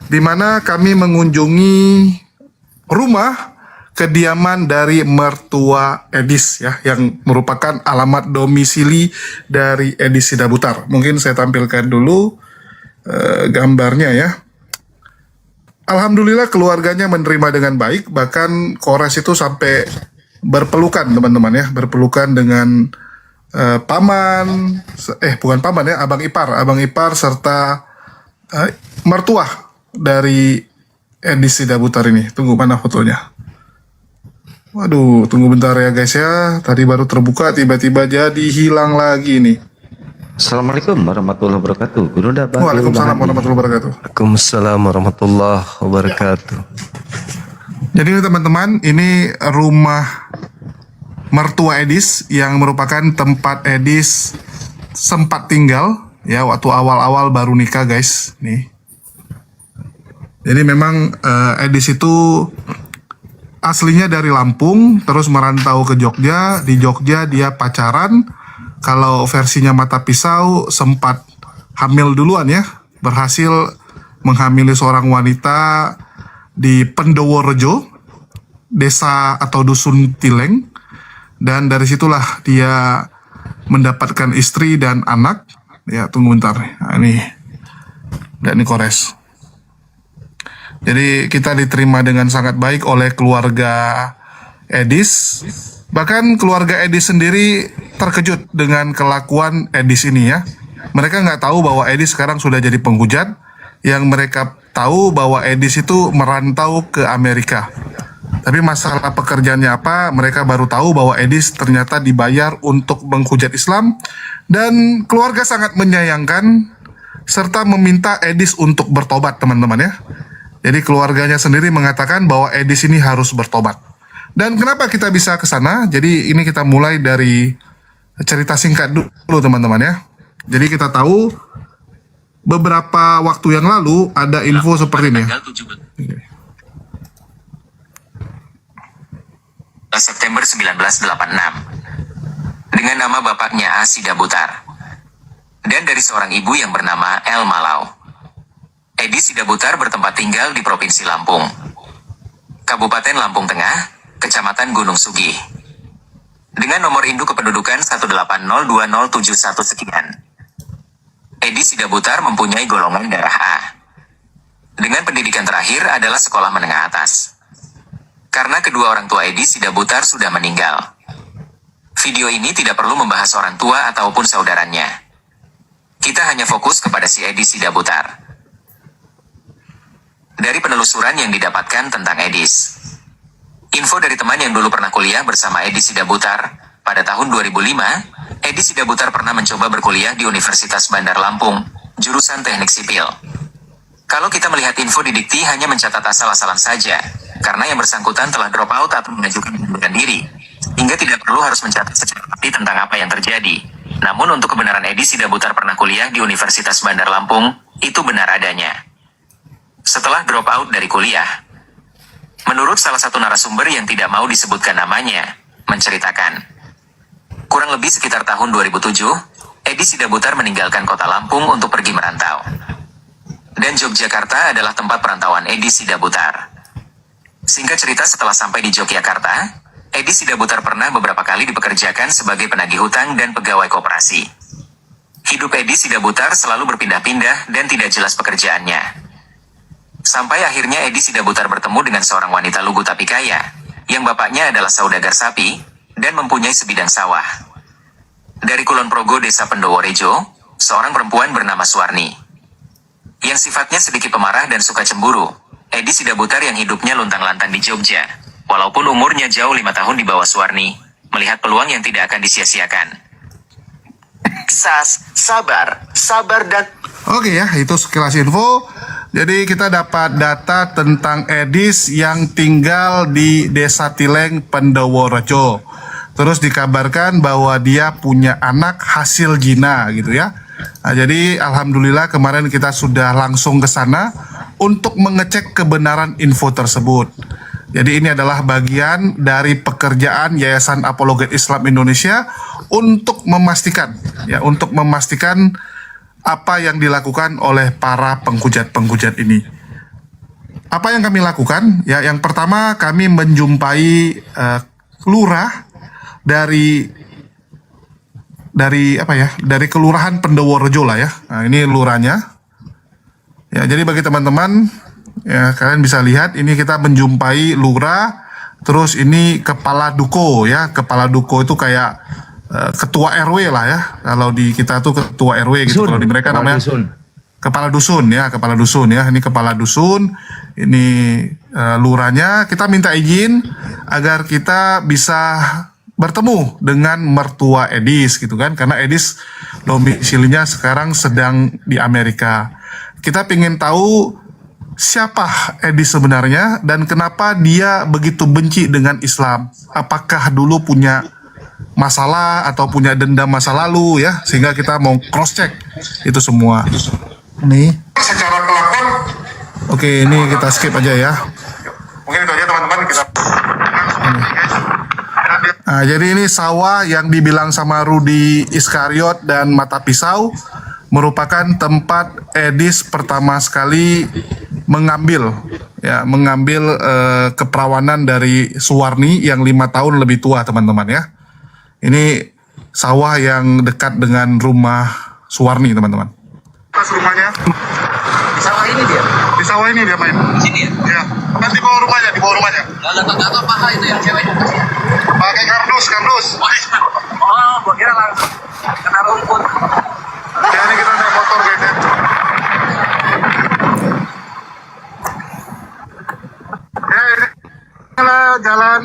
di mana kami mengunjungi rumah kediaman dari mertua Edis ya, yang merupakan alamat domisili dari Edis Sidabutar. Mungkin saya tampilkan dulu gambarnya ya. Alhamdulillah keluarganya menerima dengan baik, bahkan Kores itu sampai berpelukan teman-teman ya, berpelukan dengan paman, bukan paman ya, abang ipar serta mertua dari Edis Sidabutar ini. Tunggu mana fotonya? Waduh, tunggu bentar ya guys ya. Tadi baru terbuka, tiba-tiba jadi hilang lagi nih. Assalamualaikum warahmatullahi wabarakatuh. Guru udah bang. Waalaikumsalam warahmatullahi wabarakatuh. Waalaikumsalam warahmatullahi wabarakatuh. Jadi teman-teman, ini rumah mertua Edis yang merupakan tempat Edis sempat tinggal ya waktu awal-awal baru nikah guys. Nih. Jadi memang Edis itu aslinya dari Lampung, terus merantau ke Jogja. Di Jogja dia pacaran. Kalau versinya Mata Pisau sempat hamil duluan ya, berhasil menghamili seorang wanita di Pendoworejo, desa atau dusun Tileng, dan dari situlah dia mendapatkan istri dan anak. Ya, tunggu bentar. Nah, ini kores. Jadi kita diterima dengan sangat baik oleh keluarga Edis. Bahkan keluarga Edis sendiri terkejut dengan kelakuan Edis ini ya. Mereka nggak tahu bahwa Edis sekarang sudah jadi penghujat. Yang mereka tahu bahwa Edis itu merantau ke Amerika. Tapi masalah pekerjaannya apa, mereka baru tahu bahwa Edis ternyata dibayar untuk menghujat Islam. Dan keluarga sangat menyayangkan serta meminta Edis untuk bertobat, teman-teman ya. Jadi keluarganya sendiri mengatakan bahwa Edis ini harus bertobat. Dan kenapa kita bisa ke sana? Jadi ini kita mulai dari cerita singkat dulu, teman-teman ya. Jadi kita tahu beberapa waktu yang lalu ada info seperti ini ya. September 1986 dengan nama bapaknya Asida Butar dan dari seorang ibu yang bernama El Malau. Edi Sida Butar bertempat tinggal di Provinsi Lampung, Kabupaten Lampung Tengah, Kecamatan Gunung Sugih, dengan nomor induk kependudukan 1802071 sekian. Edi Sida Butar mempunyai golongan darah A. Dengan pendidikan terakhir adalah sekolah menengah atas. Karena kedua orang tua Edi Sida Butar sudah meninggal. Video ini tidak perlu membahas orang tua ataupun saudaranya. Kita hanya fokus kepada si Edi Sida Butar. Dari penelusuran yang didapatkan tentang Edis. Info dari teman yang dulu pernah kuliah bersama Edi Sida Butar, pada tahun 2005, Edi Sida Butar pernah mencoba berkuliah di Universitas Bandar Lampung, jurusan Teknik Sipil. Kalau kita melihat info di Dikti hanya mencatat asal-asalan saja, karena yang bersangkutan telah drop out atau mengajukan pengunduran diri, hingga tidak perlu harus mencatat secara pasti tentang apa yang terjadi. Namun untuk kebenaran Edi Sida Butar pernah kuliah di Universitas Bandar Lampung, itu benar adanya. Setelah drop out dari kuliah, menurut salah satu narasumber yang tidak mau disebutkan namanya, menceritakan, kurang lebih sekitar tahun 2007, Edi Sida Butar meninggalkan kota Lampung untuk pergi merantau. Dan Yogyakarta adalah tempat perantauan Edi Sida Butar. Singkat cerita, setelah sampai di Yogyakarta, Edi Sida Butar pernah beberapa kali dipekerjakan sebagai penagih hutang dan pegawai koperasi. Hidup Edi Sida Butar selalu berpindah-pindah dan tidak jelas pekerjaannya. Sampai akhirnya Edi Sida Butar bertemu dengan seorang wanita lugu tapi kaya, yang bapaknya adalah saudagar sapi, dan mempunyai sebidang sawah. Dari Kulon Progo, Desa Pendoworejo, seorang perempuan bernama Suwarni. Yang sifatnya sedikit pemarah dan suka cemburu, Edi Sida Butar yang hidupnya luntang-lantan di Jogja, walaupun umurnya jauh 5 tahun di bawah Suwarni, melihat peluang yang tidak akan disia-siakan. Sabar dan... Oke ya, itu sekilas info. Jadi kita dapat data tentang Edis yang tinggal di Desa Tileng, Pendoworejo. Terus dikabarkan bahwa dia punya anak hasil zina gitu ya. Nah, jadi alhamdulillah kemarin kita sudah langsung ke sana untuk mengecek kebenaran info tersebut. Jadi ini adalah bagian dari pekerjaan Yayasan Apologet Islam Indonesia untuk memastikan apa yang dilakukan oleh para penghujat-penghujat ini. Apa yang kami lakukan? Ya, yang pertama kami menjumpai lurah dari kelurahan Pendoworejo lah ya. Nah, ini lurahnya. Ya, jadi bagi teman-teman ya, kalian bisa lihat ini kita menjumpai lurah, terus ini kepala duko ya. Kepala duko itu kayak ketua RW lah ya. Kalau di kita tuh ketua RW gitu. Kalau di mereka namanya kepala dusun ya, kepala dusun ya. Ini kepala dusun, ini lurahnya. Kita minta izin agar kita bisa bertemu dengan mertua Edis gitu kan, karena Edis domisilinya sekarang sedang di Amerika. Kita ingin tahu siapa Edis sebenarnya dan kenapa dia begitu benci dengan Islam. Apakah dulu punya masalah atau punya dendam masa lalu ya, sehingga kita mau cross check itu semua. Nih. Secara kelakuan Oke, ini kita skip aja ya. Mungkin itu aja teman-teman kita. Nah, jadi ini sawah yang dibilang sama Rudi Iskariot dan Mata Pisau merupakan tempat Edis pertama sekali mengambil keperawanan dari Suwarni yang 5 tahun lebih tua, teman-teman ya. Ini sawah yang dekat dengan rumah Suwarni, teman-teman. Pas rumahnya di sawah ini dia. Di sawah ini dia main. Di sini ya? Iya. Kan di bawah rumahnya, Gatot paha itu yang cewek. Pakai kardus. Oh, gua kira langsung kena rumput. Ya, ini kita naik motor guys ya. Ya, ini adalah jalan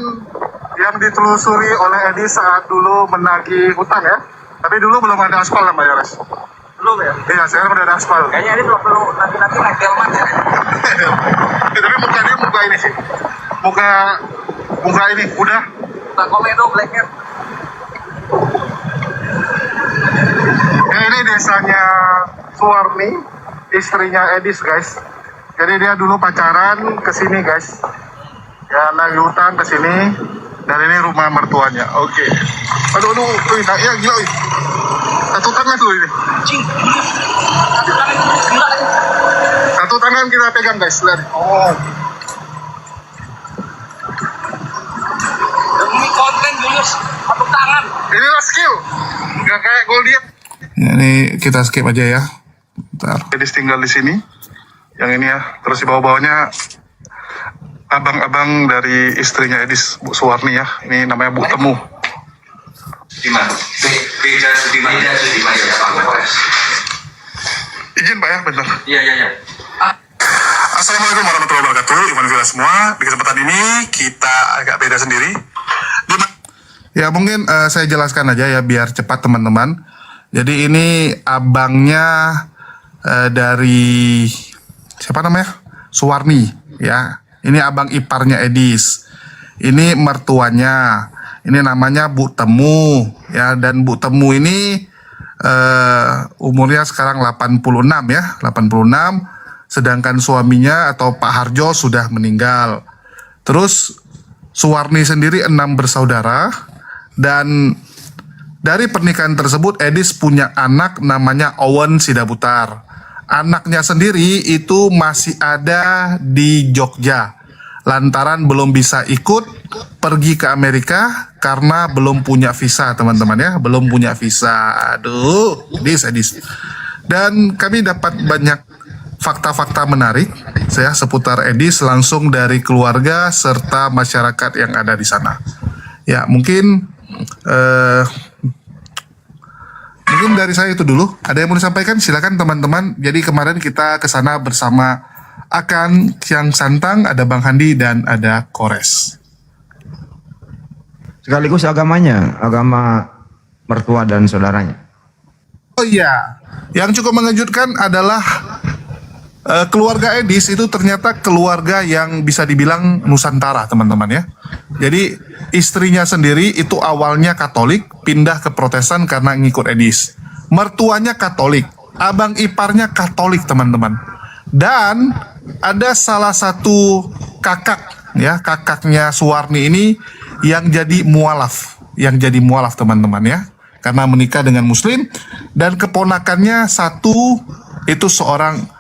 yang ditelusuri oleh Edi saat dulu menagih hutang ya. Tapi dulu belum ada aspal namanya, Res. Belum ya? Iya, sekarang udah ada aspal. Kayaknya ini belum perlu nanti naik delman ya. Tapi muka dia muka ini sih. Muka ini udah. Muka komedo black hat. Ya, ini desanya Suwarni, istrinya Edis guys. Jadi dia dulu pacaran ke sini guys. Ya, nagih hutang ke sini. Dan ini rumah mertuanya. Oke. Aduh, ya gila. Satu tangan tuh ini. Satu tangan kita pegang guys, lihat. Oh. Demi konten Julius, satu tangan. Inilah skill. Gak kayak Goldian. Ya, ini kita skip aja ya. Bentar. Jadi tinggal di sini. Yang ini ya. Terus di bawah-bawahnya abang-abang dari istrinya Edis, Bu Suwarni ya. Ini namanya Bu Temu. Beda Sudiman ya Pak. Izin Pak ya, bentar. Iya. Assalamualaikum warahmatullahi wabarakatuh, Iman Villa semua. Di kesempatan ini kita agak beda sendiri. Ya mungkin saya jelaskan aja ya biar cepat teman-teman. Jadi ini abangnya dari siapa namanya? Suwarni ya. Ini abang iparnya Edis. Ini mertuanya. Ini namanya Bu Temu ya, dan Bu Temu ini umurnya sekarang 86 ya, 86. Sedangkan suaminya atau Pak Harjo sudah meninggal. Terus Suwarni sendiri 6 bersaudara, dan dari pernikahan tersebut Edis punya anak namanya Owen Sidabutar. Anaknya sendiri itu masih ada di Jogja, lantaran belum bisa ikut pergi ke Amerika karena belum punya visa, teman-teman ya, belum punya visa. Aduh, Edis. Dan kami dapat banyak fakta-fakta menarik saya seputar Edis langsung dari keluarga serta masyarakat yang ada di sana. Ya, mungkin dari saya itu dulu. Ada yang mau disampaikan? Silakan teman-teman. Jadi kemarin kita ke sana bersama Akan, Siang Santang, ada Bang Handi dan ada Kores. Sekaligus agamanya, agama mertua dan saudaranya. Oh iya, yang cukup mengejutkan adalah keluarga Edis itu ternyata keluarga yang bisa dibilang Nusantara, teman-teman ya. Jadi istrinya sendiri itu awalnya Katolik, pindah ke Protestan karena ngikut Edis. Mertuanya Katolik, abang iparnya Katolik, teman-teman. Dan ada salah satu kakaknya Suwarni ini yang jadi mualaf, teman-teman ya, karena menikah dengan Muslim, dan keponakannya satu itu seorang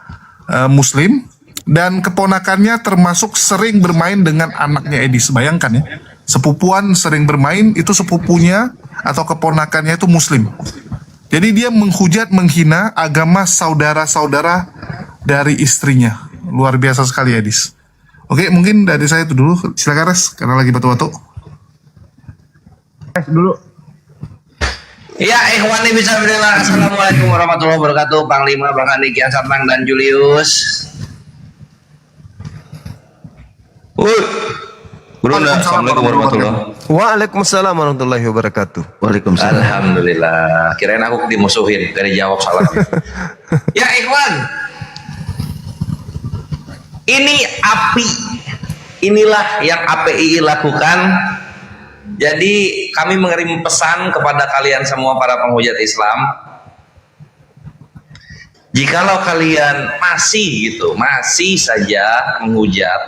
Muslim, dan keponakannya termasuk sering bermain dengan anaknya Edis. Bayangkan ya, sepupuan sering bermain, itu sepupunya atau keponakannya itu Muslim. Jadi dia menghujat, menghina agama saudara-saudara dari istrinya. Luar biasa sekali Edis. Oke, mungkin dari saya itu dulu. Silakan Res, karena lagi batu-batu. Res dulu. Ya, ikhwani bismillah. Assalamualaikum warahmatullahi wabarakatuh. Panglima, Bang Handi, Kian Santang, dan Julius. Assalamualaikum warahmatullahi wabarakatuh. Waalaikumsalam warahmatullahi wabarakatuh. Waalaikumsalam. Alhamdulillah. Kirain aku dimusuhin, gak dijawab salah. Ya, ikhwan. Ini API. Inilah yang API lakukan. Jadi kami mengirim pesan kepada kalian semua para penghujat Islam. Jikalau kalian masih saja menghujat,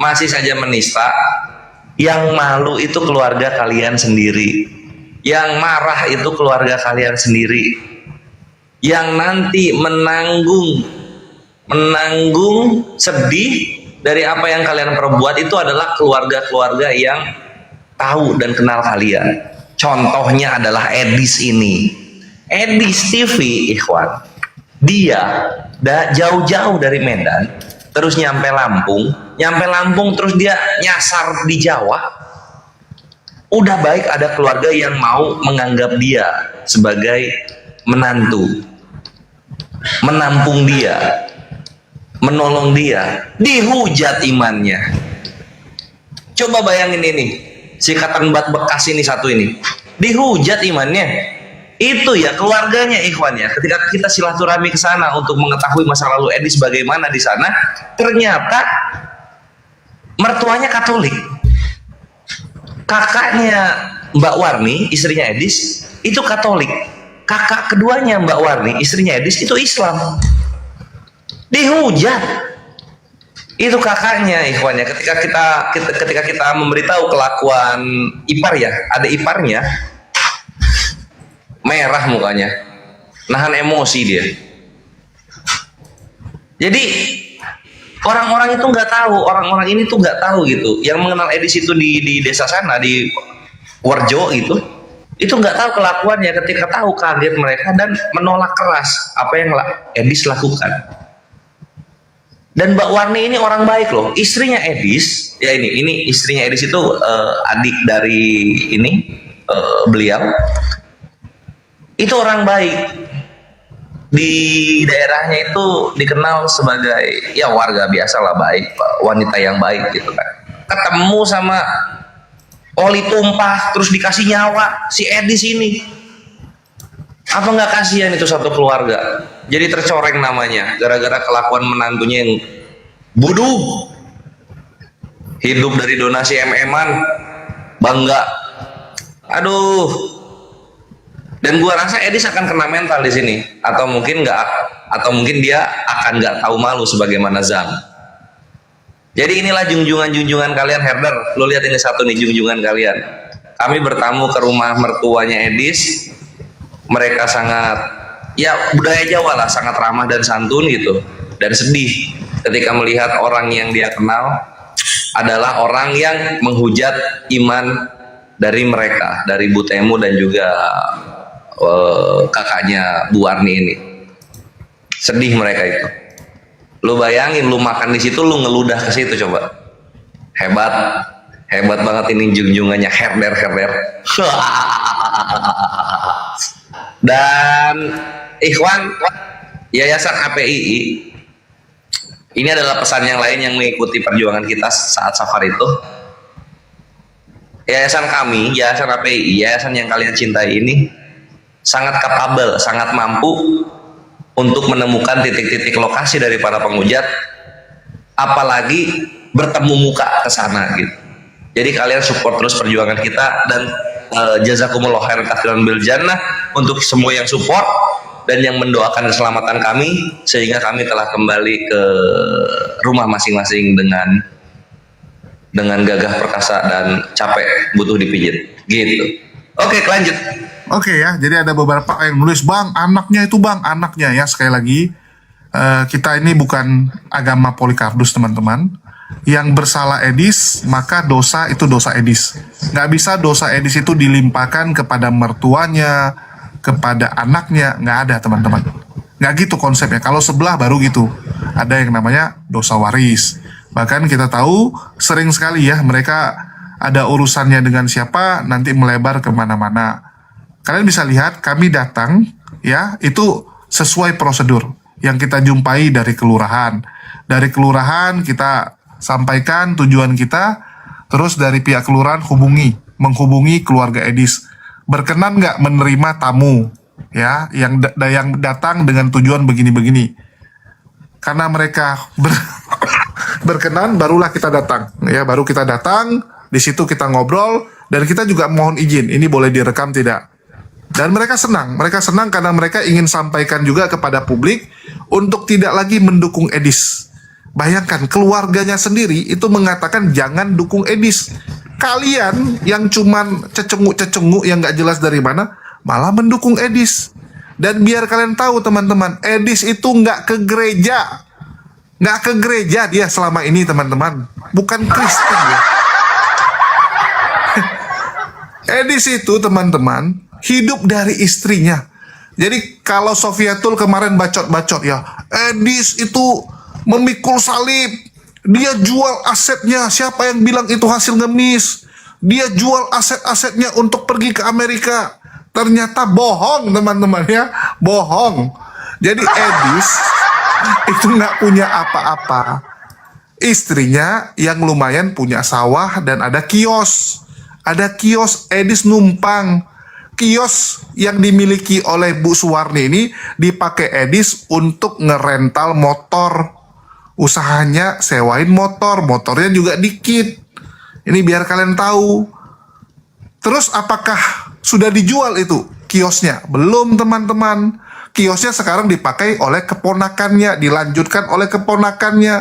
masih saja menista, yang malu itu keluarga kalian sendiri, yang marah itu keluarga kalian sendiri, yang nanti menanggung sedih dari apa yang kalian perbuat itu adalah keluarga-keluarga yang tahu dan kenal kalian. Contohnya adalah Edis ini. Edis TV, ikhwan. Dia jauh-jauh dari Medan, terus nyampe Lampung terus dia nyasar di Jawa. Udah baik ada keluarga yang mau menganggap dia sebagai menantu, menampung dia, menolong dia, dihujat imannya. Coba bayangin ini, si Katanbat Bekas ini satu ini, dihujat imannya. Itu ya keluarganya, ikhwan ya. Ketika kita silaturahmi ke sana untuk mengetahui masa lalu Edis bagaimana di sana, ternyata mertuanya Katolik. Kakaknya Mbak Warni, istrinya Edis, itu Katolik. Kakak keduanya Mbak Warni, istrinya Edis, itu Islam. Dihujat. Itu kakaknya, ikhwan ya. Ketika kita memberitahu kelakuan ipar ya, ada iparnya, merah mukanya, nahan emosi dia. Jadi orang-orang itu nggak tahu, orang-orang ini tuh nggak tahu gitu. Yang mengenal Edis itu di desa sana, di Warjo gitu, itu nggak tahu kelakuannya. Ketika tahu kaget mereka dan menolak keras apa yang Edis lakukan. Dan Mbak Warni ini orang baik loh, istrinya Edis, ya ini istrinya Edis itu adik dari beliau. Itu orang baik, di daerahnya itu dikenal sebagai ya warga biasa lah, baik, wanita yang baik gitu kan. Ketemu sama oli tumpah terus dikasih nyawa si Edis ini, apa nggak kasihan itu satu keluarga jadi tercoreng namanya gara-gara kelakuan menantunya yang bodoh, hidup dari donasi MM-an, bangga, aduh. Dan gua rasa Edis akan kena mental di sini, atau mungkin dia akan nggak tahu malu sebagaimana Zam. Jadi inilah junjungan kalian, Herder. Lo lihat ini satu nih junjungan kalian. Kami bertamu ke rumah mertuanya Edis. Mereka sangat, ya budaya Jawa lah, sangat ramah dan santun gitu. Dan sedih ketika melihat orang yang dia kenal adalah orang yang menghujat iman dari mereka, dari Bu Temu dan juga kakaknya Bu Warni ini. Sedih mereka itu. Lu bayangin, lu makan di situ, lu ngeludah ke situ coba. Hebat banget ini junjungannya Herder. Dan ikhwan, Yayasan APII ini adalah pesan yang lain yang mengikuti perjuangan kita saat safar itu. Yayasan kami, Yayasan APII, yayasan yang kalian cintai ini sangat kapabel, sangat mampu untuk menemukan titik-titik lokasi dari para penghujat, apalagi bertemu muka ke sana gitu. Jadi kalian support terus perjuangan kita dan jazakumullah khairan katsiran bil jannah untuk semua yang support dan yang mendoakan keselamatan kami sehingga kami telah kembali ke rumah masing-masing dengan gagah perkasa dan capek butuh dipijit gitu. Oke, lanjut. Oke ya, jadi ada beberapa yang nulis, Bang, anaknya ya. Sekali lagi, kita ini bukan agama Polikardus, teman-teman. Yang bersalah Edis, maka dosa itu dosa Edis. Nggak bisa dosa Edis itu dilimpahkan kepada mertuanya, kepada anaknya. Nggak ada, teman-teman. Nggak gitu konsepnya. Kalau sebelah baru gitu. Ada yang namanya dosa waris. Bahkan kita tahu sering sekali ya, mereka ada urusannya dengan siapa, nanti melebar kemana-mana. Kalian bisa lihat, kami datang, ya, itu sesuai prosedur yang kita jumpai dari kelurahan. Dari kelurahan kita sampaikan tujuan kita, terus dari pihak kelurahan menghubungi keluarga Edis. Berkenan nggak menerima tamu, ya, yang datang dengan tujuan begini-begini. Karena mereka berkenan, barulah kita datang, ya, baru kita datang. Di situ kita ngobrol dan kita juga mohon izin, ini boleh direkam tidak? Dan mereka senang karena mereka ingin sampaikan juga kepada publik untuk tidak lagi mendukung Edis. Bayangkan keluarganya sendiri itu mengatakan jangan dukung Edis. Kalian yang cuman cecenguk-cecenguk yang gak jelas dari mana malah mendukung Edis. Dan biar kalian tahu teman-teman, Edis itu gak ke gereja. Gak ke gereja dia selama ini teman-teman. Bukan Kristen ya. Edis itu teman-teman hidup dari istrinya. Jadi kalau Sofiatul kemarin bacot-bacot ya, Edis itu memikul salib, dia jual asetnya. Siapa yang bilang itu hasil ngemis? Dia jual aset-asetnya untuk pergi ke Amerika. Ternyata bohong teman-teman ya, bohong. Jadi Edis itu nggak punya apa-apa. Istrinya yang lumayan punya sawah dan ada kios. Ada kios, Edis numpang. Kios yang dimiliki oleh Bu Suwarni ini dipakai Edis untuk ngerental motor. Usahanya sewain motor, motornya juga dikit. Ini biar kalian tahu. Terus apakah sudah dijual itu kiosnya? Belum teman-teman. Kiosnya sekarang dipakai oleh keponakannya, dilanjutkan oleh keponakannya.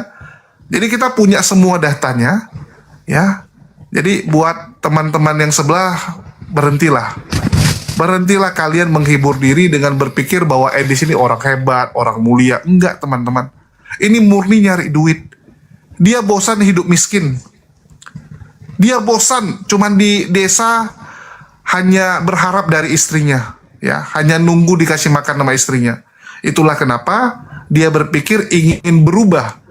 Jadi kita punya semua datanya, ya. Jadi buat teman-teman yang sebelah, berhentilah kalian menghibur diri dengan berpikir bahwa Edis ini orang hebat, orang mulia. Enggak teman-teman, ini murni nyari duit. Dia bosan hidup miskin. Dia bosan cuman di desa hanya berharap dari istrinya, ya, hanya nunggu dikasih makan sama istrinya. Itulah kenapa dia berpikir ingin berubah.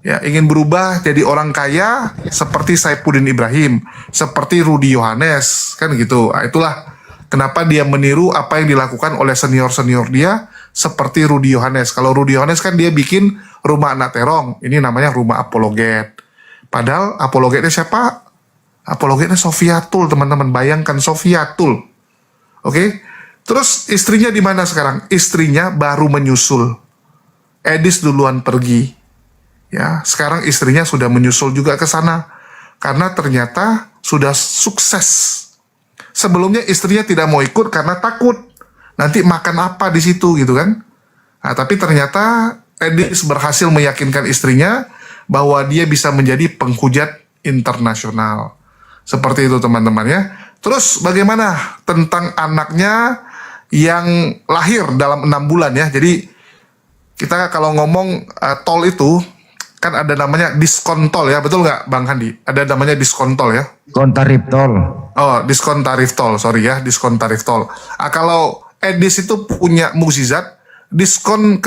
Ya, ingin berubah jadi orang kaya seperti Saifuddin Ibrahim, seperti Rudy Yohanes, kan gitu. Nah, itulah kenapa dia meniru apa yang dilakukan oleh senior-senior dia seperti Rudy Yohanes. Kalau Rudy Yohanes kan dia bikin rumah anak terong, ini namanya rumah apologet. Padahal apologetnya siapa? Apologetnya Sofiatul, teman-teman. Bayangkan Sofiatul. Oke? Terus istrinya di mana sekarang? Istrinya baru menyusul. Edis duluan pergi. Ya, sekarang istrinya sudah menyusul juga ke sana karena ternyata sudah sukses. Sebelumnya istrinya tidak mau ikut karena takut nanti makan apa di situ gitu kan. Nah, tapi ternyata Edis berhasil meyakinkan istrinya bahwa dia bisa menjadi penghujat internasional. Seperti itu teman-teman ya. Terus bagaimana tentang anaknya yang lahir dalam 6 bulan ya. Jadi kita kalau ngomong tol itu kan ada namanya diskon tol ya, betul nggak Bang Handi? Ada namanya diskon tol ya? Diskon tarif tol. Oh, diskon tarif tol, sorry ya, diskon tarif tol. Kalau Edis itu punya mukjizat, diskon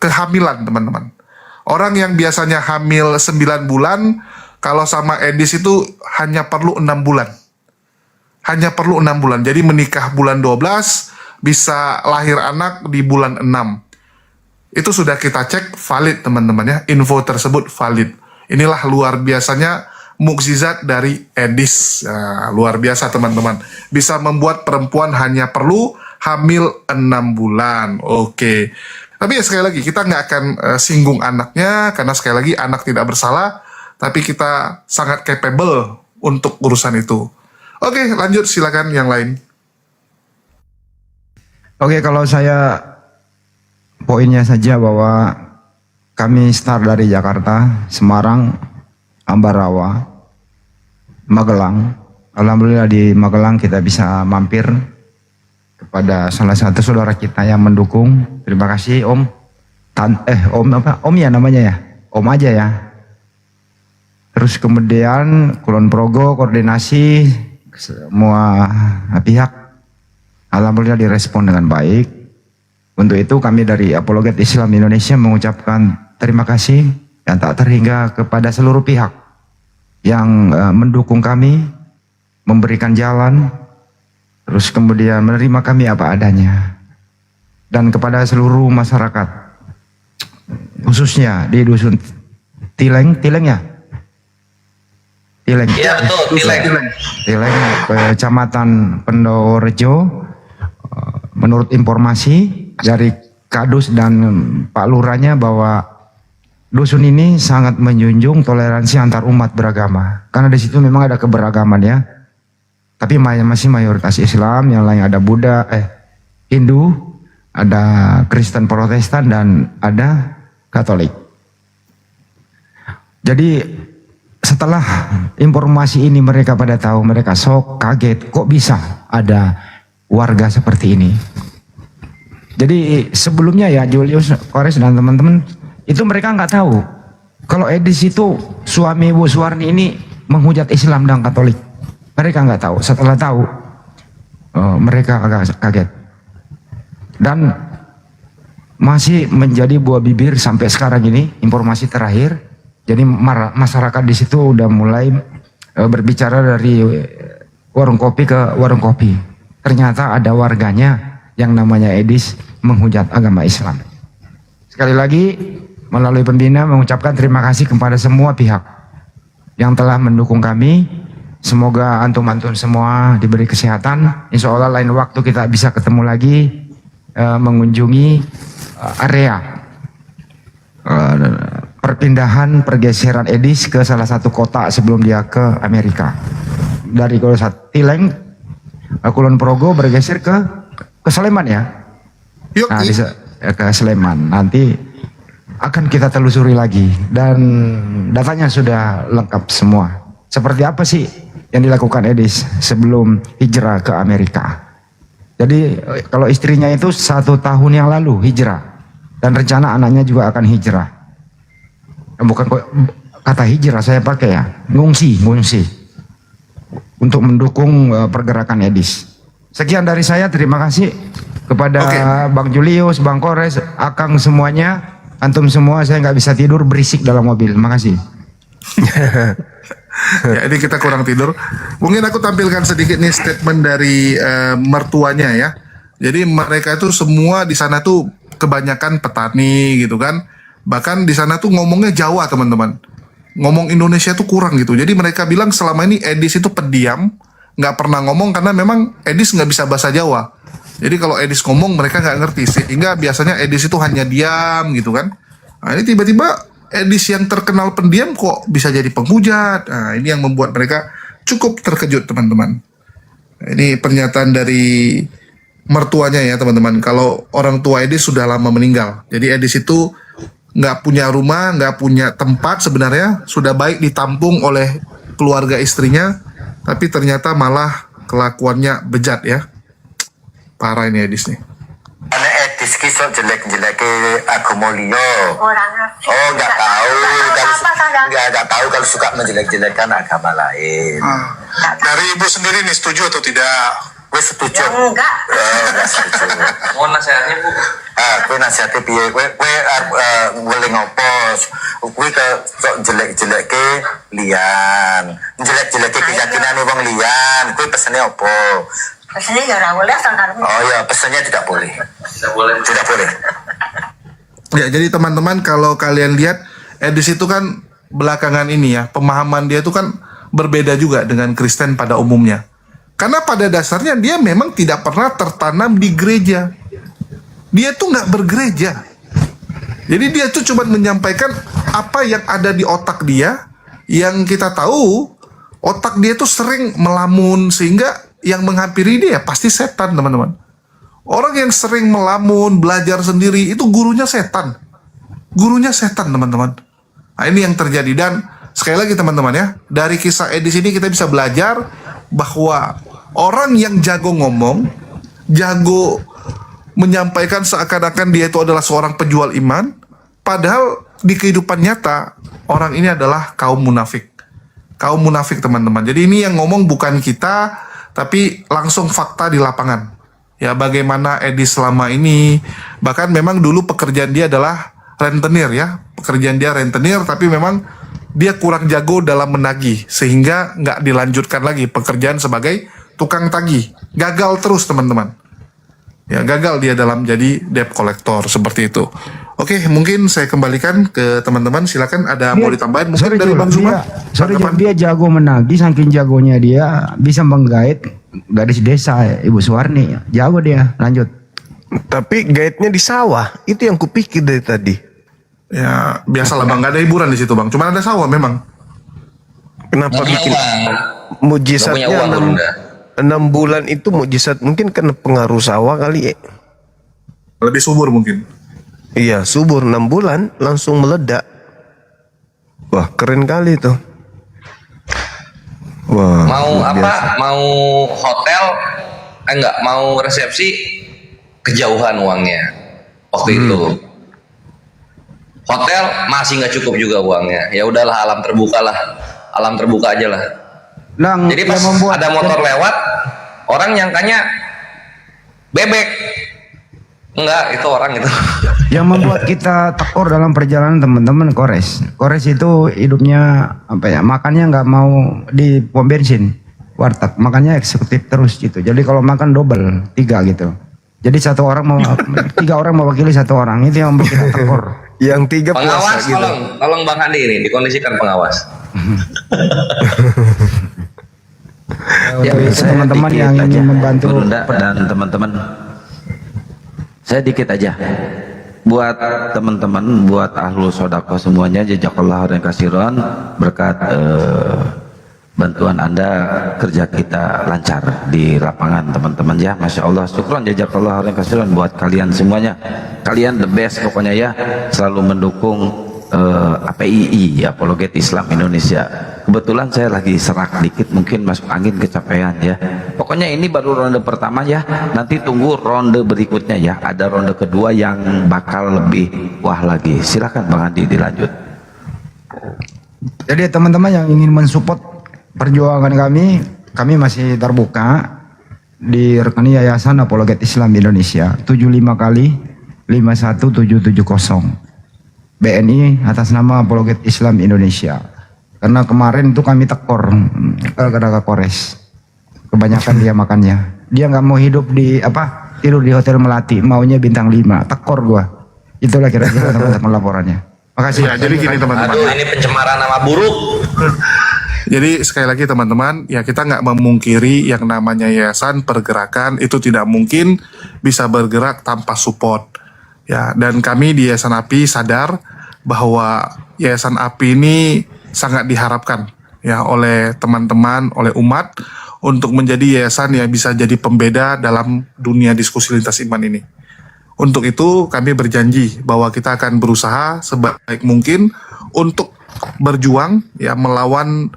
kehamilan teman-teman. Orang yang biasanya hamil 9 bulan, kalau sama Edis itu hanya perlu 6 bulan. Hanya perlu 6 bulan, jadi menikah bulan 12, bisa lahir anak di bulan 6. Itu sudah kita cek valid teman-teman ya, info tersebut valid. Inilah luar biasanya mukjizat dari Edis. Ya, luar biasa teman-teman. Bisa membuat perempuan hanya perlu hamil 6 bulan. Oke. Tapi ya sekali lagi kita nggak akan singgung anaknya karena sekali lagi anak tidak bersalah. Tapi kita sangat capable untuk urusan itu. Oke, lanjut silakan yang lain. Oke, kalau saya poinnya saja bahwa kami start dari Jakarta, Semarang, Ambarawa, Magelang. Alhamdulillah di Magelang kita bisa mampir kepada salah satu saudara kita yang mendukung. Terima kasih Om. Om apa? Om ya namanya ya? Om aja ya. Terus kemudian Kulon Progo koordinasi semua pihak. Alhamdulillah direspon dengan baik. Untuk itu kami dari Apologet Islam Indonesia mengucapkan terima kasih yang tak terhingga kepada seluruh pihak yang mendukung kami, memberikan jalan, terus kemudian menerima kami apa adanya. Dan kepada seluruh masyarakat, khususnya di Dusun Tileng ya? Tileng. Iya betul, Tileng, Kecamatan Pendorejo. Menurut informasi dari Kadus dan Pak Lurahnya bahwa dusun ini sangat menjunjung toleransi antar umat beragama. Karena di situ memang ada keberagaman ya. tapi masih mayoritas Islam, yang lain ada Buddha, Hindu, ada Kristen Protestan, dan ada Katolik. Jadi setelah informasi ini mereka pada tahu, mereka sok kaget, kok bisa ada warga seperti ini. Jadi sebelumnya ya Julius, Kores dan teman-teman itu mereka nggak tahu kalau Edis itu suami Ibu Suwarni ini menghujat Islam dan Katolik. Mereka nggak tahu. Setelah tahu, mereka agak kaget dan masih menjadi buah bibir sampai sekarang ini. Informasi terakhir, jadi masyarakat di situ udah mulai berbicara dari warung kopi ke warung kopi. Ternyata ada warganya yang namanya Edis menghujat agama Islam. Sekali lagi melalui pembina mengucapkan terima kasih kepada semua pihak yang telah mendukung kami. Semoga antum-antum semua diberi kesehatan. Insya Allah lain waktu kita bisa ketemu lagi mengunjungi area perpindahan pergeseran Edis ke salah satu kota sebelum dia ke Amerika. Dari Tileng, Kulon Progo bergeser ke Sleman ya. Nah, ke Sleman. Nanti akan kita telusuri lagi dan datanya sudah lengkap semua. Seperti apa sih yang dilakukan Edis sebelum hijrah ke Amerika? Jadi kalau istrinya itu 1 tahun yang lalu hijrah dan rencana anaknya juga akan hijrah. Bukan kata hijrah saya pakai ya, ngungsi untuk mendukung pergerakan Edis. Sekian dari saya, terima kasih kepada Bang Julius, Bang Kores, Akang semuanya, antum semua. Saya nggak bisa tidur, berisik dalam mobil. Makasih. Ya, ini kita kurang tidur. Mungkin aku tampilkan sedikit nih statement dari mertuanya ya. Jadi mereka itu semua di sana tuh kebanyakan petani gitu kan. Bahkan di sana tuh ngomongnya Jawa teman-teman. Ngomong Indonesia tuh kurang gitu. Jadi mereka bilang selama ini Edis itu pendiam, nggak pernah ngomong karena memang Edis nggak bisa bahasa Jawa. Jadi kalau Edis ngomong mereka nggak ngerti, sehingga biasanya Edis itu hanya diam gitu kan. Nah ini tiba-tiba Edis yang terkenal pendiam kok bisa jadi penghujat. Nah ini yang membuat mereka cukup terkejut teman-teman. Nah, ini pernyataan dari mertuanya ya teman-teman. Kalau orang tua Edis sudah lama meninggal, jadi Edis itu nggak punya rumah, nggak punya tempat sebenarnya. Sudah baik ditampung oleh keluarga istrinya, tapi ternyata malah kelakuannya bejat ya. Parah ini Edis nih. Edis kisah jelek-jelek aku mau liyo. Oh nggak tahu kalau nggak tahu kalau suka menjelek-jelekan agama lain. Dari ibu sendiri nih setuju atau tidak? Gue setuju. Enggak setuju. Mohon nasihatnya Bu. Gue nasihatnya piye? Gue boleh ngopos. Gue ke jelek-jelek ke lian. Jelek-jelek ke keyakinan wong lian. Gue pesennya opo? Pesennya nggak boleh sangkarmu. Oh ya, pesennya tidak boleh. Tidak boleh. Ya, jadi teman-teman kalau kalian lihat Edis itu kan belakangan ini ya, pemahaman dia itu kan berbeda juga dengan Kristen pada umumnya. Karena pada dasarnya dia memang tidak pernah tertanam di gereja. Dia tuh nggak bergereja. Jadi dia tuh cuma menyampaikan apa yang ada di otak dia. Yang kita tahu otak dia tuh sering melamun, sehingga yang menghampiri dia pasti setan teman-teman. Orang yang sering melamun, belajar sendiri, itu gurunya setan. Gurunya setan teman-teman. Nah ini yang terjadi. Dan sekali lagi teman-teman ya, dari kisah Edis ini kita bisa belajar bahwa orang yang jago ngomong, jago menyampaikan seakan-akan dia itu adalah seorang penjual iman, padahal di kehidupan nyata orang ini adalah kaum munafik. Kaum munafik teman-teman. Jadi ini yang ngomong bukan kita, tapi langsung fakta di lapangan. Ya bagaimana Edis selama ini, bahkan memang dulu pekerjaan dia adalah rentenir ya. Pekerjaan dia rentenir, tapi memang dia kurang jago dalam menagih, sehingga nggak dilanjutkan lagi pekerjaan sebagai tukang tagih. Gagal terus teman-teman. Ya gagal dia dalam jadi debt collector seperti itu. Oke, mungkin saya kembalikan ke teman-teman. Silakan ada mau ditambahin mungkin dari Bang Zuma. Dia jago menagih, saking jagonya dia bisa menggait gadis desa Ibu Suwarni. Jago dia. Lanjut. Tapi gaitnya di sawah. Itu yang kupikir dari tadi. Ya biasalah Bang, nggak ada hiburan di situ Bang. Cuma ada sawah memang. Kenapa bikin mujizatnya 6 bulan itu mukjizat mungkin karena pengaruh sawah kali ya. Lebih subur mungkin. Iya, subur 6 bulan langsung meledak. Wah, keren kali tuh. Wah. Mau luar apa? biasa. Mau hotel? Enggak, mau resepsi kejauhan uangnya waktu itu. Hotel masih nggak cukup juga uangnya. Ya udahlah, alam terbuka lah. Alam terbuka aja lah. Jadi pas ada motor lewat, orang nyangkanya bebek. Enggak, itu orang itu. Yang membuat kita tekor dalam perjalanan teman-teman Kores. Kores itu hidupnya apa ya? Makannya nggak mau di pom bensin, warteg. Makannya eksekutif terus gitu. Jadi kalau makan double 3 gitu. Jadi 1 orang mau 3 orang mewakili 1 orang. Itu yang membuat kita tekor. Yang 3 Pengawas, puasa gitu. tolong Bang Handi ini dikondisikan pengawas. Ya, teman-teman yang ingin membantu Bunda dan teman-teman, saya dikit aja buat teman-teman, buat ahlu sodako semuanya, jazakallah khairan kasiron, berkat bantuan Anda kerja kita lancar di lapangan teman-teman ya, Masya Allah, syukron jazakallah khairan kasiron buat kalian semuanya. Kalian the best pokoknya ya, selalu mendukung APII, Apologet Islam Indonesia. Kebetulan saya lagi serak dikit, mungkin masuk angin kecapean ya. Pokoknya ini baru ronde pertama ya, nanti tunggu ronde berikutnya ya, ada ronde kedua yang bakal lebih wah lagi. Silakan Bang Andi dilanjut. Jadi teman-teman yang ingin mensupport perjuangan kami masih terbuka di rekening Yayasan Apologet Islam Indonesia 75 kali 51770 BNI atas nama Apologet Islam Indonesia. Karena kemarin itu kami tekor gara-gara Kores. Kebanyakan dia makannya. Dia nggak mau hidup di tidur di hotel Melati, maunya bintang 5. Tekor gua. Itulah kira-kira teman-teman laporannya. Makasih. Ya, jadi gini teman-teman. Aduh, ini pencemaran nama buruk. Jadi sekali lagi teman-teman, ya kita nggak memungkiri yang namanya yayasan pergerakan itu tidak mungkin bisa bergerak tanpa support. Ya, dan kami di Yayasan API sadar bahwa Yayasan API ini sangat diharapkan ya oleh teman-teman, oleh umat untuk menjadi yayasan yang bisa jadi pembeda dalam dunia diskusi lintas iman ini. Untuk itu kami berjanji bahwa kita akan berusaha sebaik mungkin untuk berjuang ya melawan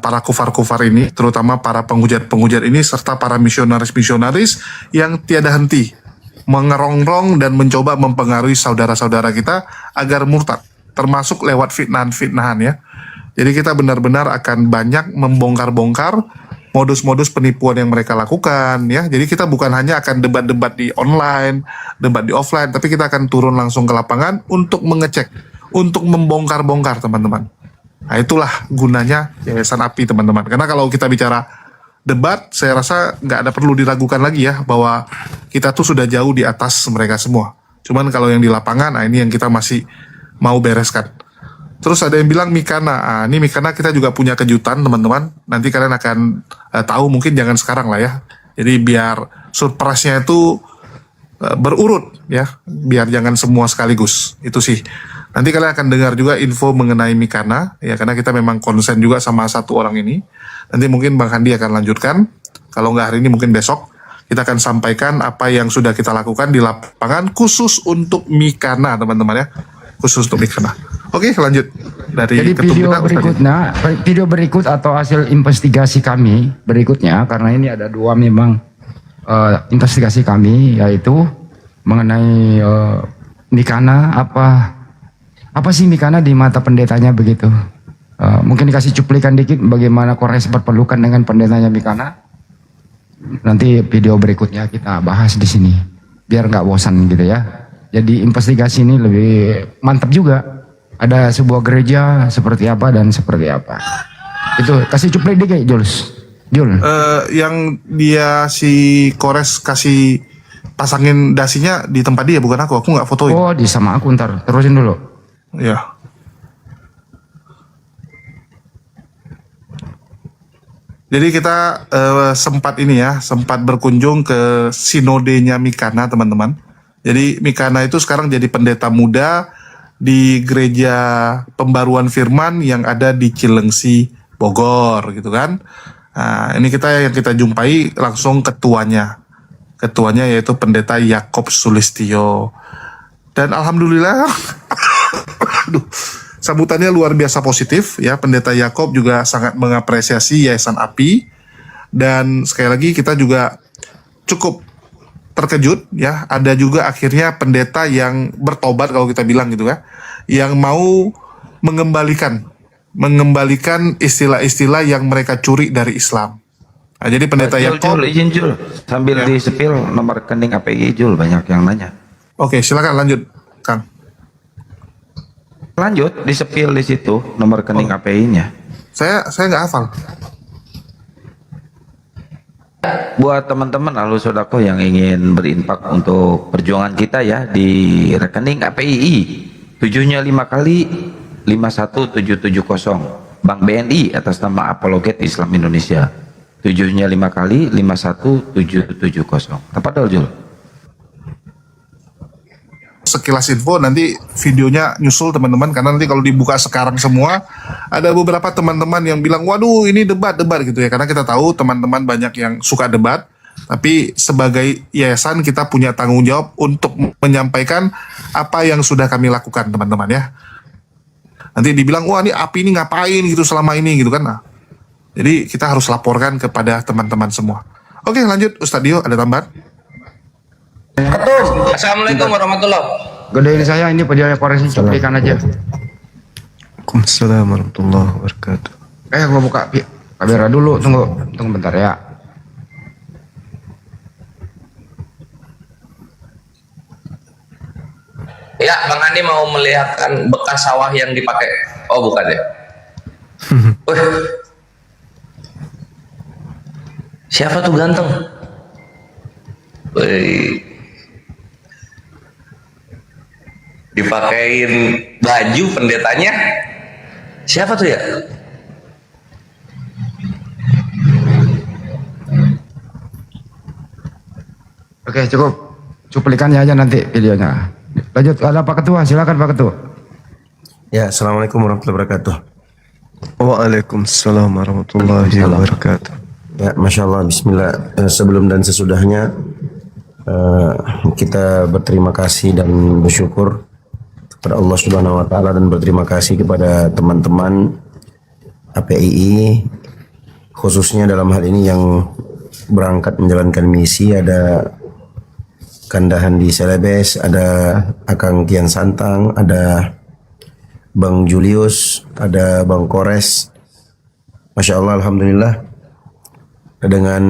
para kufar-kufar ini, terutama para penghujat-penghujat ini serta para misionaris-misionaris yang tiada henti mengerongrong dan mencoba mempengaruhi saudara-saudara kita agar murtad, termasuk lewat fitnahan-fitnahan ya. Jadi kita benar-benar akan banyak membongkar-bongkar modus-modus penipuan yang mereka lakukan ya. Jadi kita bukan hanya akan debat-debat di online, debat di offline, tapi kita akan turun langsung ke lapangan untuk mengecek, untuk membongkar-bongkar teman-teman. Nah itulah gunanya Yayasan API teman-teman. Karena kalau kita bicara debat, saya rasa nggak ada perlu diragukan lagi ya bahwa kita tuh sudah jauh di atas mereka semua. Cuman kalau yang di lapangan, nah ini yang kita masih mau bereskan. Terus ada yang bilang Mikana, ini Mikana kita juga punya kejutan teman-teman. Nanti kalian akan tahu, mungkin jangan sekarang lah ya. Jadi biar surprise-nya itu berurut ya, biar jangan semua sekaligus. Itu sih. Nanti kalian akan dengar juga info mengenai Mikana ya, karena kita memang konsen juga sama satu orang ini. Nanti mungkin Bang Handi akan lanjutkan. Kalau nggak hari ini mungkin besok kita akan sampaikan apa yang sudah kita lakukan di lapangan khusus untuk Mikana teman-teman ya, khusus untuk Mikana. Oke, lanjut dari jadi video berikut atau hasil investigasi kami berikutnya, karena ini ada 2 memang investigasi kami, yaitu mengenai Mikana, apa sih Mikana di mata pendetanya begitu. Mungkin dikasih cuplikan dikit bagaimana Kores berpelukan dengan pendetanya Mikana. Nanti video berikutnya kita bahas di sini biar nggak bosan gitu ya. Jadi investigasi ini lebih mantap juga. Ada sebuah gereja seperti apa dan seperti apa. Itu kasih cuplik dikit Jules. Jul. Yang dia si Kores kasih pasangin dasinya di tempat dia, bukan aku nggak fotoin. Oh, di sama aku, ntar terusin dulu. Ya. Jadi kita sempat berkunjung ke sinodenya Mikana teman-teman. Jadi Mikana itu sekarang jadi pendeta muda di gereja Pembaruan Firman yang ada di Cilengsi, Bogor gitu kan. Nah, ini yang kita jumpai langsung ketuanya yaitu Pendeta Yakob Sulistyo. Dan alhamdulillah aduh, sambutannya luar biasa positif ya. Pendeta Yakob juga sangat mengapresiasi Yayasan API, dan sekali lagi kita juga cukup terkejut ya, ada juga akhirnya pendeta yang bertobat kalau kita bilang gitu ya, yang mau mengembalikan istilah-istilah yang mereka curi dari Islam. Nah, jadi pendeta Yakob, izin Jul, sambil di-spill nomor rekening API Jul, banyak yang nanya. Oke, silakan lanjut, Kang. Lanjut, di-spill di situ nomor rekening API-nya. Saya nggak hafal. Buat teman-teman ahlu sodako yang ingin berinfak untuk perjuangan kita ya, di rekening APII 7-nya 5 kali 51770 Bank BNI atas nama Apologet Islam Indonesia. 7-nya 5 kali 51770. Tepat dong Jul? Sekilas info, nanti videonya nyusul teman-teman, karena nanti kalau dibuka sekarang semua ada beberapa teman-teman yang bilang waduh ini debat gitu ya, karena kita tahu teman-teman banyak yang suka debat, tapi sebagai yayasan kita punya tanggung jawab untuk menyampaikan apa yang sudah kami lakukan teman-teman ya. Nanti dibilang wah ini API ini ngapain gitu selama ini gitu kan. Nah, jadi kita harus laporkan kepada teman-teman semua. Oke, lanjut Ustadz Dio, ada tambahan? Ketum. Assalamualaikum warahmatullahi. Gedein saya ini pejabat Polres cuplikan aja. Waalaikumsalam warahmatullahi wabarakatuh. Gua buka kamera dulu, tunggu bentar ya. Ya, Bang Andi mau melihatkan bekas sawah yang dipakai. Oh, bukan ya. Siapa tuh ganteng? Dipakein baju pendetanya. Siapa tuh ya? Oke, cukup. Cuplikannya aja nanti videonya. Lanjut, ada Pak Ketua, silakan Pak Ketua. Ya, assalamualaikum warahmatullahi wabarakatuh. Waalaikumsalam warahmatullahi wabarakatuh. Ya, masya Allah, Bismillah. Sebelum dan sesudahnya kita berterima kasih dan bersyukur kepada Allah Subhanahu Wa Taala, dan berterima kasih kepada teman-teman APII, khususnya dalam hal ini yang berangkat menjalankan misi. Ada Kandahan di Celebes, ada Akang Kian Santang, ada Bang Julius, ada Bang Kores. Masya Allah, alhamdulillah, dengan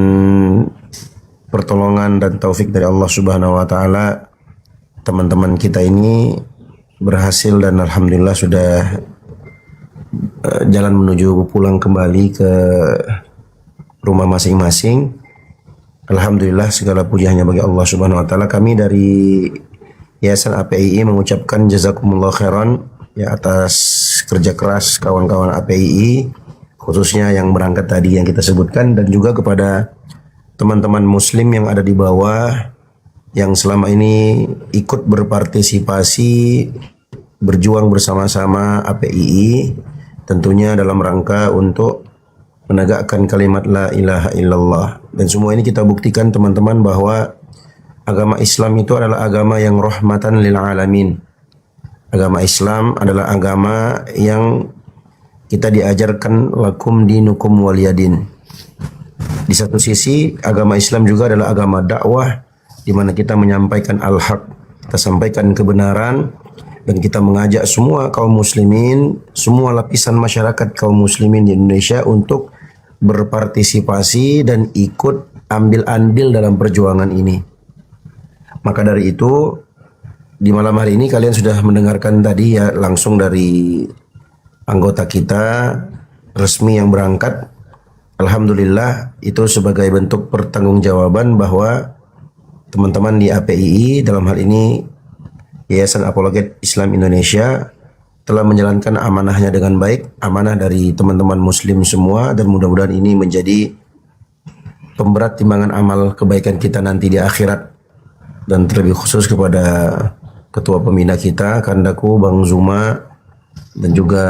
pertolongan dan taufik dari Allah Subhanahu Wa Taala, teman-teman kita ini berhasil dan alhamdulillah sudah jalan menuju pulang kembali ke rumah masing-masing. Alhamdulillah, segala puji hanya bagi Allah Subhanahu Wa Taala. Kami dari Yayasan APII mengucapkan jazakumullah khairan ya atas kerja keras kawan-kawan APII, khususnya yang berangkat tadi yang kita sebutkan, dan juga kepada teman-teman muslim yang ada di bawah yang selama ini ikut berpartisipasi berjuang bersama-sama APII, tentunya dalam rangka untuk menegakkan kalimat la ilaha illallah. Dan semua ini kita buktikan teman-teman bahwa agama Islam itu adalah agama yang rahmatan lil alamin. Agama Islam adalah agama yang kita diajarkan lakum dinukum waliyadin. Di satu sisi agama Islam juga adalah agama dakwah, di mana kita menyampaikan al-haq, kita sampaikan kebenaran, dan kita mengajak semua kaum muslimin, semua lapisan masyarakat kaum muslimin di Indonesia untuk berpartisipasi dan ikut ambil andil dalam perjuangan ini. Maka dari itu, di malam hari ini kalian sudah mendengarkan tadi ya langsung dari anggota kita resmi yang berangkat. Alhamdulillah, itu sebagai bentuk pertanggungjawaban bahwa teman-teman di APII, dalam hal ini Yayasan Apologet Islam Indonesia, telah menjalankan amanahnya dengan baik, amanah dari teman-teman muslim semua, dan mudah-mudahan ini menjadi pemberat timbangan amal kebaikan kita nanti di akhirat. Dan terlebih khusus kepada ketua pembina kita, Kandaku, Bang Zuma, dan juga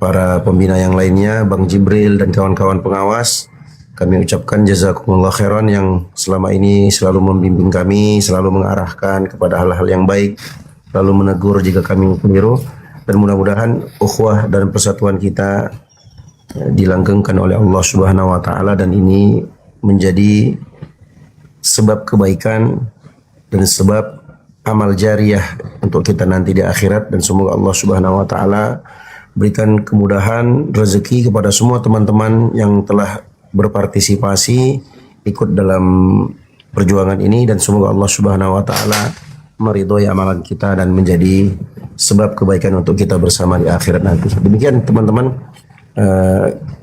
para pembina yang lainnya, Bang Jibril dan kawan-kawan pengawas. Kami ucapkan jazakumullah khairan yang selama ini selalu membimbing kami, selalu mengarahkan kepada hal-hal yang baik, selalu menegur jika kami keliru, dan mudah-mudahan ukhuwah dan persatuan kita dilanggengkan oleh Allah Subhanahu wa taala, dan ini menjadi sebab kebaikan dan sebab amal jariah untuk kita nanti di akhirat. Dan semoga Allah Subhanahu wa taala berikan kemudahan rezeki kepada semua teman-teman yang telah berpartisipasi ikut dalam perjuangan ini, dan semoga Allah Subhanahu wa taala meridhoi amalan kita dan menjadi sebab kebaikan untuk kita bersama di akhirat nanti. Demikian teman-teman,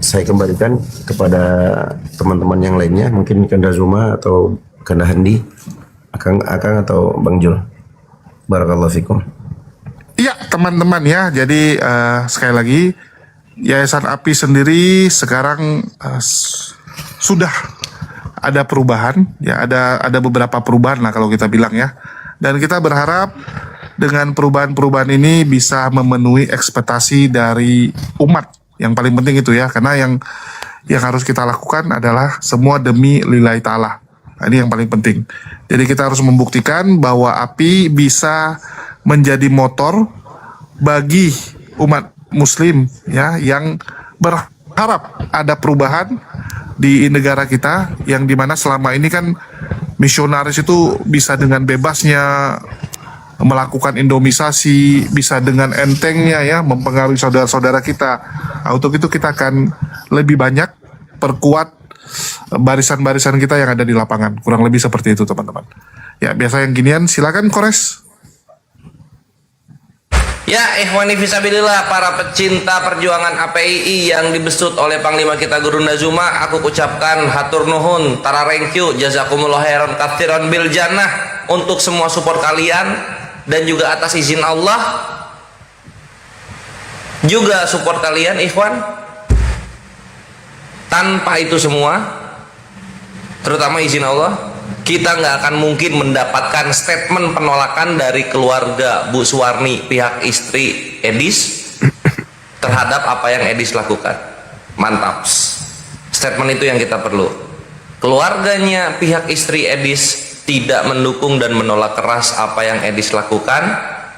saya kembalikan kepada teman-teman yang lainnya, mungkin Kanda Zuma atau Kanda Handi, Akang atau Bang Jul. Barakallahu fikum. Iya teman-teman ya, jadi sekali lagi Yayasan API sendiri sekarang sudah ada perubahan, ya ada beberapa perubahan lah kalau kita bilang ya, dan kita berharap dengan perubahan-perubahan ini bisa memenuhi ekspektasi dari umat. Yang paling penting itu ya, karena yang harus kita lakukan adalah semua demi lillahi ta'ala. Nah, ini yang paling penting. Jadi kita harus membuktikan bahwa API bisa menjadi motor bagi umat muslim ya, yang berharap ada perubahan di negara kita, yang dimana selama ini kan misionaris itu bisa dengan bebasnya melakukan indomisasi, bisa dengan entengnya ya mempengaruhi saudara-saudara kita. Nah, untuk itu kita akan lebih banyak perkuat barisan-barisan kita yang ada di lapangan. Kurang lebih seperti itu teman-teman. Ya biasa yang ginian, silakan Kores. Ya, ikhwani fisabilillah, para pecinta perjuangan APII yang dibesut oleh Panglima kita Guru Nazuma, aku ucapkan hatur nuhun, tararengkyu, jazakumullah khairan katsiran bil jannah untuk semua support kalian, dan juga atas izin Allah juga support kalian ikhwan. Tanpa itu semua, terutama izin Allah, kita nggak akan mungkin mendapatkan statement penolakan dari keluarga Bu Suwarni, pihak istri Edis, terhadap apa yang Edis lakukan. Mantap. Statement itu yang kita perlu. Keluarganya pihak istri Edis tidak mendukung dan menolak keras apa yang Edis lakukan,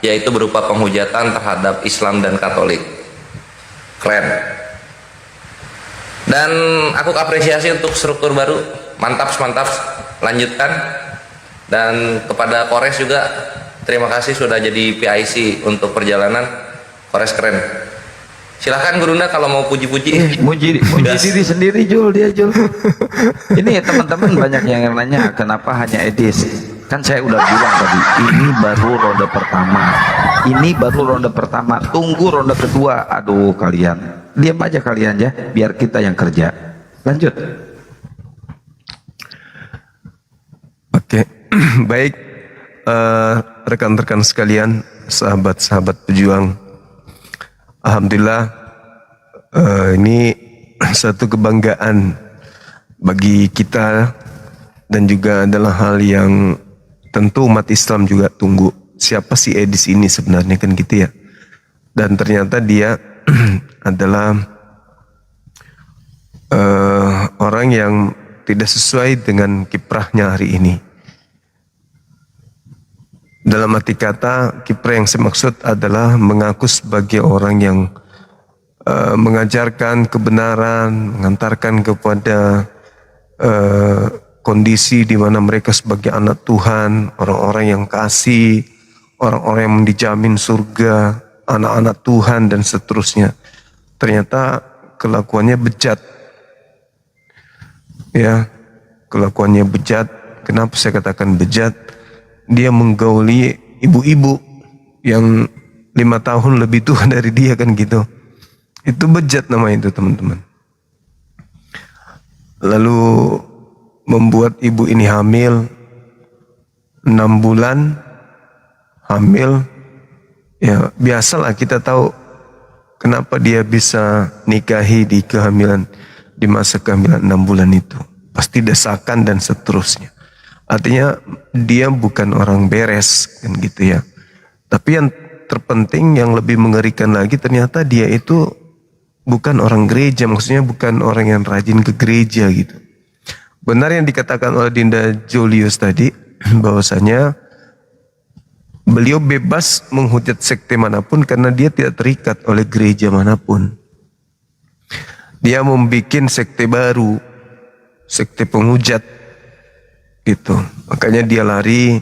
yaitu berupa penghujatan terhadap Islam dan Katolik. Keren. Dan aku apresiasi untuk struktur baru. Mantap. Lanjutkan. Dan kepada Kores juga terima kasih sudah jadi PIC untuk perjalanan. Kores keren. Silahkan Gurunda kalau mau puji-puji. Muji diri sendiri Jul, dia Jul. Ini teman-teman banyak yang nanya kenapa hanya Edis. Kan saya udah bilang tadi, ini baru ronde pertama. Tunggu ronde kedua. Aduh kalian, diam aja kalian ya, biar kita yang kerja. Lanjut. Oke, baik rekan-rekan sekalian, sahabat-sahabat pejuang. Alhamdulillah, ini satu kebanggaan bagi kita, dan juga adalah hal yang tentu umat Islam juga tunggu. Siapa sih Edis ini sebenarnya, kan gitu ya. Dan ternyata dia adalah orang yang tidak sesuai dengan kiprahnya hari ini. Dalam arti kata, kiprah yang saya maksud adalah mengaku sebagai orang yang mengajarkan kebenaran, mengantarkan kepada kondisi di mana mereka sebagai anak Tuhan, orang-orang yang kasih, orang-orang yang dijamin surga, anak-anak Tuhan dan seterusnya. Ternyata kelakuannya bejat. Ya, kelakuannya bejat. Kenapa saya katakan bejat? Dia menggauli ibu-ibu yang 5 tahun lebih tua dari dia, kan gitu. Itu bejat nama itu teman-teman. Lalu membuat ibu ini hamil 6 bulan, hamil. Ya biasalah, kita tahu kenapa dia bisa nikahi di kehamilan, di masa kehamilan 6 bulan itu. Pasti desakan dan seterusnya. Artinya dia bukan orang beres, kan gitu ya. Tapi yang terpenting, yang lebih mengerikan lagi, ternyata dia itu bukan orang gereja, maksudnya bukan orang yang rajin ke gereja gitu. benar yang dikatakan oleh Dinda Julius tadi, bahwasanya beliau bebas menghujat sekte manapun karena dia tidak terikat oleh gereja manapun. Dia membuat sekte baru, sekte penghujat gitu. Makanya dia lari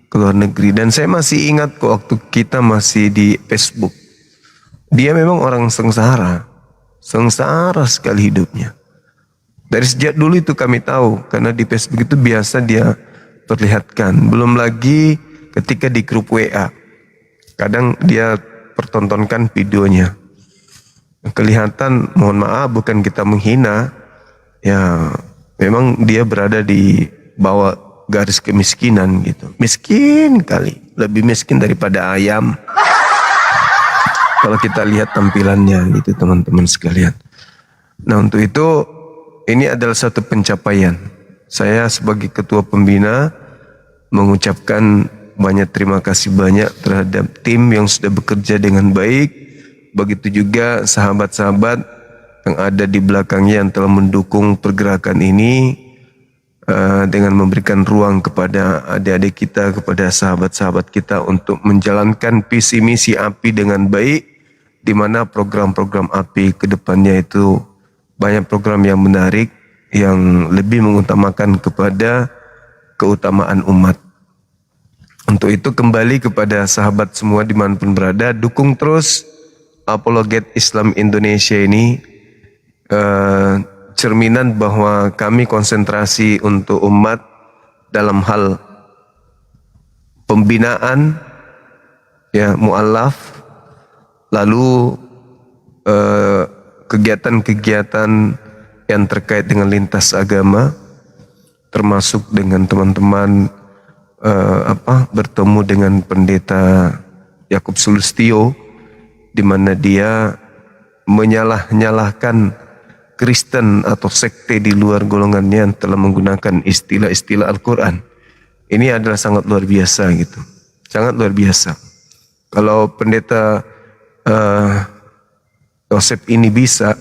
ke luar negeri. Dan saya masih ingat kok waktu kita masih di Facebook. Dia memang orang sengsara. Sengsara sekali hidupnya. Dari sejak dulu itu kami tahu, karena di Facebook itu biasa dia perlihatkan. Belum lagi ketika di grup WA, kadang dia pertontonkan videonya. Kelihatan, mohon maaf, bukan kita menghina, ya memang dia berada di bawah garis kemiskinan gitu. Miskin kali, lebih miskin daripada ayam. Kalau kita lihat tampilannya gitu teman-teman sekalian. Nah untuk itu, ini adalah satu pencapaian. Saya sebagai ketua pembina mengucapkan banyak terima kasih banyak terhadap tim yang sudah bekerja dengan baik. Begitu juga sahabat-sahabat yang ada di belakangnya yang telah mendukung pergerakan ini dengan memberikan ruang kepada adik-adik kita, kepada sahabat-sahabat kita untuk menjalankan visi misi API dengan baik, di mana program-program API ke depannya itu banyak program yang menarik, yang lebih mengutamakan kepada keutamaan umat. Untuk itu kembali kepada sahabat semua dimanapun berada, dukung terus Apologet Islam Indonesia ini, cerminan bahwa kami konsentrasi untuk umat dalam hal pembinaan, ya mu'alaf, lalu kegiatan-kegiatan yang terkait dengan lintas agama, termasuk dengan teman-teman bertemu dengan pendeta Yakub Sulistyo, di mana dia menyalah-nyalahkan Kristen atau sekte di luar golongannya yang telah menggunakan istilah-istilah Al-Quran. Ini adalah sangat luar biasa gitu, sangat luar biasa. Kalau pendeta Yosef ini bisa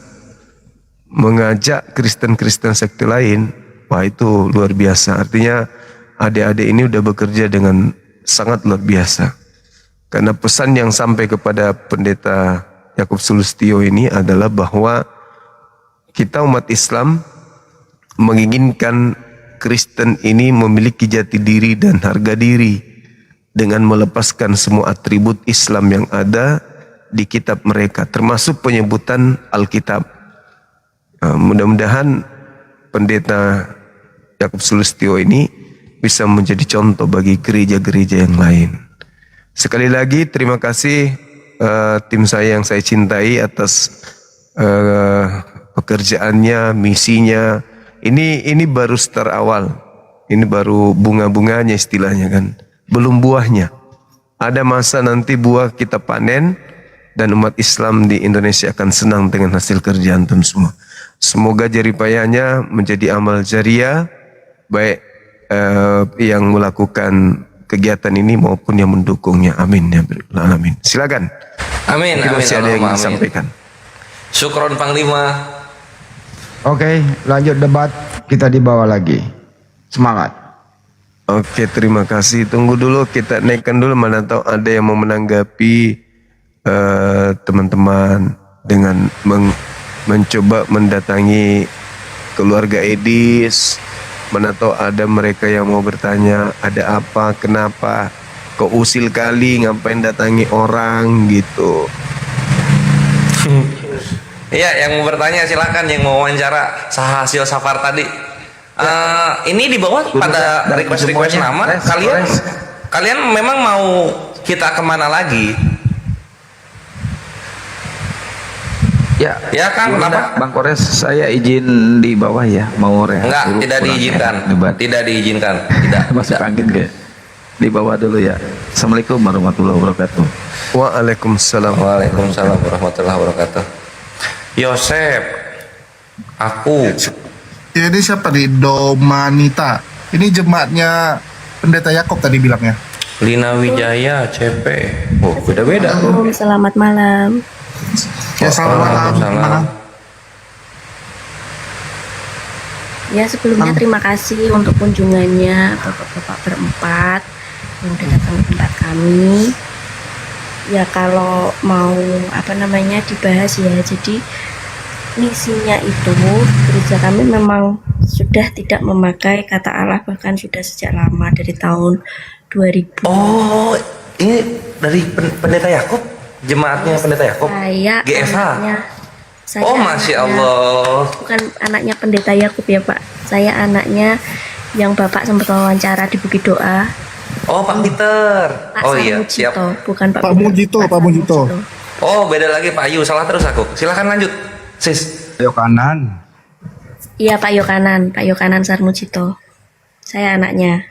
mengajak Kristen-Kristen sekte lain, wah itu luar biasa. Artinya adik-adik ini udah bekerja dengan sangat luar biasa. Karena pesan yang sampai kepada pendeta Yakub Sulistyo ini adalah bahwa kita umat Islam menginginkan Kristen ini memiliki jati diri dan harga diri dengan melepaskan semua atribut Islam yang ada di kitab mereka, termasuk penyebutan Alkitab. Mudah-mudahan pendeta Yakub Sulistyo ini bisa menjadi contoh bagi gereja-gereja yang lain. Sekali lagi terima kasih tim saya yang saya cintai atas pekerjaannya, misinya. Ini baru start awal. Ini baru bunga-bunganya istilahnya kan. Belum buahnya. Ada masa nanti buah kita panen dan umat Islam di Indonesia akan senang dengan hasil kerja antum semua. Semoga jeripayahnya menjadi amal jariah, baik yang melakukan kegiatan ini maupun yang mendukungnya. Amin ya alamin. Silakan. Amin. Mungkin Amin. masih ada yang ingin Amin. disampaikan. Syukron Panglima. Oke, lanjut debat, kita dibawa lagi. Semangat. Oke, terima kasih. Tunggu dulu, kita naikkan dulu, mana tahu ada yang mau menanggapi teman-teman dengan mencoba mendatangi keluarga Edis. Mana tahu ada mereka yang mau bertanya, ada apa, kenapa, kok usil kali, ngapain datangi orang gitu. Iya, yang mau bertanya silakan, yang mau wawancara hasil safar tadi. Ini di bawah pada request nama. Kalian memang mau kita kemana lagi? Ya kan, kenapa? Bang Kores, saya izin di bawah ya, mau Enggak, tidak diizinkan. Tidak diizinkan. Tidak. Masuk angin kayak. Di bawah dulu ya. Assalamualaikum warahmatullahi wabarakatuh. Waalaikumsalam. Waalaikumsalam warahmatullahi wabarakatuh. Yosep, aku. Ya, ini siapa nih? Domanita. Ini jemaatnya pendeta Yakob tadi bilangnya. Lina Wijaya, CP. Oh, beda-beda. Selamat malam. Ya, selamat malam. Ya sebelumnya terima kasih untuk kunjungannya bapak-bapak berempat yang udah datang ke tempat kami. Ya kalau mau dibahas ya, jadi misinya itu gereja kami memang sudah tidak memakai kata Allah, bahkan sudah sejak lama dari tahun 2000. Oh, ini dari Pendeta Yakub, jemaatnya Pendeta Yakub. Saya GFH. Saya Masya anaknya- Allah. Bukan anaknya Pendeta Yakub ya Pak. Saya anaknya yang Bapak sempat wawancara di Bukit Doa. Oh, Pak Peter. Pak Oh iya, siap. Sarmujito, bukan Pak Pak Peter. Mujito. Oh, beda lagi Pak Ayu, salah terus aku. Silahkan lanjut, sis. Yokanan. Iya Pak Yokanan Sarmujito. Saya anaknya.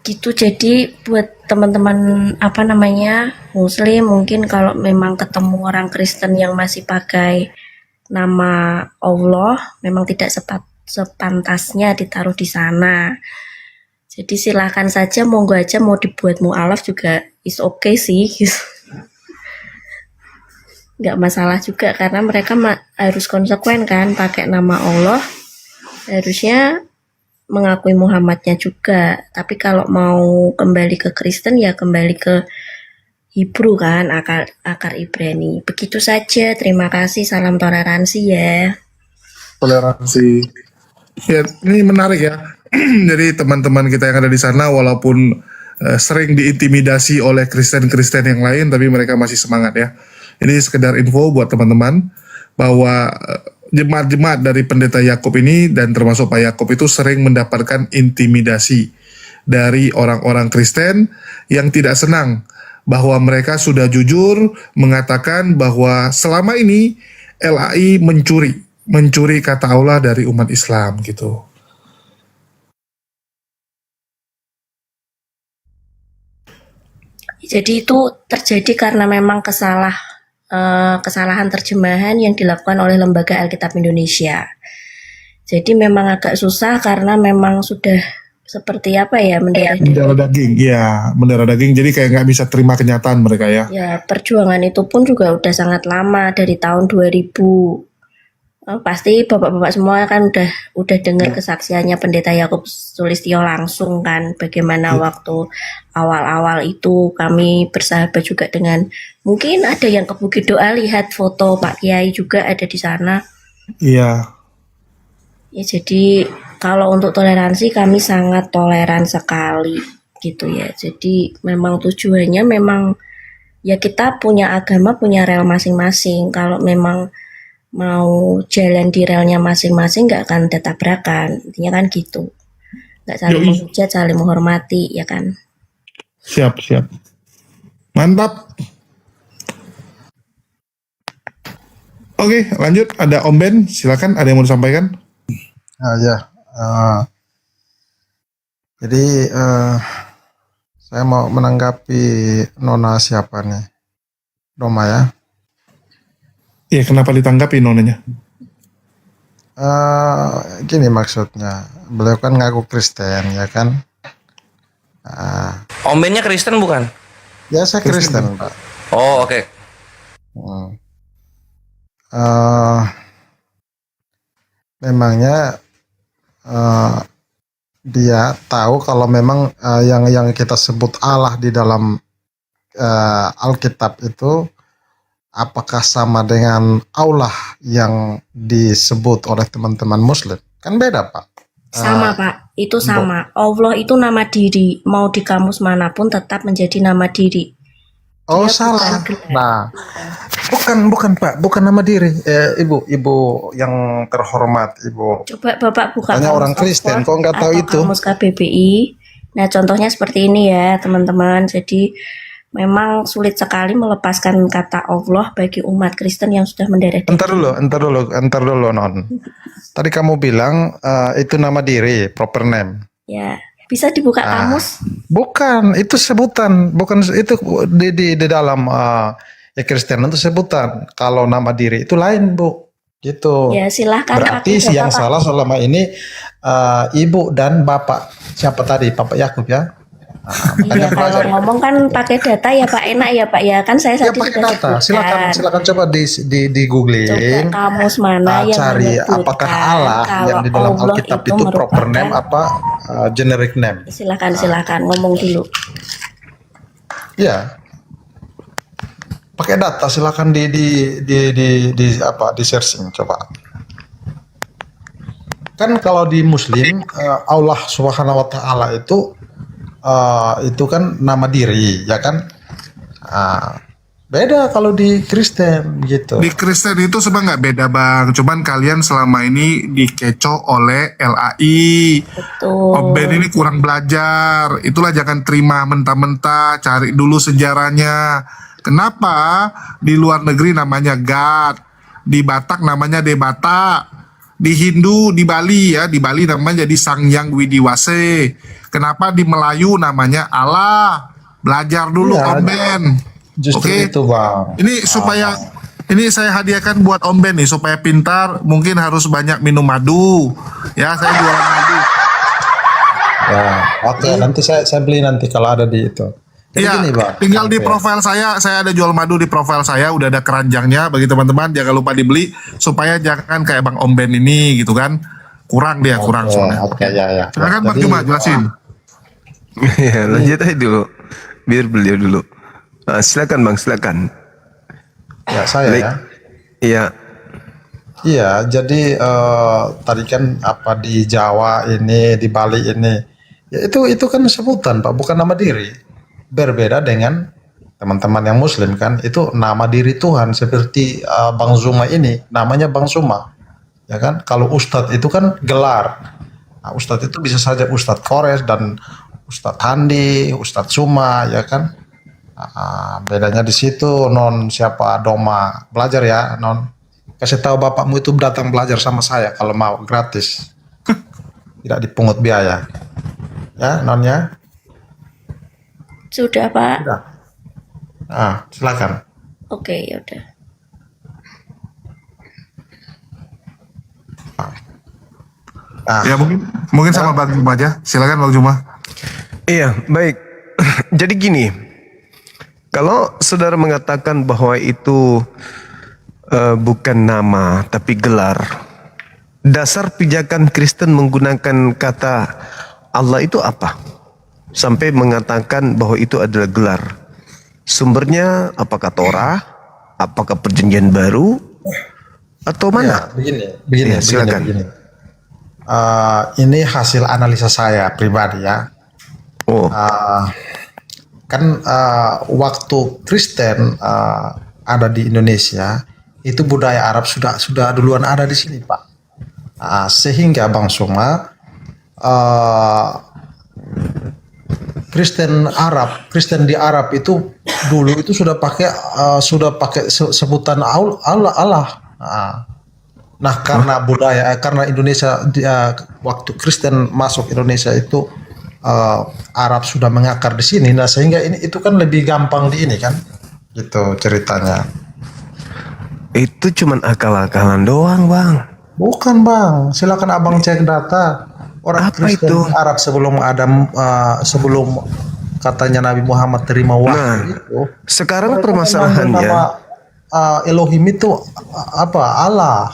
Gitu, jadi buat teman-teman Muslim, mungkin kalau memang ketemu orang Kristen yang masih pakai nama Allah, memang tidak sepantasnya ditaruh di sana. Jadi silahkan saja, monggo aja mau dibuat mu'alaf juga is okay sih, gitu. Nggak masalah juga karena mereka harus konsekuen kan, pakai nama Allah harusnya mengakui Muhammadnya juga. Tapi kalau mau kembali ke Kristen ya kembali ke Hebrew kan, akar Ibrani. Begitu saja, terima kasih, salam toleransi ya. Toleransi. Ya, ini menarik ya. Jadi teman-teman kita yang ada di sana walaupun sering diintimidasi oleh Kristen-Kristen yang lain, tapi mereka masih semangat ya. Ini sekedar info buat teman-teman bahwa jemaat-jemaat dari Pendeta Yakub ini dan termasuk Pak Yakub itu sering mendapatkan intimidasi dari orang-orang Kristen yang tidak senang bahwa mereka sudah jujur mengatakan bahwa selama ini LAI mencuri kata Allah dari umat Islam gitu. Jadi itu terjadi karena memang kesalahan terjemahan yang dilakukan oleh Lembaga Alkitab Indonesia. Jadi memang agak susah karena memang sudah seperti Mendarah daging, ya mendarah daging. Jadi kayak nggak bisa terima kenyataan mereka ya. Ya, perjuangan itu pun juga udah sangat lama dari tahun 2000. Pasti bapak-bapak semua kan udah dengar kesaksiannya Pendeta Yakub Sulistyo langsung kan, bagaimana waktu awal-awal itu kami bersahabat juga dengan, mungkin ada yang ke Bukit Doa lihat foto Pak Kiai juga ada di sana. Iya. Ya jadi kalau untuk toleransi kami sangat toleran sekali gitu ya. Jadi memang tujuannya memang ya kita punya agama, punya rel masing-masing. Kalau memang mau jalan di relnya masing-masing nggak akan ada tabrakan, intinya kan gitu, nggak saling menghujat, saling menghormati ya kan. Siap, mantap. Oke, lanjut, ada Om Ben, silakan, ada yang mau disampaikan? Jadi saya mau menanggapi Nona siapa nih, Roma ya. Iya, kenapa ditanggapi nonanya? Gini maksudnya, beliau kan ngaku Kristen ya kan. Om Bennya Kristen bukan? Ya saya Kristen Pak. Oh oke. Memangnya dia tahu kalau memang yang kita sebut Allah di dalam Alkitab itu apakah sama dengan Allah yang disebut oleh teman-teman Muslim? Kan beda Pak. Sama Pak, itu sama. Allah itu nama diri, mau di kamus manapun tetap menjadi nama diri. Oh salah. Nah, bukan Pak, bukan nama diri. Ibu yang terhormat, Ibu. Coba Bapak buka Hanya orang Kristen, kok nggak tahu itu. Kamus KBBI. Nah contohnya seperti ini ya teman-teman. Jadi memang sulit sekali melepaskan kata Allah bagi umat Kristen yang sudah mendarah daging. Entar dulu Non. Tadi kamu bilang itu nama diri, proper name. Ya, bisa dibuka kamus. Bukan, itu sebutan, bukan itu di dalam ya Kristen itu sebutan. Kalau nama diri itu lain, Bu. Gitu. Ya, silahkan. Berarti yang salah selama ini ibu dan bapak. Siapa tadi? Bapak Yakub ya? Iya, kalau ngomong kan pakai data ya Pak, enak ya Pak ya. Kan saya Ya tadi pakai sudah data. sebutkan. Silakan coba di googling. Coba kamus mana yang Cari menyebutkan apakah Allah kalau yang di dalam Allah Alkitab itu itu proper merupakan- name apa generic name. Silakan ngomong dulu. Ya. Pakai data silakan di apa di searching coba. Kan kalau di Muslim Allah Subhanahu wa taala itu kan nama diri, ya kan? Beda kalau di Kristen gitu. Di Kristen itu sebenarnya nggak beda bang, cuman kalian selama ini dikecoh oleh LAI. Ben ini kurang belajar, itulah jangan terima mentah-mentah, cari dulu sejarahnya. Kenapa di luar negeri namanya God, di Batak namanya Debata, di Hindu di Bali ya, di Bali namanya jadi Sang Hyang Widiwase. Kenapa di Melayu namanya Allah? Belajar dulu Ya, Om Ben. Justru Oke. itu bang. Ini supaya ini saya hadiahkan buat Om Ben nih supaya pintar, mungkin harus banyak minum madu. Ya, saya jualan madu. Ya, oke. Nanti saya beli nanti kalau ada di itu. Jadi Iya, gini bang. tinggal di Oke. profil saya ada jual madu di profil saya, udah ada keranjangnya bagi teman-teman, jangan lupa dibeli supaya jangan kayak Bang Om Ben ini gitu kan. Kurang dia, kurang Oke, soalnya. Oke, ya. Silakan Bang Jadi, Juma jelasin. Ya, lanjut aja dulu. Biar beliau dulu. Silakan Bang, silakan. Ya, saya ya. Iya. Iya, jadi tadi kan apa di Jawa ini, di Bali ini, ya itu kan sebutan Pak, bukan nama diri. Berbeda dengan teman-teman yang Muslim kan, itu nama diri Tuhan seperti Bang Zuma ini, namanya Bang Zuma, ya kan? Kalau Ustadz itu kan gelar. Nah, Ustadz itu bisa saja Ustadz Kores dan Ustadz Handi, Ustadz Zuma, ya kan? Bedanya di situ, non siapa Doma belajar ya, non. Kasih tahu bapakmu itu datang belajar sama saya kalau mau gratis, tidak dipungut biaya, ya nonnya. Sudah Pak. Sudah. Silakan. Oke, yaudah. Ya mungkin sama Bang Juma aja. Silakan Bang Juma. Iya, baik. Jadi gini, kalau saudara mengatakan bahwa itu bukan nama tapi gelar, dasar pijakan Kristen menggunakan kata Allah itu apa? Sampai mengatakan bahwa itu adalah gelar. Sumbernya apakah Torah, apakah Perjanjian Baru, atau mana? Ya, begini, silakan. begini. Ini hasil analisa saya pribadi ya. Kan waktu Kristen ada di Indonesia, itu budaya Arab sudah duluan ada di sini Pak. Sehingga Bang Suma, Kristen di Arab itu dulu itu sudah pakai sebutan Allah. Nah, karena budaya, karena Indonesia waktu Kristen masuk Indonesia itu Arab sudah mengakar di sini. Nah, sehingga itu kan lebih gampang di ini kan, gitu ceritanya. Itu cuman akal-akalan doang, Bang. Bukan Bang, silakan Abang cek data. Orang Kristen itu? Arab sebelum sebelum katanya Nabi Muhammad terima wahyu itu. Sekarang permasalahannya, Elohim itu apa? Allah.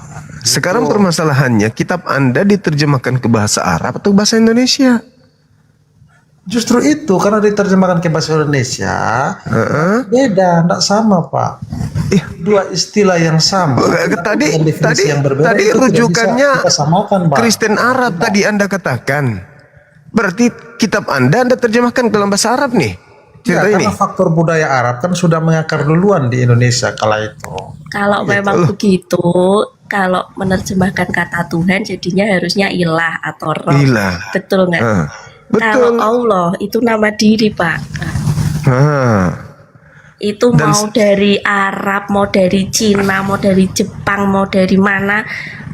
Sekarang permasalahannya, kitab Anda diterjemahkan ke bahasa Arab atau bahasa Indonesia? Justru itu, karena diterjemahkan ke bahasa Indonesia, beda, tidak sama Pak. Dua istilah yang sama. Tadi yang berbeda, itu tidak rujukannya bisa kita samakan, Pak. Kristen Arab tadi Anda katakan. Berarti kitab Anda terjemahkan ke dalam bahasa Arab nih? Ya, Cerita ini. karena faktor budaya Arab kan sudah mengakar duluan di Indonesia kala itu. Kalau memang begitu, kalau menerjemahkan kata Tuhan jadinya harusnya ilah atau roh. Ilah. Betul nggak? Kalau Allah itu nama diri Pak. Itu mau dari Arab, mau dari Cina, mau dari Jepang, mau dari mana,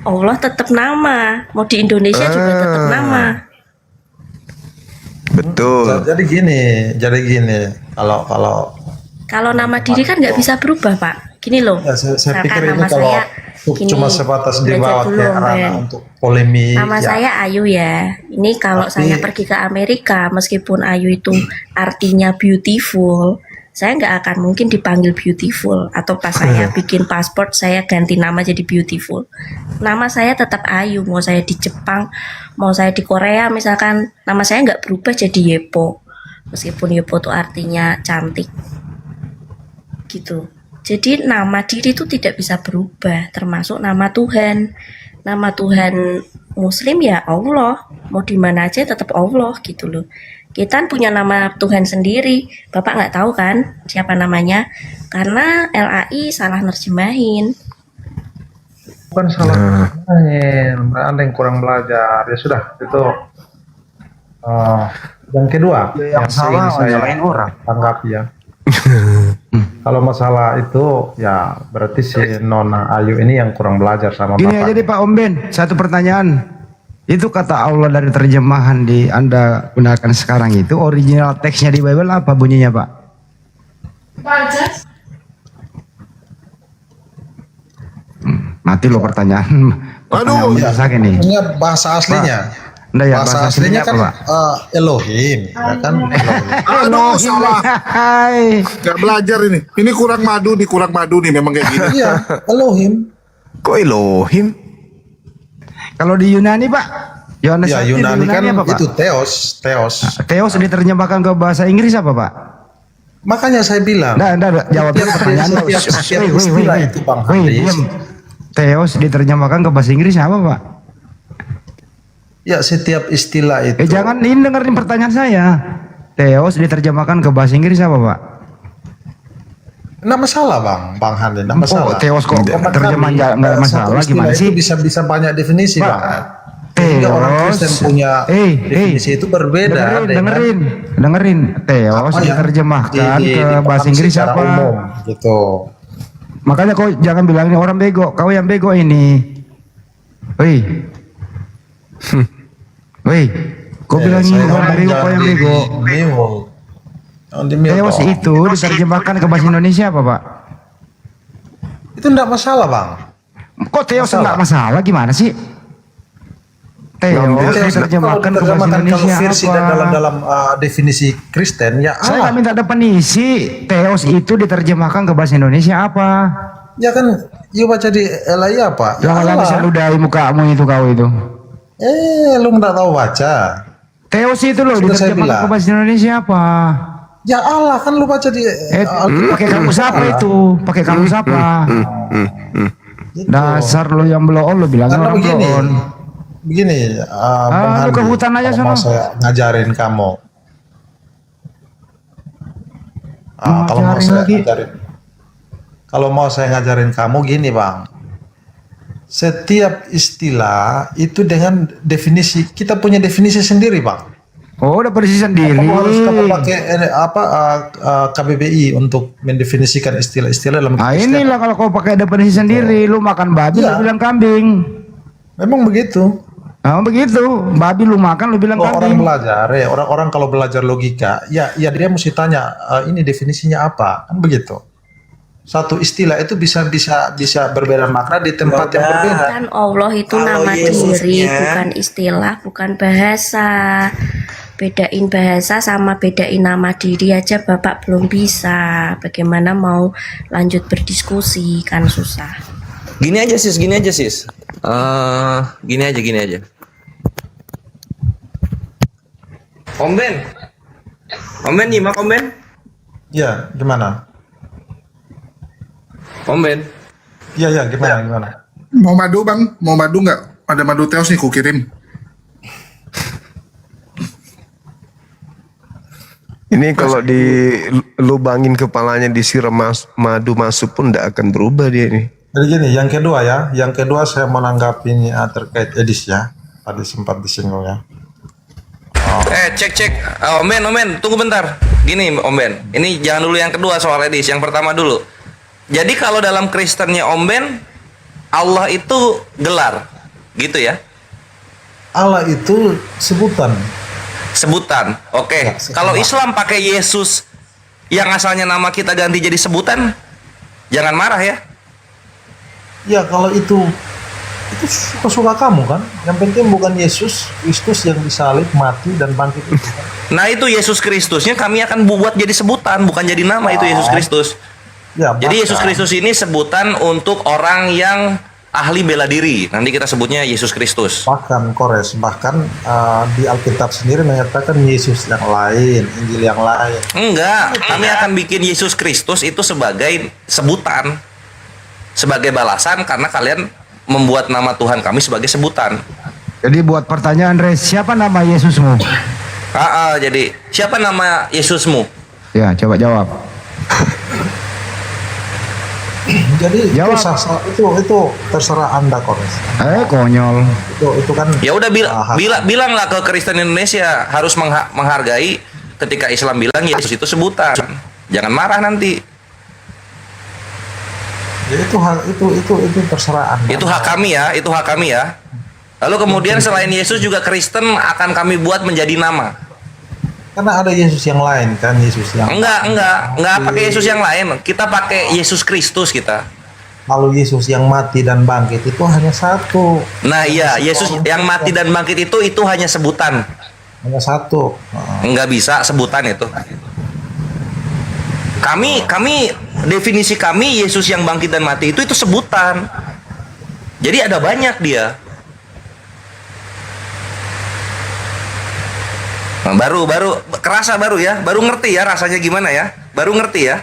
Allah tetap nama. Mau di Indonesia juga tetap nama. Betul. Jadi gini. Kalau nama diri kan nggak bisa berubah Pak. Gini loh. saya Misalkan pikir ini nama kalau saya Cuma sebatas belajar dibawa dulu, ke Om ranah Ben. untuk polemik. Nama ya. saya Ayu ya. Ini kalau Tapi- saya pergi ke Amerika, meskipun Ayu itu artinya beautiful, saya nggak akan mungkin dipanggil beautiful. Atau pas saya bikin paspor, saya ganti nama jadi beautiful. Nama saya tetap Ayu. Mau saya di Jepang, mau saya di Korea, misalkan nama saya nggak berubah jadi Yepo. Meskipun Yepo itu artinya cantik. Gitu. Jadi nama diri itu tidak bisa berubah, termasuk nama Tuhan. Nama Tuhan Muslim ya Allah, mau di mana aja tetap Allah gitu loh. Kita punya nama Tuhan sendiri, Bapak nggak tahu kan siapa namanya? Karena LAI salah nerjemahin. Bukan salah main, Anda yang kurang belajar. Ya sudah, itu yang kedua Yang salah nyalain orang. tanggapi ya. Kalau masalah itu ya berarti si Nona Ayu ini yang kurang belajar sama Gini Bapak. aja deh Pak Om Ben, satu pertanyaan. Itu kata Allah dari terjemahan di Anda gunakan sekarang itu original teksnya di Bible apa bunyinya Pak? Mati lo pertanyaan. Aduh, ya, Sakit nih. ini bahasa aslinya. Nggak ya, bahasa bahasa aslinya aslinya kan apa, Elohim, ya kan? Aduh, salah. Gak belajar ini. Ini kurang madu nih memang kayak gini. Iya, Elohim. Kok Elohim? Kalau di Yunani Pak, Yohanes Ya 1 di Yunani kan apa, Pak? itu Theos. Theos diterjemahkan ke bahasa Inggris apa Pak? Makanya saya bilang. Nggak, jawab dulu pertanyaan lo. Setiap istilah itu Bang Haris. Theos diterjemahkan ke bahasa Inggris apa Pak? Ya setiap istilah itu. Jangan ini dengerin pertanyaan saya. Theos diterjemahkan ke bahasa Inggris apa Pak? Nggak masalah Bang Handi, nggak masalah. Theos kok terjemahan nggak masalah Satu istilah gimana itu sih? bisa banyak definisi Pak, Bang. Sehingga orang Kristen punya definisi itu berbeda. Dengerin. Theos Apa yang diterjemahkan ke dipahami bahasa Inggris secara apa? umum, gitu. Makanya kau jangan bilang ini orang bego, kau yang bego ini. Woi. Woi, kau bilang ini orang bego, kau yang bego. Theos itu diterjemahkan ke bahasa Indonesia apa, Pak? Itu enggak masalah, Bang. Kok Theos enggak masalah? Gimana sih? Theos diterjemahkan ke bahasa Indonesia versi apa? dalam definisi Kristen ya Saya Allah. minta definisi. Theos itu diterjemahkan ke bahasa Indonesia apa? Ya kan, you baca di LAI apa? Ya Jangan bisa Allah. ludahi mukamu itu kau itu. Lu enggak tahu baca. Theos itu loh Sudah saya diterjemahkan bilang. ke bahasa Indonesia apa? Ya Allah, kan lu baca di Pakai kamus apa itu? Pakai kamus apa? Dasar lo yang bloon lo bilang Karena orang bloon. begini, Bang lu ke Handi, hutan aja kalau mau sono. saya ngajarin kamu. Kalau mau saya ngajarin kamu gini, Bang. Setiap istilah itu dengan definisi, kita punya definisi sendiri, Bang. Oh, udah persis sendiri. Kamu harus pakai KBBI untuk mendefinisikan istilah-istilah dalam Kristen. Inilah kalau kau pakai definisi sendiri, lu makan babi Iya. lu bilang kambing. Memang begitu. Oh begitu, babi lu makan lu bilang Kalau orang kambing. belajar, ya orang kalau belajar logika, ya dia mesti tanya ini definisinya apa, kan begitu. Satu istilah itu bisa berbeda makna di tempat yang berbeda. Kan Allah itu Kalau nama Yesusnya- diri, bukan istilah, bukan bahasa. Bedain bahasa sama bedain nama diri aja Bapak belum bisa. Bagaimana mau lanjut berdiskusi, kan susah. Gini aja sis. Gini aja. Om Ben nyimak Om Ben. Ya, gimana? Om Ben. Iya, gimana? Mau madu Bang? Mau madu nggak? Ada madu Theos nih, ku kirim. Ini kalau dilubangin kepalanya disiram madu masuk pun tidak akan berubah dia ini. Jadi gini, yang kedua saya menanggapi terkait Edis ya. Tadi sempat disinggung ya. Cek. Om Ben, tunggu bentar. Gini Om Ben, ini jangan dulu yang kedua soal Edis, yang pertama dulu. Jadi kalau dalam Kristennya Om Ben, Allah itu gelar, gitu ya? Allah itu sebutan. Oke. Kalau Islam pakai Yesus, yang asalnya nama kita ganti jadi sebutan, jangan marah ya. Ya kalau itu suka-suka kamu kan. Yang penting bukan Yesus Kristus yang disalib, mati dan bangkit itu kan. Nah itu Yesus Kristusnya kami akan buat jadi sebutan, bukan jadi nama itu Yesus Kristus. Ya, Jadi Yesus bahkan- Kristus ini sebutan untuk orang yang ahli bela diri. Nanti kita sebutnya Yesus Kristus. Bahkan di Alkitab sendiri menyatakan Yesus yang lain, Injil yang lain. Enggak, kami akan bikin Yesus Kristus itu sebagai sebutan, sebagai balasan karena kalian membuat nama Tuhan kami sebagai sebutan. Jadi buat pertanyaan Res, siapa nama Yesusmu? Jadi siapa nama Yesusmu? Ya, coba jawab. Jadi Jawab. itu terserah Anda, Kores. Konyol. Itu kan Ya udah bilanglah ke Kristen Indonesia harus menghargai ketika Islam bilang Yesus itu sebutan. Jangan marah nanti. ya itu terserah Anda. Itu hak kami ya. Lalu kemudian selain Yesus juga Kristen akan kami buat menjadi nama. Karena ada Yesus yang lain kan, Yesus yang Enggak pakai Yesus yang lain. Kita pakai Yesus Kristus kita. Kalau Yesus yang mati dan bangkit itu hanya satu. Nah iya, Yesus yang mati dan bangkit itu hanya sebutan. Hanya satu. Enggak bisa sebutan itu. Kami definisi kami Yesus yang bangkit dan mati itu sebutan. Jadi ada banyak dia. Nah, baru kerasa baru ngerti ya rasanya gimana ya? Baru ngerti ya?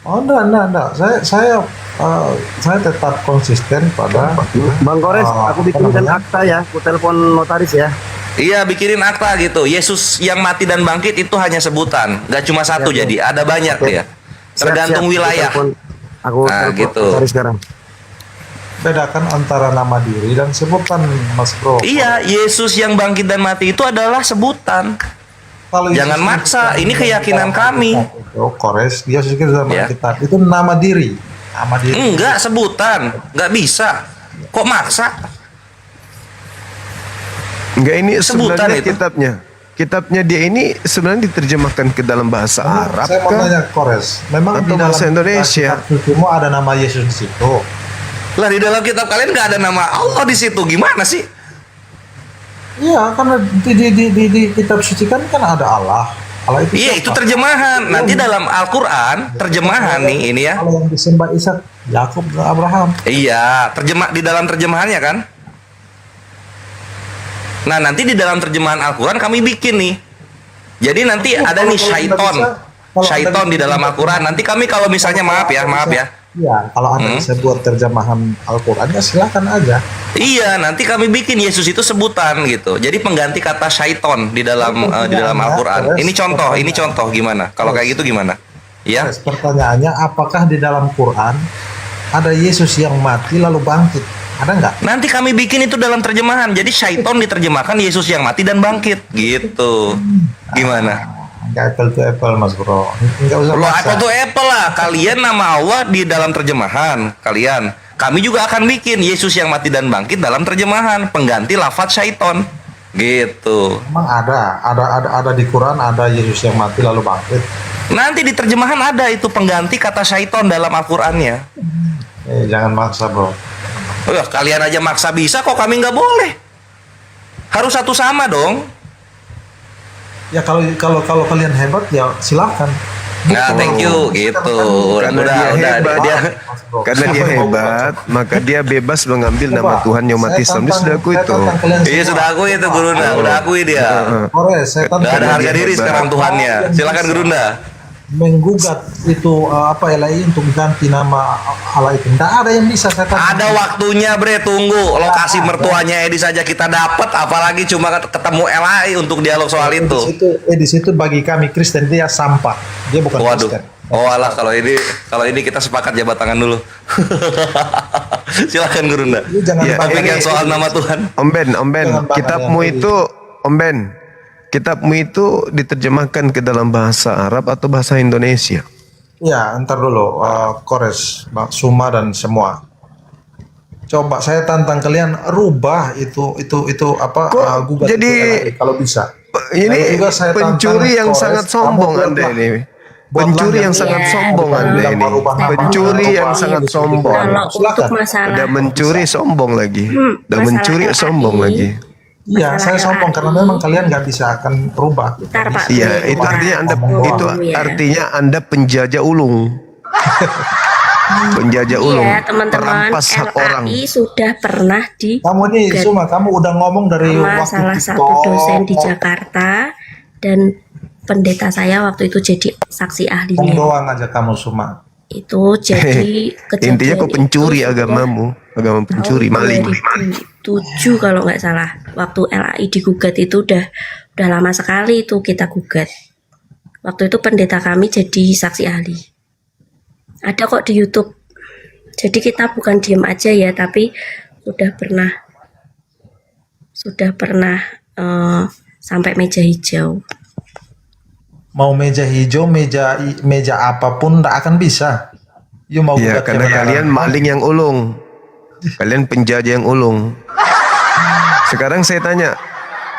Oh enggak. Saya tetap konsisten pada Bang Kores, aku bikinkan akta ya, aku telepon notaris ya. Iya, bikinin akta gitu. Yesus yang mati dan bangkit itu hanya sebutan, nggak cuma satu. Jadi ada banyak dia. Tergantung wilayah. Aku nah, telepon gitu. notaris sekarang. bedakan antara nama diri dan sebutan, Mas Bro. Iya, Yesus yang bangkit dan mati itu adalah sebutan. Kalau jangan maksa, ini keyakinan kami. Kores, Yesus Kristus kita itu nama diri. Nama diri. Enggak, sebutan. Enggak bisa. Kok maksa? Enggak, ini Sebutan sebenarnya itu. kitabnya dia ini sebenarnya diterjemahkan ke dalam bahasa Arab Saya mau kah? tanya Kores, memang Atau di dalam bahasa Indonesia? kitab sucimu ada nama Yesus di situ. Lah di dalam kitab kalian nggak ada nama Allah di situ. Gimana sih? Iya, karena di kitab suci kan ada Allah. Allah itu Iya, siapa? itu terjemahan. Nanti dalam Al-Qur'an, terjemahan nih ini ya. Kalau yang disembah Ishak, Yakub, dan Abraham. Iya, di dalam terjemahannya kan. Nah, nanti di dalam terjemahan Al-Qur'an kami bikin nih. Jadi nanti ada nih syaiton di dalam Al-Qur'an. Nanti kami kalau misalnya maaf ya. Iya, kalau Anda bisa buat terjemahan Al-Quran ya silakan aja. Iya, nanti kami bikin Yesus itu sebutan gitu. Jadi pengganti kata syaiton di dalam Al-Qur'an. Ini contoh gimana? Kalau kayak gitu gimana? Ya. Pertanyaannya, apakah di dalam Quran ada Yesus yang mati lalu bangkit? Ada nggak? Nanti kami bikin itu dalam terjemahan. Jadi syaiton diterjemahkan Yesus yang mati dan bangkit gitu. Gimana? Nggak apple to apple, Mas Bro. Nggak usah Lo maksa. apple to apple lah. Kalian nama Allah di dalam terjemahan kalian. Kami juga akan bikin Yesus yang mati dan bangkit dalam terjemahan pengganti lafadz syaiton. Gitu. Emang ada di Quran ada Yesus yang mati lalu bangkit. Nanti di terjemahan ada itu pengganti kata syaiton dalam Al-Qur'annya. Jangan maksa, Bro. Kalian aja maksa bisa kok, kami nggak boleh. Harus satu sama dong. Ya kalau kalian hebat ya silakan. Nah, thank you gitu. Karena dia hebat, maka dia bebas mengambil nama Tuhan yang umat Islam. Dia sudah akui itu. Iya, sudah akui itu Gurunda, udah akui dia. Udah ada harga diri sekarang Tuhannya. Silakan Gurunda. Menggugat itu LAI untuk ganti nama Allah itu. Tidak ada yang bisa saya katakan. Ada waktunya, Bre, tunggu. Lokasi mertuanya Edi saja kita dapat, apalagi cuma ketemu LAI untuk dialog soal itu. Di situ bagi kami Kristen dia sampah. Dia bukan Kristen. Oh alah, kalau ini kita sepakat jabat tangan dulu. Silakan Gurunda. Topik yang soal nama Tuhan. Om Ben, kitabmu itu diterjemahkan ke dalam bahasa Arab atau bahasa Indonesia? Ya, ntar dulu, Kores, Suma dan semua. Coba saya tantang kalian rubah itu gugat jadi itu LAI, kalau bisa. Ini Juga saya pencuri tantang yang Kores, sangat sombong kamu Anda buatlah. ini. Pencuri yang sangat sombong Anda ini. Pencuri yang sangat sombong. Kalau untuk masalah Udah mencuri sombong lagi. Udah masalah mencuri LAI, sombong lagi. Iya, saya sombong karena memang kalian nggak bisa akan berubah. Bentar, Pak. Iya, itu artinya Anda itu artinya Anda penjajah ulung. Penjajah ulung. Iya, teman-teman, Perampas hak orang. LAI sudah pernah di Kamu ini Suma, kamu udah ngomong dari sama waktu salah satu TikTok. dosen di Jakarta, dan pendeta saya waktu itu jadi saksi Ngomong ahlinya. doang aja kamu Suma. Itu jadi kejadian Intinya kok pencuri itu sudah agamamu, agama pencuri, tahun maling. 2007 kalau nggak salah. Waktu LAI digugat itu udah lama sekali itu kita gugat. Waktu itu pendeta kami jadi saksi ahli. Ada kok di YouTube. Jadi kita bukan diem aja ya, tapi sudah pernah sampai meja hijau. Mau meja hijau, meja apapun nggak akan bisa. You mau Ya, gugat karena kebenaran. kalian maling yang ulung. Kalian penjajah yang ulung. Sekarang saya tanya,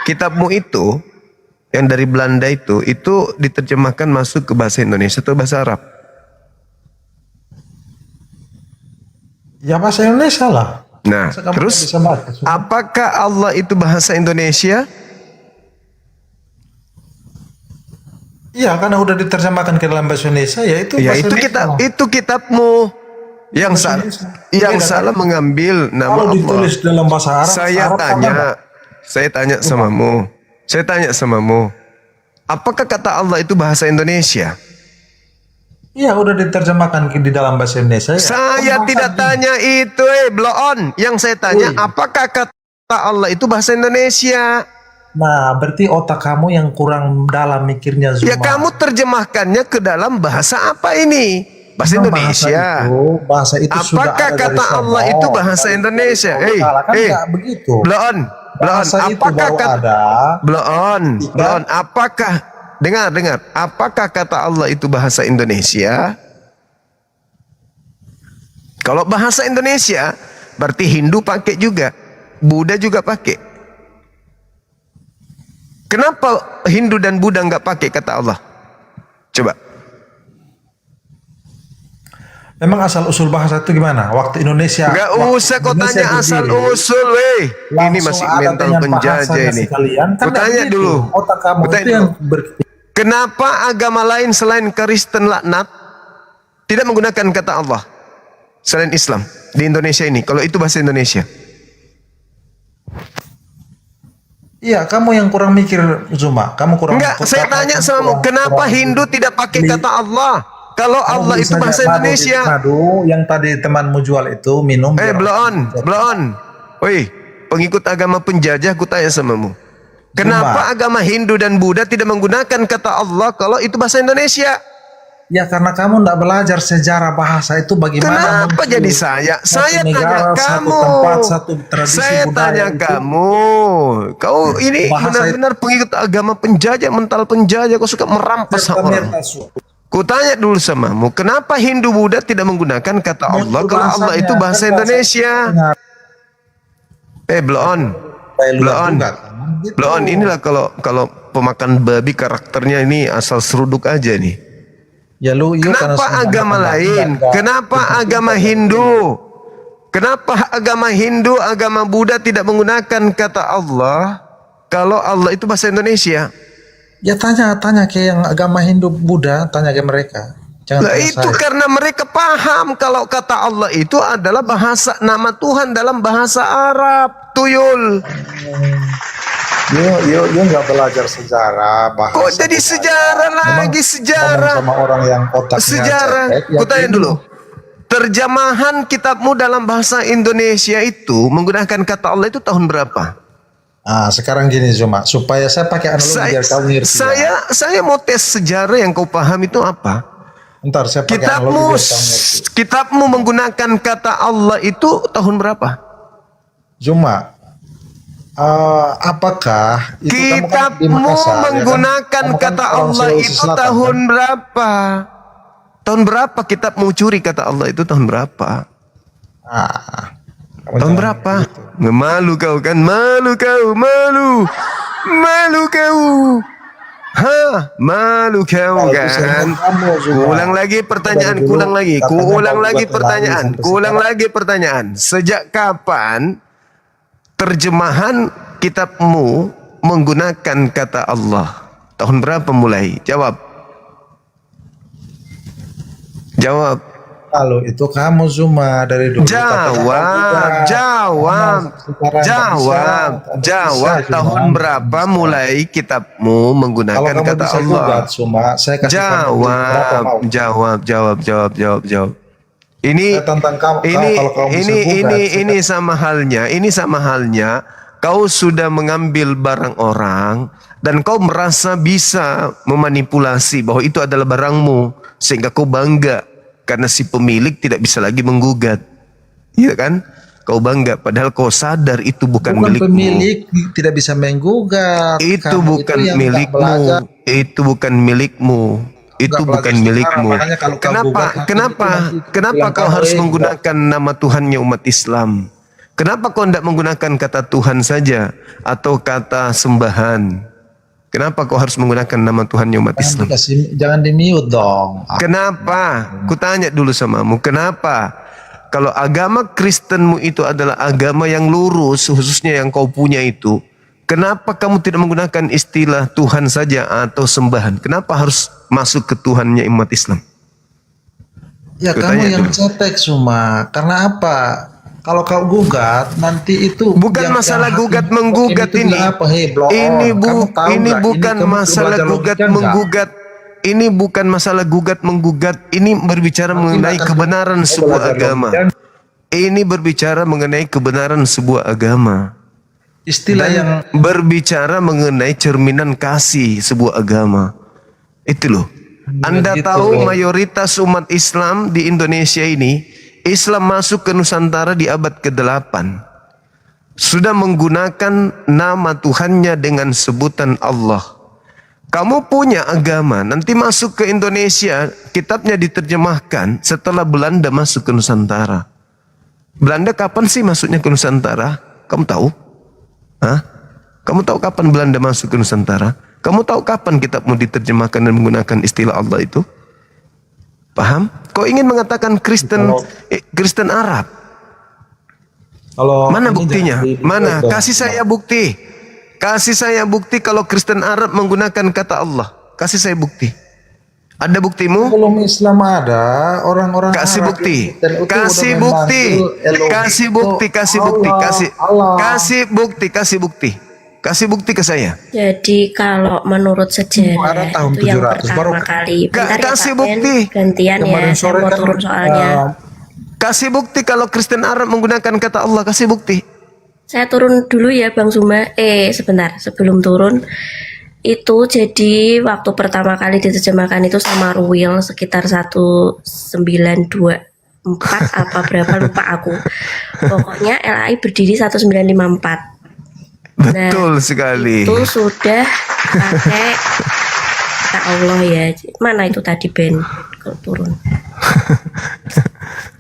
kitabmu itu yang dari Belanda itu diterjemahkan masuk ke bahasa Indonesia atau bahasa Arab? Ya bahasa Indonesia lah. Nah, Masa kamu terus nggak bisa baca, Suma? apakah Allah itu bahasa Indonesia? Iya, karena udah diterjemahkan ke dalam bahasa Indonesia, ya itu Ya bahasa itu Indonesia. itu kitabmu yang salah mengambil nama Kalau Allah. ditulis dalam bahasa Arab, Saya tanya samamu, apakah kata Allah itu bahasa Indonesia? Iya, udah diterjemahkan di dalam bahasa Indonesia. Ya. Saya tidak tanya itu, blow on. Yang saya tanya, apakah kata Allah itu bahasa Indonesia? Nah, berarti otak kamu yang kurang dalam mikirnya, Zuma. Ya kamu terjemahkannya ke dalam bahasa apa ini? Bahasa Memang Indonesia. Bahasa itu sudah Apakah ada kata dari Allah sono. itu bahasa Indonesia? Kan nggak begitu. Blow on. Bahasa itu Apakah baru kata ada. Blow on. Apakah dengar. Apakah kata Allah itu bahasa Indonesia? Kalau bahasa Indonesia, berarti Hindu pakai juga, Buddha juga pakai. Kenapa Hindu dan Buddha nggak pakai kata Allah? Coba. Memang asal usul bahasa itu gimana? Waktu Indonesia. Nggak usah kau tanya asal usul, weh. Ini masih mental penjajah ini. Kau tanya dulu. Otak kamu Kau tanya itu yang dulu. Kenapa agama lain selain Kristen laknat tidak menggunakan kata Allah selain Islam di Indonesia ini? Kalau itu bahasa Indonesia. Iya, kamu yang kurang mikir, Zuma. Kamu kurang. Enggak, saya tanya sama kenapa Hindu tidak pakai kata Allah? Kalau Allah itu bahasa Indonesia. Madu yang tadi temanmu jual itu minum. Blow on. Woi, pengikut agama penjajah, ku tanya samamu. Kenapa agama Hindu dan Buddha tidak menggunakan kata Allah kalau itu bahasa Indonesia? Ya karena kamu tidak belajar sejarah bahasa itu bagaimana. Kenapa jadi saya? Saya tanya kamu. Satu tempat, satu tradisi Saya budaya tanya itu. kamu. Kau ini Bahasa benar-benar pengikut agama penjajah, mental penjajah. Kau suka merampas hak orang. Ku tanya dulu samamu, kenapa Hindu Buddha tidak menggunakan kata Allah kalau Allah itu bahasa Indonesia? Blow on. Blow on. Inilah kalau pemakan babi karakternya ini asal seruduk aja nih. Ya Kenapa agama lain? Kenapa agama Hindu? Kenapa agama Hindu, agama Buddha tidak menggunakan kata Allah kalau Allah itu bahasa Indonesia? Ya tanya ke yang agama Hindu Buddha, tanya ke mereka. Jangan Lah tanya itu saya. karena mereka paham kalau kata Allah itu adalah bahasa nama Tuhan dalam bahasa Arab, tuyul. Yo nggak belajar sejarah bahasa. Kok jadi sejarah lagi sejarah? Sama orang yang otaknya Sejarah. cetek, ya Ku tanya gitu. dulu. Terjemahan kitabmu dalam bahasa Indonesia itu menggunakan kata Allah itu tahun berapa? Ah, sekarang gini Zuma, supaya saya pakai analogi biar kamu ngerti. Saya mau tes sejarah yang kau paham itu apa? Ntar saya pakai analogi biar kamu ngerti. Kitabmu menggunakan kata Allah itu tahun berapa? Zuma, apakah itu kamu kan di Kitabmu Makassar, menggunakan ya kan? Kamu kan kata orang Allah Sulawesi itu Selatan, tahun kan? berapa? Tahun berapa kitabmu curi kata Allah itu tahun berapa? Tahun berapa? Malu kau kan? Malu kau. Malu kau kan? Ulang lagi pertanyaan, ulang lagi pertanyaan. Sejak kapan terjemahan kitabmu menggunakan kata Allah? Tahun berapa mulai? Jawab. Kalau itu kamu Zuma dari dulu. Jawab. Tahun berapa mulai kitabmu menggunakan kata Allah? Jawab. Ini sama halnya. Kau sudah mengambil barang orang dan kau merasa bisa memanipulasi bahwa itu adalah barangmu sehingga kau bangga. Karena si pemilik tidak bisa lagi menggugat. Iya kan? Kau bangga padahal kau sadar itu bukan milikmu. Pemilik tidak bisa menggugat. Itu bukan milikmu. Kenapa kau harus menggunakan nama Tuhannya umat Islam? Kenapa kau tidak menggunakan kata Tuhan saja atau kata sembahan? Kenapa kau harus menggunakan nama Tuhannya umat Islam? Jangan di-mute dong. Kenapa? Kutanya dulu samamu. Kenapa? Kalau agama Kristenmu itu adalah agama yang lurus, khususnya yang kau punya itu, kenapa kamu tidak menggunakan istilah Tuhan saja atau sembahan? Kenapa harus masuk ke Tuhannya umat Islam? Ya kamu yang cetek cuma. Karena apa? Kalau kau gugat nanti itu bukan masalah gugat menggugat ini. Ini bukan masalah gugat menggugat. Ini bukan masalah gugat menggugat. Ini berbicara mengenai kebenaran sebuah agama. Ini berbicara mengenai kebenaran sebuah agama. Istilah yang berbicara mengenai cerminan kasih sebuah agama. Itu loh. Anda tahu mayoritas umat Islam di Indonesia ini, Islam masuk ke Nusantara di abad ke-8. Sudah menggunakan nama Tuhannya dengan sebutan Allah. Kamu punya agama, nanti masuk ke Indonesia, kitabnya diterjemahkan setelah Belanda masuk ke Nusantara. Belanda kapan sih masuknya ke Nusantara? Kamu tahu? Kamu tahu kapan Belanda masuk ke Nusantara? Kamu tahu kapan kitabmu diterjemahkan dan menggunakan istilah Allah itu? Paham? Kau ingin mengatakan Kristen Arab? Mana buktinya? Mana? Kasih saya bukti. Kasih saya bukti kalau Kristen Arab menggunakan kata Allah. Kasih saya bukti. Ada buktimu? Belum Islam ada orang-orang. Kasih bukti. Kasih bukti ke saya. Jadi kalau menurut sejarah itu yang pertama kali. Kasih bukti. Gantian ya, saya mau turun soalnya. Kasih bukti kalau Kristen Arab menggunakan kata Allah. Kasih bukti. Saya turun dulu ya Bang Zuma. Sebentar sebelum turun. Itu jadi waktu pertama kali diterjemahkan itu sama Ruwil sekitar 1924 apa berapa lupa aku. Pokoknya LAI berdiri 1954. Betul sekali. Itu sudah pakai kata Allah ya. Mana itu tadi Ben kalau turun.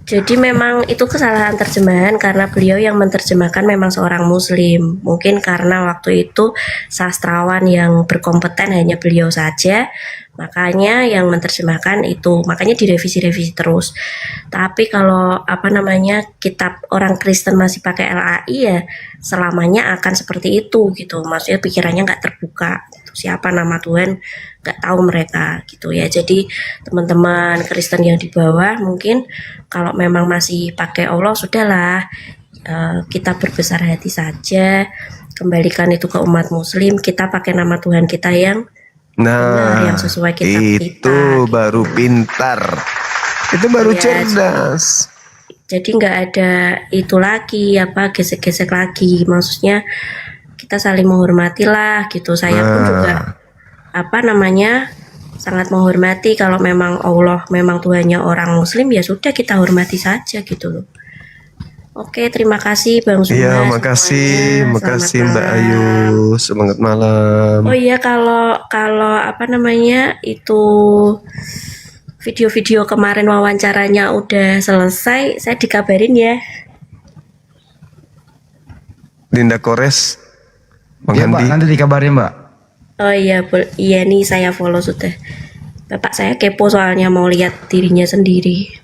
Jadi memang itu kesalahan terjemahan karena beliau yang menerjemahkan memang seorang muslim. Mungkin karena waktu itu sastrawan yang berkompeten hanya beliau saja, makanya yang menerjemahkan itu, makanya direvisi-revisi terus. Tapi kalau kitab orang Kristen masih pakai LAI ya selamanya akan seperti itu gitu. Maksudnya pikirannya nggak terbuka. Siapa nama Tuhan nggak tahu mereka gitu ya. Jadi teman-teman Kristen yang di bawah mungkin kalau memang masih pakai Allah sudahlah, kita berbesar hati saja, kembalikan itu ke umat muslim, kita pakai nama Tuhan kita yang benar, yang sesuai kitab kita. Itu baru pintar, itu baru cerdas. Jadi nggak ada itu lagi gesek-gesek lagi, maksudnya kita saling menghormati lah gitu. Saya pun juga sangat menghormati kalau memang Allah memang Tuhannya orang muslim, ya sudah kita hormati saja gitu loh. Oke, terima kasih Bang Zuma. Iya, makasih Mbak Ayu. Semangat malam. Oh iya, kalau itu video-video kemarin wawancaranya udah selesai, saya dikabarin ya. Dinda Kores, Bang Iya Mbak, Andi. nanti dikabarin Mbak. Oh iya, iya nih saya follow sudah. Bapak saya kepo soalnya mau lihat dirinya sendiri.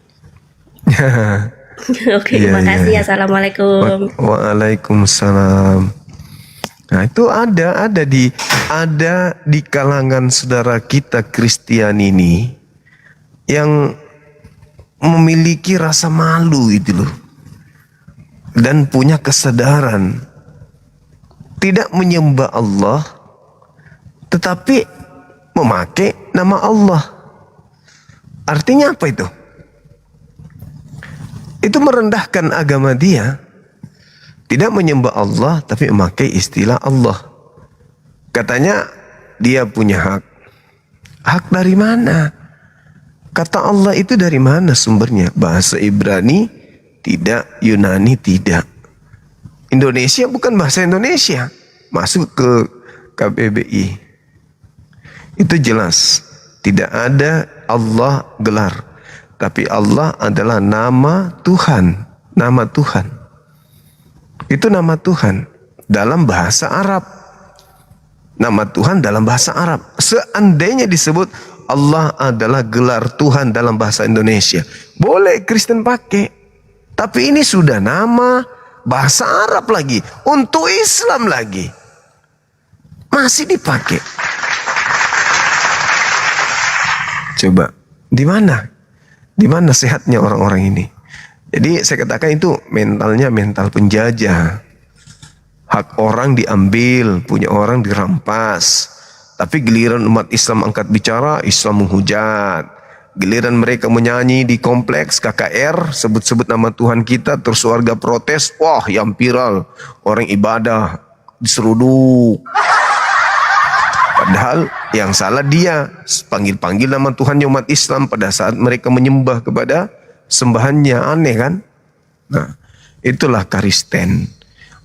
Oke, Iya, makasih. iya. Assalamualaikum. Waalaikumsalam. Nah, itu ada di kalangan saudara kita Kristian ini yang memiliki rasa malu itu loh. Dan punya kesadaran tidak menyembah Allah tetapi memakai nama Allah. Artinya apa itu? Itu merendahkan agama dia. Tidak menyembah Allah tapi memakai istilah Allah. Katanya dia punya hak. Hak dari mana? Kata Allah itu dari mana sumbernya? Bahasa Ibrani tidak, Yunani tidak. Indonesia bukan bahasa Indonesia. Masuk ke KBBI. Itu jelas. Tidak ada Allah gelar. Tapi Allah adalah nama Tuhan. Nama Tuhan. Itu nama Tuhan dalam bahasa Arab. Nama Tuhan dalam bahasa Arab. Seandainya disebut Allah adalah gelar Tuhan dalam bahasa Indonesia, boleh Kristen pakai. Tapi ini sudah nama bahasa Arab lagi, untuk Islam lagi, masih dipakai. Coba, di mana? Di mana sehatnya orang-orang ini? Jadi saya katakan itu mentalnya mental penjajah. Hak orang diambil, punya orang dirampas. Tapi giliran umat Islam angkat bicara, Islam menghujat. Giliran mereka menyanyi di kompleks KKR, sebut-sebut nama Tuhan kita, terus warga protes, wah yang viral, orang ibadah diseruduk. Padahal yang salah dia, panggil-panggil nama Tuhan umat Islam pada saat mereka menyembah kepada sembahannya. Aneh kan? Nah, itulah Kristen.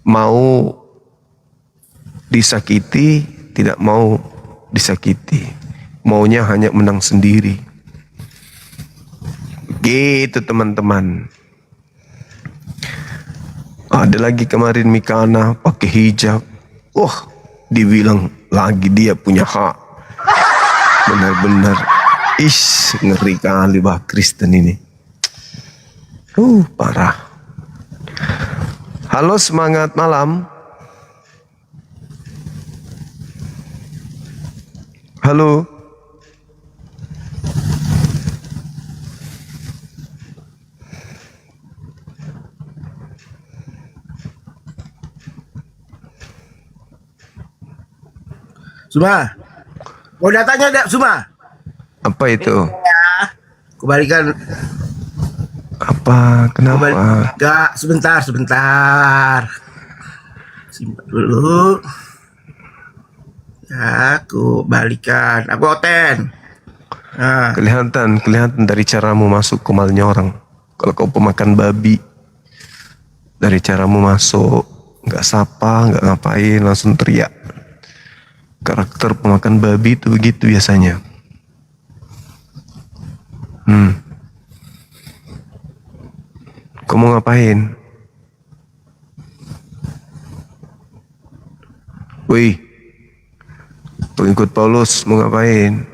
Mau disakiti, tidak mau disakiti. Maunya hanya menang sendiri. Gitu teman-teman. Ada lagi kemarin Mikana pakai hijab. Wah, dibilang lagi dia punya hak. Benar-benar ngeri kali bah Kristen ini. Parah. Halo, semangat malam. Halo. Suma, mau datanya ada Suma? Apa itu? Kembalikan. Apa? Kenapa? Enggak, sebentar. Simpan dulu. Ya, aku balikan. Aku oten. Nah. Kelihatan dari caramu masuk komalnya orang. Kalau kau pemakan babi, dari caramu masuk, nggak sapa, nggak ngapain, langsung teriak. Karakter pemakan babi itu begitu biasanya. Kau mau ngapain? Wih, pengikut Paulus mau ngapain?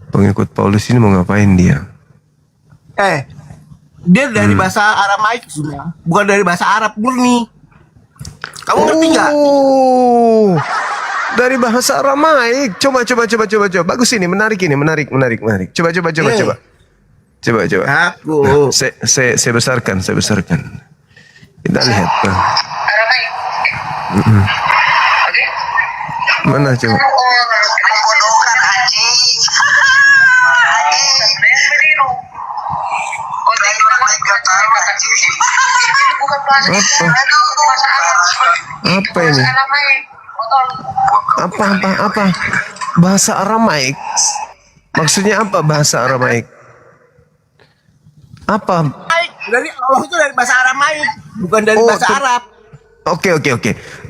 Pengikut Paulus ini mau ngapain dia? Dia dari bahasa Aramaik semua, bukan dari bahasa Arab murni. Kamu ngerti nggak? Dari bahasa Aramaik. Coba. Bagus ini, menarik. Coba. Aku. Nah, saya besarkan. Kita lihat. Mana coba? Apa ini? Apa? Bahasa Aramaik. Maksudnya apa bahasa Aramaik? Apa? Dari Allah itu dari bahasa Aramaik, bukan dari bahasa Arab. Oke.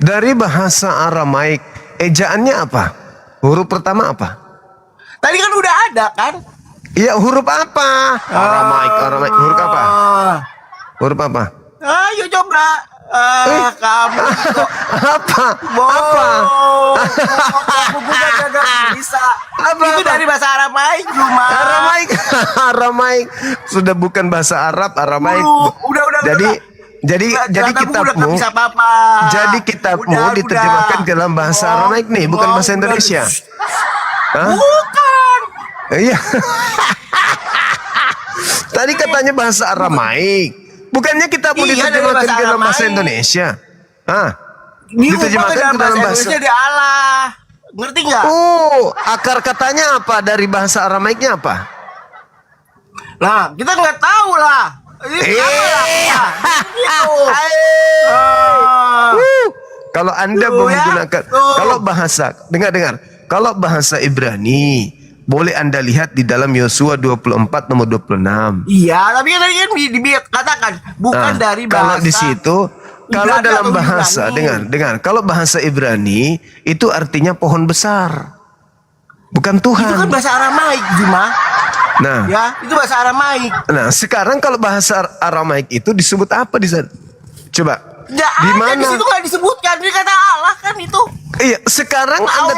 Dari bahasa Aramaik, ejaannya apa? Huruf pertama apa? Tadi kan udah ada kan? Iya, huruf apa? Aramaik. Huruf apa? Huruf apa? Ayo coba. Kamu kok Apa? Kamu juga gak bisa. Itu dari bahasa Aramaik cuma. Aramaik sudah bukan bahasa Arab, Aramaik. Udah. Jadi kitabmu, jadi kitabmu diterjemahkan ke dalam bahasa Aramaik nih, bukan bahasa Indonesia. Hah? Bukan. Iya. Tadi katanya bahasa Aramaik. Bukannya kitabmu diterjemahkan ke dalam bahasa Indonesia? Hah? Diterjemahkan ke dalam bahasa Indonesia di Allah. Ngerti nggak? Oh, akar katanya apa dari bahasa Aramaiknya apa? Nah, kita nggak tahu lah. Kalau Anda menggunakan, dengar, kalau bahasa Ibrani, boleh Anda lihat di dalam Yosua 24 nomor 26. Iya, tapi tadi kan dikatakan bukan dari bahasa. Kalau di situ, kalau dalam bahasa, dengar, kalau bahasa Ibrani itu artinya pohon besar, bukan Tuhan. Itu kan bahasa Aramaik, Juma. Nah, ya, itu bahasa Aramaik. Nah, sekarang kalau bahasa Aramaik itu disebut apa di sana? Coba. Di mana? Di situ nggak disebutkan, ini kata Allah kan itu. Iya, sekarang Anda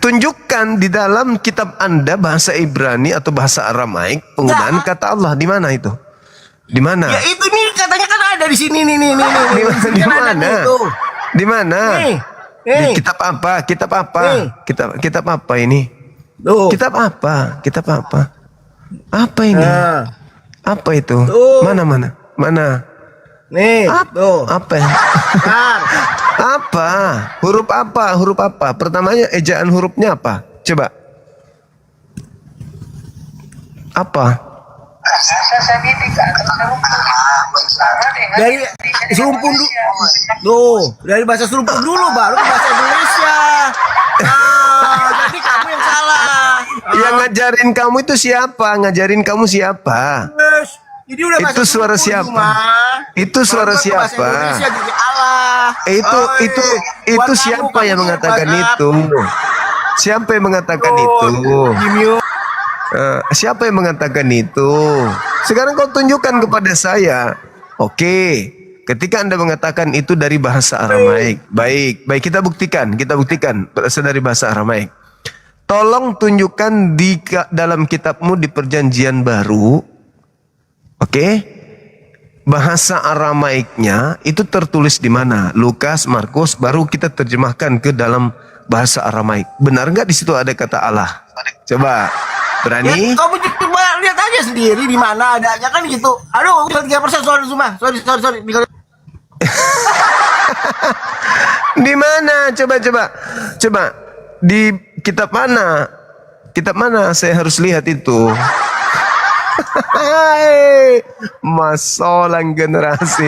tunjukkan di dalam kitab Anda bahasa Ibrani atau bahasa Aramaik penggunaan kata Allah di mana itu? Di mana? Ya itu nih katanya kan ada di sini nih. Di mana? Di mana? Di kitab apa? Kitab apa? Kitab apa ini? Kitab apa? Kitab apa? Apa ini? Apa itu? Mana? Nih, apa? Apa? Huruf apa? Pertamanya ejaan hurufnya apa? Coba. Apa? Dari Serumpun dulu. Dari bahasa Serumpun dulu baru ke bahasa Indonesia. Jadi kamu yang salah. Yang ngajarin kamu itu siapa? Jadi udah itu suara siapa? Itu suara siapa? Itu siapa yang mengatakan itu? Siapa yang mengatakan itu? Siapa yang mengatakan itu? Sekarang kau tunjukkan kepada saya. Oke, ketika Anda mengatakan itu dari bahasa Aramaik, baik kita buktikan berasal dari bahasa Aramaik. Tolong tunjukkan di dalam kitabmu di Perjanjian Baru. Oke, bahasa Aramaiknya itu tertulis di mana? Lukas, Markus, baru kita terjemahkan ke dalam bahasa Aramaik. Benar nggak di situ ada kata Allah? Coba, berani? Ya, kamu coba lihat aja sendiri di mana adanya kan gitu. Aduh, 3% sorry semua. Sorry. Di mana? Coba. Di kitab mana? Kitab mana? Saya harus lihat itu. Masolang generasi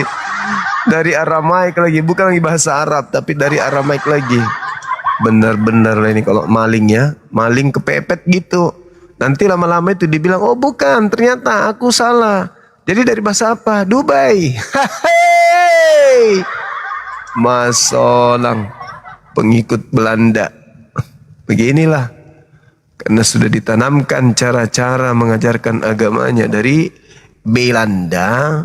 dari Aramaik lagi, bukan lagi bahasa Arab tapi dari Aramaik lagi. Benar-benar lah ini kalau maling kepepet gitu. Nanti lama-lama itu dibilang, oh bukan, ternyata aku salah. Jadi dari bahasa apa? Dubai. Masolang pengikut Belanda. Beginilah. Karena sudah ditanamkan cara-cara mengajarkan agamanya dari Belanda,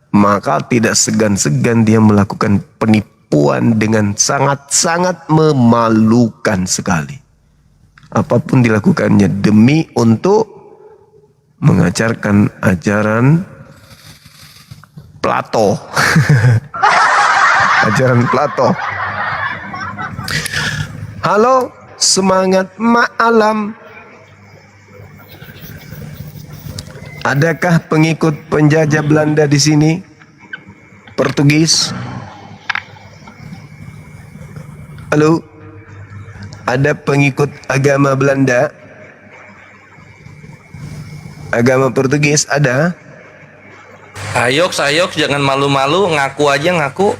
maka tidak segan-segan dia melakukan penipuan dengan sangat-sangat memalukan sekali. Apapun dilakukannya demi untuk mengajarkan ajaran Plato. Ajaran Plato. Halo, semangat malam. Adakah pengikut penjajah Belanda di sini? Portugis? Halo? Ada pengikut agama Belanda? Agama Portugis ada? Ayo, jangan malu-malu, ngaku aja. Ngaku.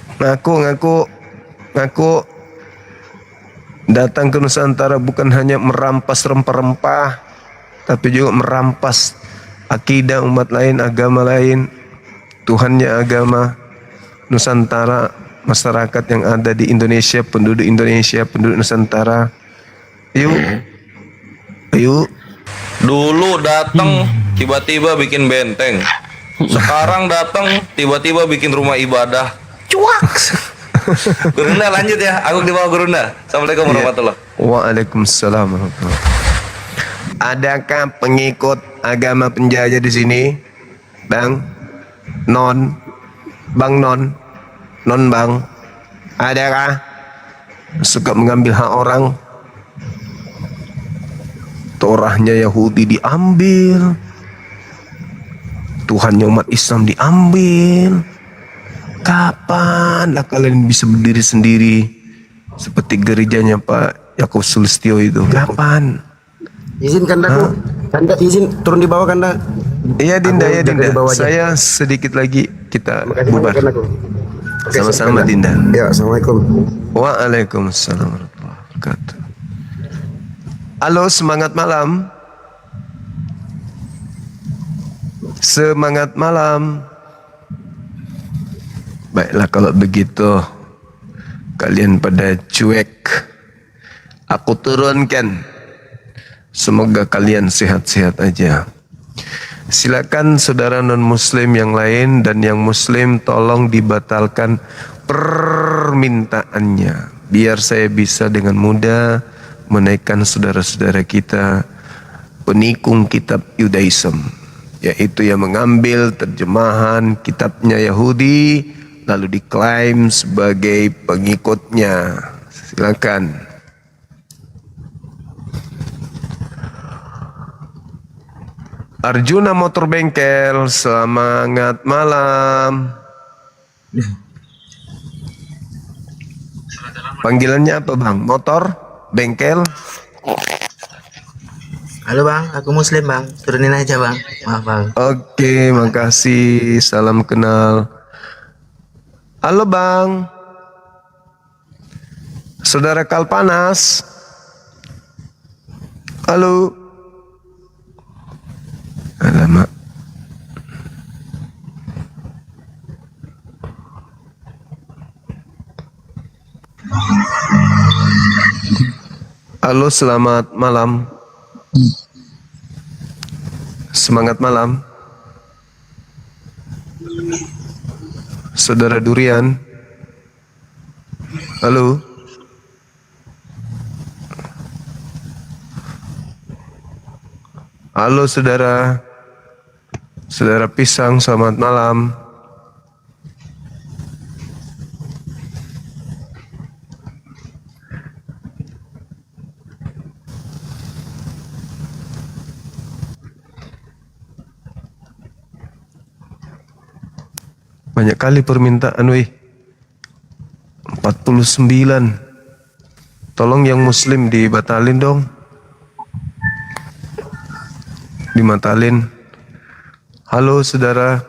Datang ke Nusantara bukan hanya merampas rempah-rempah, tapi juga merampas akidah umat lain, agama lain, Tuhannya agama Nusantara, masyarakat yang ada di Indonesia, penduduk Nusantara. Ayo. Dulu datang tiba-tiba bikin benteng. Sekarang datang tiba-tiba bikin rumah ibadah. Cuak. Gurunda lanjut ya. Aku di bawah Gurunda. Assalamualaikum warahmatullahi wabarakatuh. Waalaikumsalam warahmatullahi wabarakatuh. Adakah pengikut agama penjajah di sini? Bang? Non? Bang non? Non bang? Adakah? Suka mengambil hak orang? Torahnya Yahudi diambil, Tuhannya umat Islam diambil. Kapanlah kalian bisa berdiri sendiri seperti gerejanya Pak Yakub Sulistyo itu? Kapan? Izin Kanda, Kanda izin turun di bawah Kanda. Iya Dinda, Aku ya jaga Dinda. di bawah aja. Saya sedikit lagi kita Makasih bubar. banyak, Kanda. Oke, Sama-sama Kanda. Dinda. Ya, assalamualaikum. Waalaikumsalam warahmatullahi wabarakatuh. Halo, semangat malam. Semangat malam. Baiklah kalau begitu, kalian pada cuek, aku turunkan. Semoga kalian sehat-sehat aja. Silakan saudara non-muslim yang lain dan yang muslim tolong dibatalkan permintaannya, biar saya bisa dengan mudah menaikkan saudara-saudara kita penikung kitab Yudaism, yaitu yang mengambil terjemahan kitabnya Yahudi lalu diklaim sebagai pengikutnya. Silakan. Arjuna Motor Bengkel, semangat malam. Panggilannya apa bang? Motor? Bengkel? Halo bang, aku muslim bang, turunin aja bang, maaf bang. Oke, makasih. Salam kenal. Halo bang, saudara Kalpanas. Halo. Alamak. Halo, selamat malam. Semangat malam. Saudara Durian. Halo. Halo saudara. Saudara Pisang, selamat malam. Banyak kali permintaan weh. 49. Tolong yang muslim dibatalin dong. Dibatalin. Halo saudara.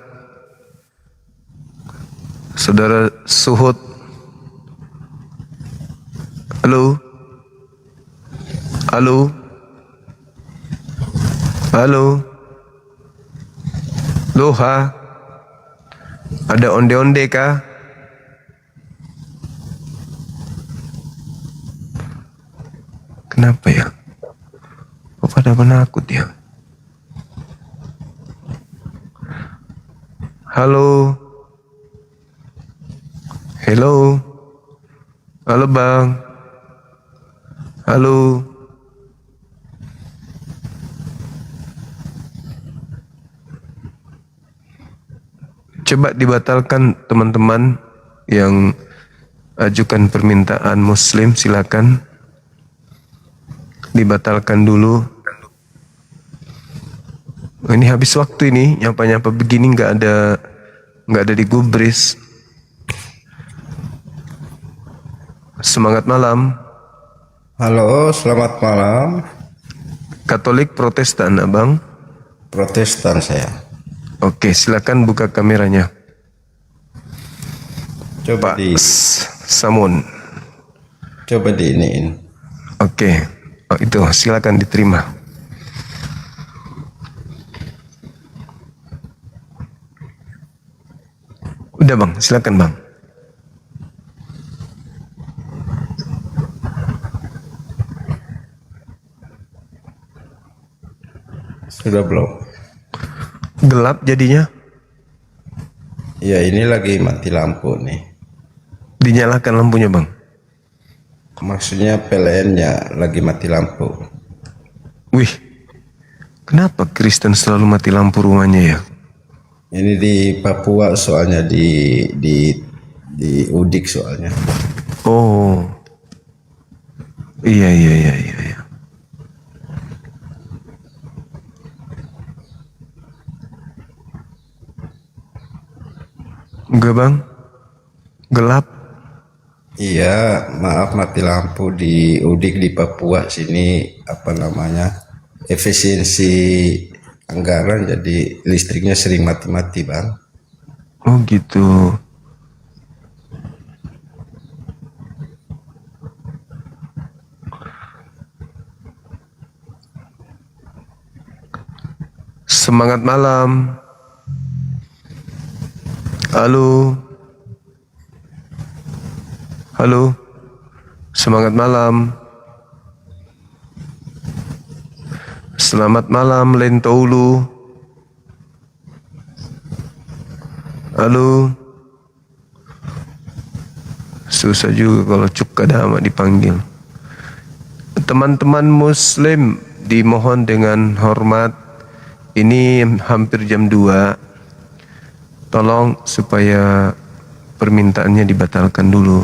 Saudara Suhud. Halo. Halo. Halo. Loha. Ada onde-onde kah? Kenapa ya? Kok pada penakut ya? Halo. Hello. Halo bang. Halo. Coba dibatalkan teman-teman yang ajukan permintaan muslim, silakan dibatalkan dulu. Ini habis waktu ini, nyapa-nyapa begini nggak ada digubris. Semangat malam. Halo, selamat malam. Katolik Protestan, abang? Protestan saya. Oke, silakan buka kameranya. Coba Pak Samun. Coba diiniin. Oke, oh, itu silakan diterima. Udah bang, silakan bang. Sudah belum? Gelap jadinya. Ya ini lagi mati lampu nih. Dinyalakan lampunya bang? Maksudnya PLN-nya lagi mati lampu. Wih, kenapa Kristen selalu mati lampu rumahnya ya? Ini di Papua soalnya di Udik soalnya. Oh, iya. Enggak bang, gelap. Iya, maaf mati lampu di Udik di Papua sini apa namanya efisiensi anggaran jadi listriknya sering mati-mati bang. Oh gitu. Semangat malam. Halo. Halo. Semangat malam. Selamat malam Lentoulu. Halo. Susah juga kalau Cukadama dipanggil. Teman-teman muslim dimohon dengan hormat, ini hampir jam 2. Tolong supaya permintaannya dibatalkan dulu.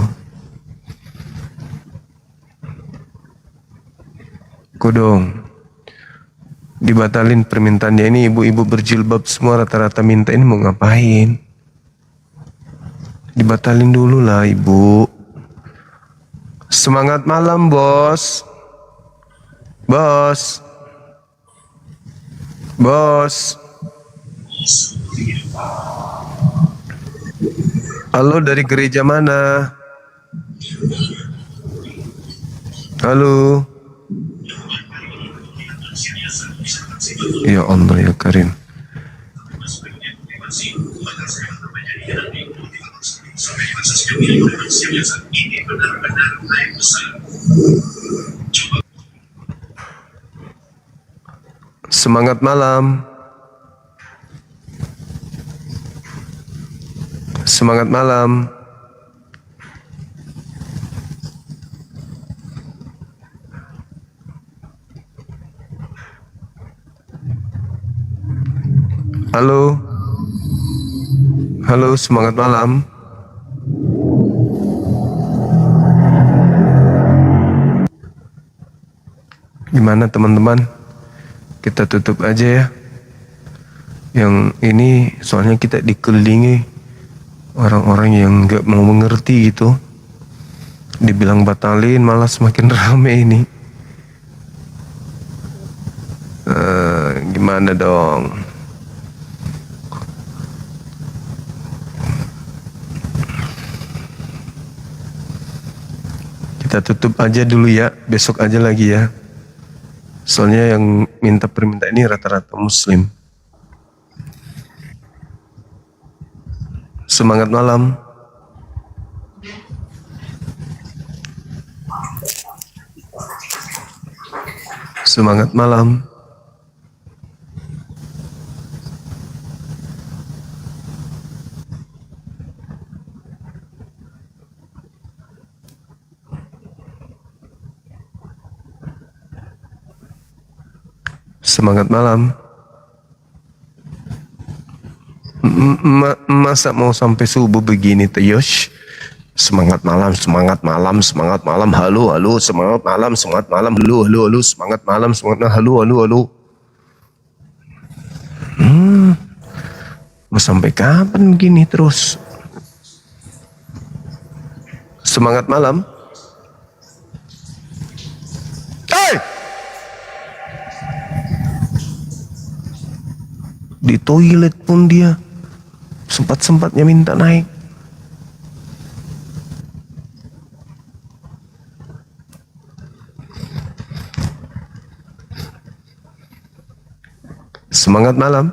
Kodong. Dibatalin permintaannya, ini ibu-ibu berjilbab semua rata-rata minta, ini mau ngapain? Dibatalin dulu lah ibu. Semangat malam bos. Bos. Bos. Halo, dari gereja mana? Halo. Ya Allah ya Karim. Semangat malam. Semangat malam. Halo. Halo, semangat malam. Gimana teman-teman? Kita tutup aja ya. Yang ini soalnya kita dikelilingi orang-orang yang nggak mau mengerti gitu. Dibilang batalin malah semakin rame ini. Gimana dong? Kita tutup aja dulu ya, besok aja lagi ya. Soalnya yang minta permintaan ini rata-rata muslim. Semangat malam. Semangat malam. Semangat malam. Masa mau sampai subuh begini tuh Yosh? Semangat malam, semangat malam, semangat malam, halo, halo, semangat malam, halo, halo, halo, semangat malam, semangat malam, halo, halo, halo. Mau sampai kapan begini terus? Semangat malam. Hey! Di toilet pun dia sempat-sempatnya minta naik. Semangat malam.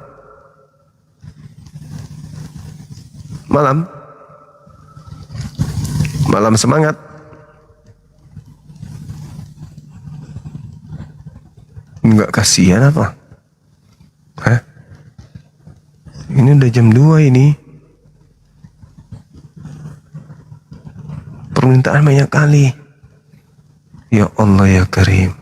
Malam. Malam semangat. Enggak kasihan apa? Hah? Ini udah jam 2 ini. permintaan banyak kali. Ya Allah ya Karim.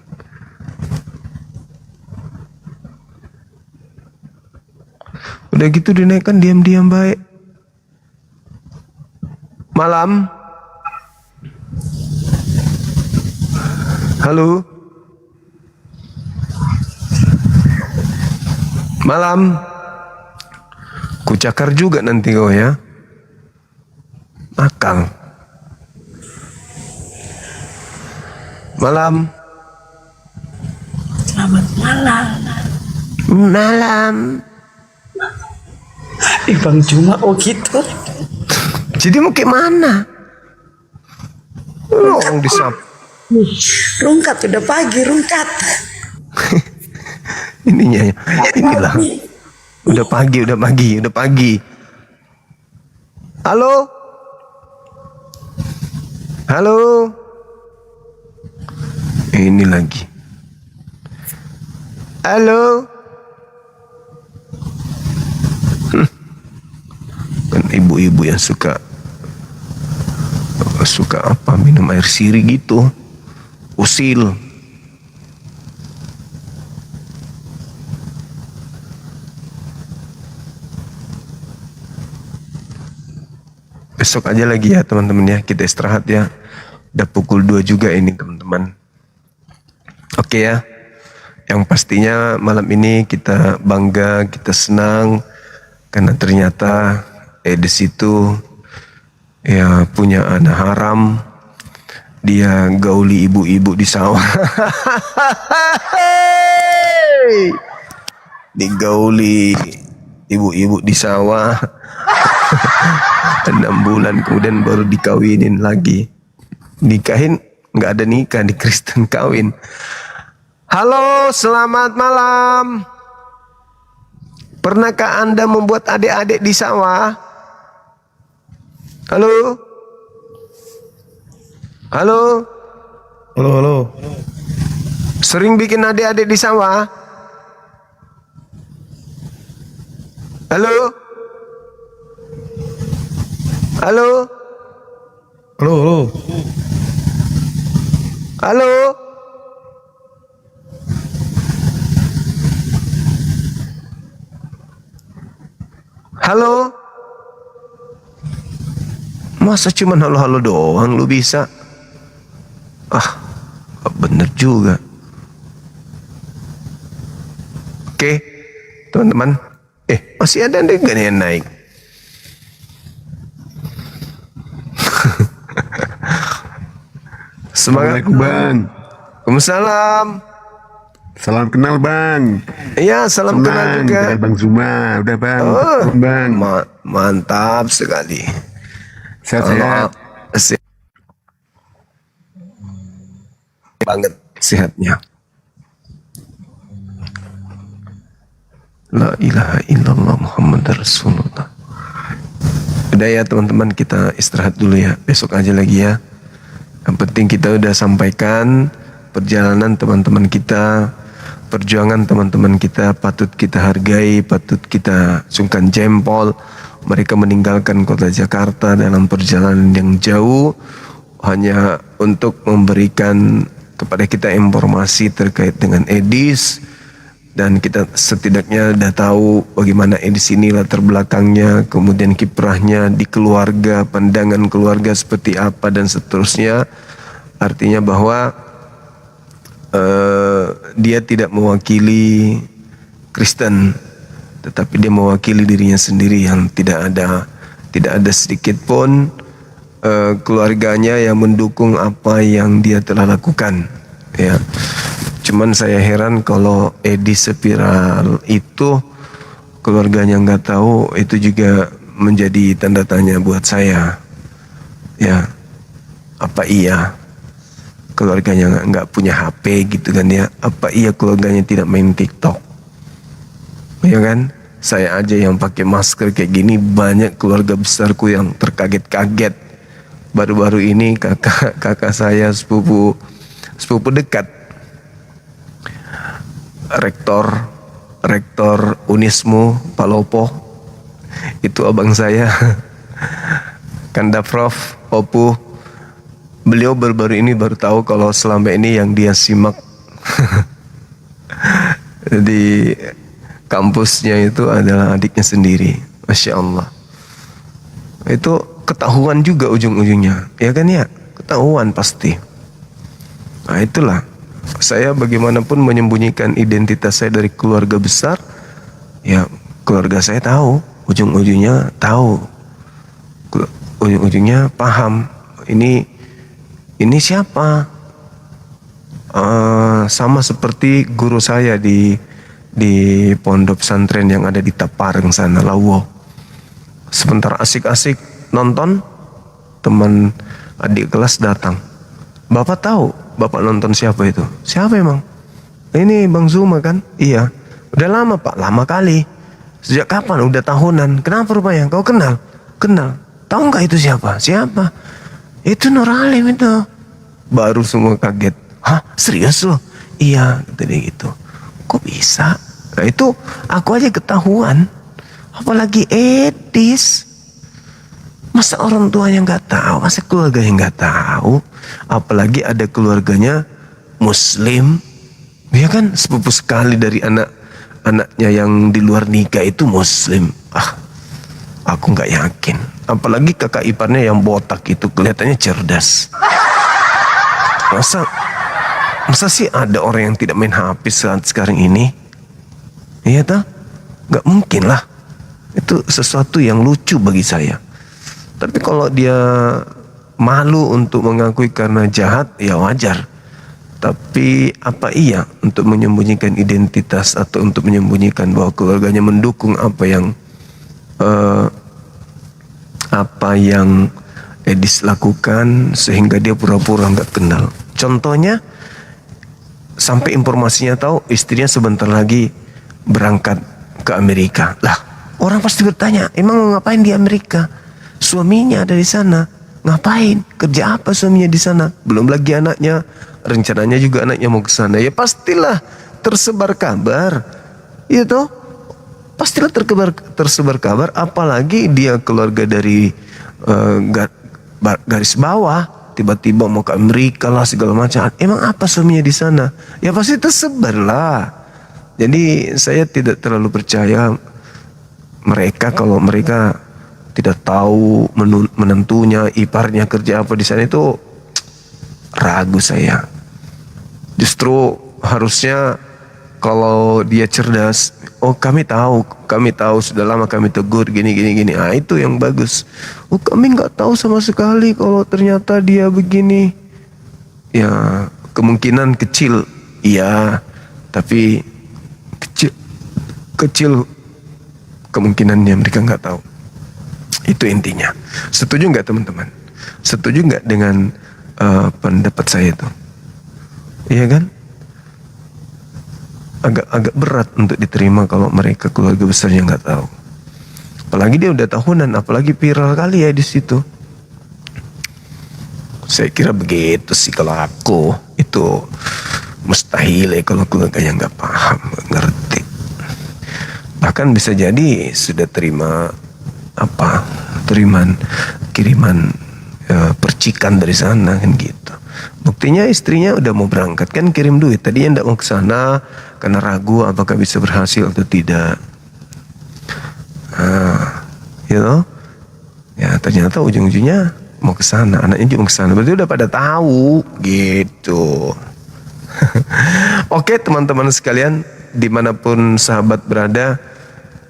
Udah gitu dinaikkan diam-diam baik. Malam. Halo. Malam. Kucakar juga nanti kau ya. Akal. Malam. Selamat malam. Malam. Bang Juma, oh gitu. Jadi mau ke mana? Orang disap. Rungkat udah pagi, rungkat. Ininya ya. Inilah. Udah pagi. Halo? Halo? Ini lagi. Halo? Kan ibu-ibu yang suka apa, minum air siri gitu, usil. Besok aja lagi ya teman-teman ya, kita istirahat ya. Udah pukul 2 juga ini teman-teman. Oke ya. Yang pastinya malam ini kita bangga, kita senang karena ternyata Edis itu ya punya anak haram. Dia gauli ibu-ibu di sawah. Digauli ibu-ibu di sawah. 6 bulan kemudian baru dikawinin lagi. Nikahin nggak ada nikah, di Kristen kawin. Halo, selamat malam. Pernahkah Anda membuat adik-adik di sawah? Halo? Halo? Halo. Sering bikin adik-adik di sawah? Halo? Halo? Halo. Halo? Halo? Masa cuman halo-halo doang lu bisa? Bener juga. Oke, teman-teman. Masih ada nih gak yang naik? Semangat Bang. Waalaikumsalam. Salam kenal Bang. Iya, salam kenal juga. Dengan Bang Zuma, udah Bang. Bang. Mantap sekali. Sehat-sehat. Banget sehatnya. La ilaha illallah Muhammad Rasulullah. Udah ya teman-teman, kita istirahat dulu ya. Besok aja lagi ya. Yang penting kita udah sampaikan perjalanan teman-teman kita, perjuangan teman-teman kita patut kita hargai, patut kita sungkan jempol. Mereka meninggalkan kota Jakarta dalam perjalanan yang jauh hanya untuk memberikan kepada kita informasi terkait dengan Edis, dan kita setidaknya udah tahu bagaimana Edis ini latar belakangnya, kemudian kiprahnya di keluarga, pandangan keluarga seperti apa dan seterusnya. Artinya bahwa dia tidak mewakili Kristen, tetapi dia mewakili dirinya sendiri yang tidak ada sedikit pun keluarganya yang mendukung apa yang dia telah lakukan. Ya, cuman saya heran kalau Edi Spiral itu keluarganya nggak tahu, itu juga menjadi tanda tanya buat saya. Ya, apa iya keluarganya nggak punya HP gitu kan ya? Apa iya keluarganya tidak main TikTok? Ya kan? Saya aja yang pakai masker kayak gini, banyak keluarga besarku yang terkaget-kaget. Baru-baru ini kakak saya sepupu dekat, rektor Unismu Palopo, itu abang saya. Kandaprof Opu beliau baru-baru ini baru tahu kalau selama ini yang dia simak di kampusnya itu adalah adiknya sendiri. Masya Allah. Itu ketahuan juga ujung-ujungnya, ya kan ya? Ketahuan pasti. Nah itulah, saya bagaimanapun menyembunyikan identitas saya dari keluarga besar, ya keluarga saya tahu, ujung-ujungnya tahu, ujung-ujungnya paham. Ini siapa? Sama seperti guru saya di pondok pesantren yang ada di Tapareng sana, Lawo. Sebentar asik-asik nonton, teman adik kelas datang. Bapak tahu, bapak nonton siapa itu? Siapa emang? Ini Bang Zuma kan? Iya. Udah lama Pak, lama kali. Sejak kapan? Udah tahunan. Kenapa rupanya? Kau kenal? Kenal. Tahu nggak itu siapa? Siapa? Itu Nur Alim itu. Baru semua kaget. Hah? Serius loh? Iya, kata dia gitu. Kok bisa? Nah itu aku aja ketahuan. Apalagi Edis. Masa orang tuanya nggak tahu, masa keluarganya nggak tahu, apalagi ada keluarganya Muslim, ya kan, sepupu sekali dari anaknya yang di luar nikah itu Muslim. Aku nggak yakin. Apalagi kakak iparnya yang botak itu kelihatannya cerdas. Masa sih ada orang yang tidak main HP saat sekarang ini? Iya toh? Nggak mungkin lah. Itu sesuatu yang lucu bagi saya. Tapi kalau dia malu untuk mengakui karena jahat, ya wajar. Tapi apa iya untuk menyembunyikan identitas atau untuk menyembunyikan bahwa keluarganya mendukung apa yang Edis lakukan sehingga dia pura-pura nggak kenal. Contohnya, sampai informasinya tahu istrinya sebentar lagi berangkat ke Amerika. Lah, orang pasti bertanya, emang mau ngapain di Amerika? Suaminya ada di sana, ngapain? Kerja apa suaminya di sana? Belum lagi anaknya, rencananya juga anaknya mau ke sana. Ya pastilah tersebar kabar, itu pastilah tersebar kabar. Apalagi dia keluarga dari garis bawah, tiba-tiba mau ke Amerika lah segala macam. Emang apa suaminya di sana? Ya pasti tersebar lah. Jadi saya tidak terlalu percaya mereka kalau mereka tidak tahu menentunya iparnya kerja apa di sana, itu ragu saya. Justru harusnya kalau dia cerdas, oh kami tahu sudah lama kami tegur gini. Ah itu yang bagus. Oh kami nggak tahu sama sekali kalau ternyata dia begini. Ya kemungkinan kecil, iya, tapi kecil kemungkinannya mereka nggak tahu. Itu intinya. Setuju nggak teman-teman? Setuju nggak dengan pendapat saya itu? Iya kan? Agak berat untuk diterima kalau mereka keluarga besarnya nggak tahu. Apalagi dia udah tahunan, apalagi viral kali ya di situ. Saya kira begitu sih kalau aku. Itu mustahil ya kalau keluarganya nggak paham, nggak ngerti. Bahkan bisa jadi sudah terima kiriman percikan dari sana kan gitu. Buktinya istrinya udah mau berangkat kan kirim duit. Tadinya tidak mau ke sana karena ragu apakah bisa berhasil atau tidak. Ya ternyata ujung-ujungnya mau ke sana, anaknya juga mau ke sana. Berarti udah pada tahu gitu. Oke teman-teman sekalian, dimanapun sahabat berada,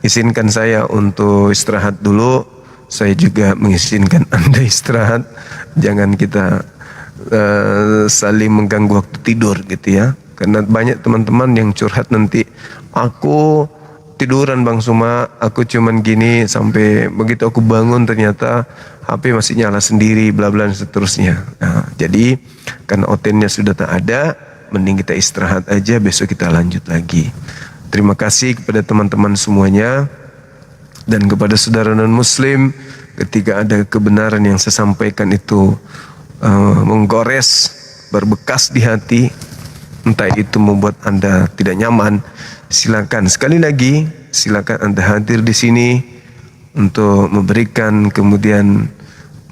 izinkan saya untuk istirahat dulu. Saya juga mengizinkan Anda istirahat. Jangan kita saling mengganggu waktu tidur gitu ya. Karena banyak teman-teman yang curhat nanti, aku tiduran Bang Suma, aku cuman gini, sampai begitu aku bangun ternyata HP masih nyala sendiri, bla bla dan seterusnya. Nah, jadi karena OTN-nya sudah tak ada, mending kita istirahat aja, besok kita lanjut lagi. Terima kasih kepada teman-teman semuanya dan kepada saudara non-muslim, ketika ada kebenaran yang saya sampaikan itu menggores, berbekas di hati, entah itu membuat Anda tidak nyaman, silakan sekali lagi, silakan Anda hadir di sini untuk memberikan kemudian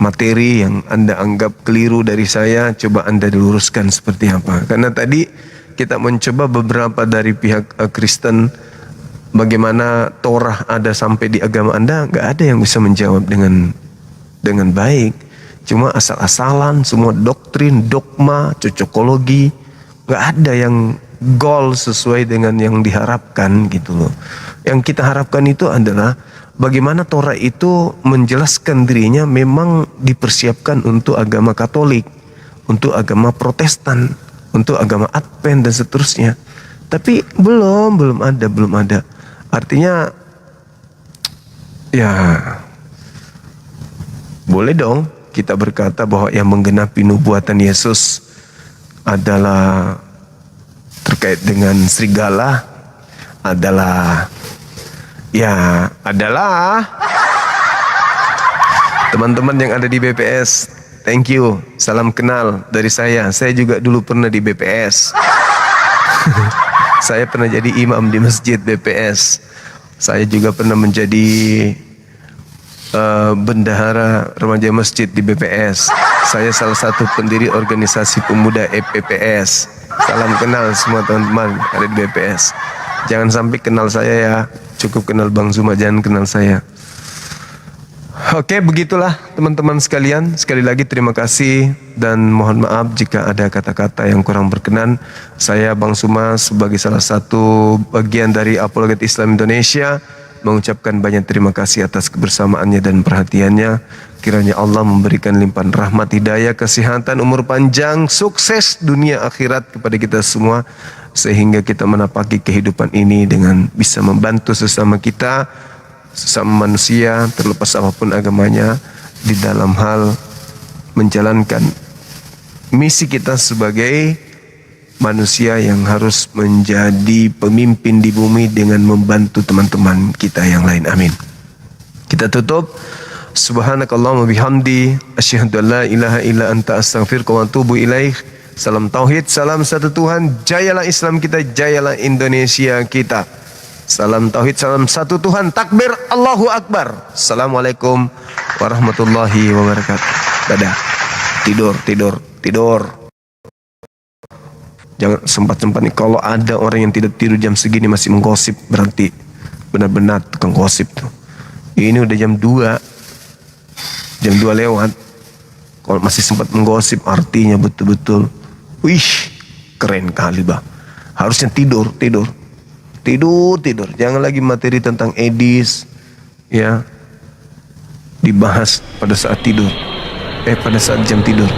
materi yang Anda anggap keliru dari saya, coba Anda diluruskan seperti apa. Karena tadi kita mencoba beberapa dari pihak Kristen, bagaimana Torah ada sampai di agama Anda, nggak ada yang bisa menjawab dengan baik. Cuma asal-asalan, semua doktrin, dogma, cocokologi, nggak ada yang goal sesuai dengan yang diharapkan gitu loh. Yang kita harapkan itu adalah bagaimana Torah itu menjelaskan dirinya memang dipersiapkan untuk agama Katolik, untuk agama Protestan, untuk agama Advent dan seterusnya. Tapi belum ada. Artinya ya boleh dong kita berkata bahwa yang menggenapi nubuatan Yesus adalah terkait dengan serigala, adalah teman-teman yang ada di BPS. Thank you, salam kenal dari saya. Saya juga dulu pernah di BPS. Saya pernah jadi imam di masjid BPS. Saya juga pernah menjadi bendahara remaja masjid di BPS. Saya salah satu pendiri organisasi pemuda EPPS. Salam kenal semua teman-teman ada di BPS. Jangan sampai kenal saya ya, cukup kenal Bang Zuma, jangan kenal saya. Oke, begitulah teman-teman sekalian. Sekali lagi terima kasih dan mohon maaf jika ada kata-kata yang kurang berkenan. Saya Bang Zuma sebagai salah satu bagian dari Apologet Islam Indonesia mengucapkan banyak terima kasih atas kebersamaannya dan perhatiannya. Kiranya Allah memberikan limpahan rahmat, hidayah, kesehatan, umur panjang, sukses dunia akhirat kepada kita semua, sehingga kita menapaki kehidupan ini dengan bisa membantu sesama kita, sesama manusia, terlepas apapun agamanya, di dalam hal menjalankan misi kita sebagai manusia yang harus menjadi pemimpin di bumi dengan membantu teman-teman kita yang lain. Amin. Kita tutup. Subhanakallahumma bihamdi asyhadu an la ilaha illa anta astaghfiruka wa atubu ilaik. Salam tauhid, salam satu Tuhan. Jayalah Islam kita, jayalah Indonesia kita. Salam tauhid, salam satu Tuhan. Takbir, Allahu Akbar. Assalamualaikum warahmatullahi wabarakatuh. Dadah. Tidur. Jangan sempat-sempat nih, kalau ada orang yang tidak tidur jam segini masih menggosip, berarti benar-benar tukang gosip tuh. Ini udah jam 2 lewat. Kalau masih sempat menggosip, artinya betul-betul wih, keren kali bah. Harusnya tidur. Jangan lagi materi tentang edis ya dibahas pada saat tidur. Pada saat jam tidur.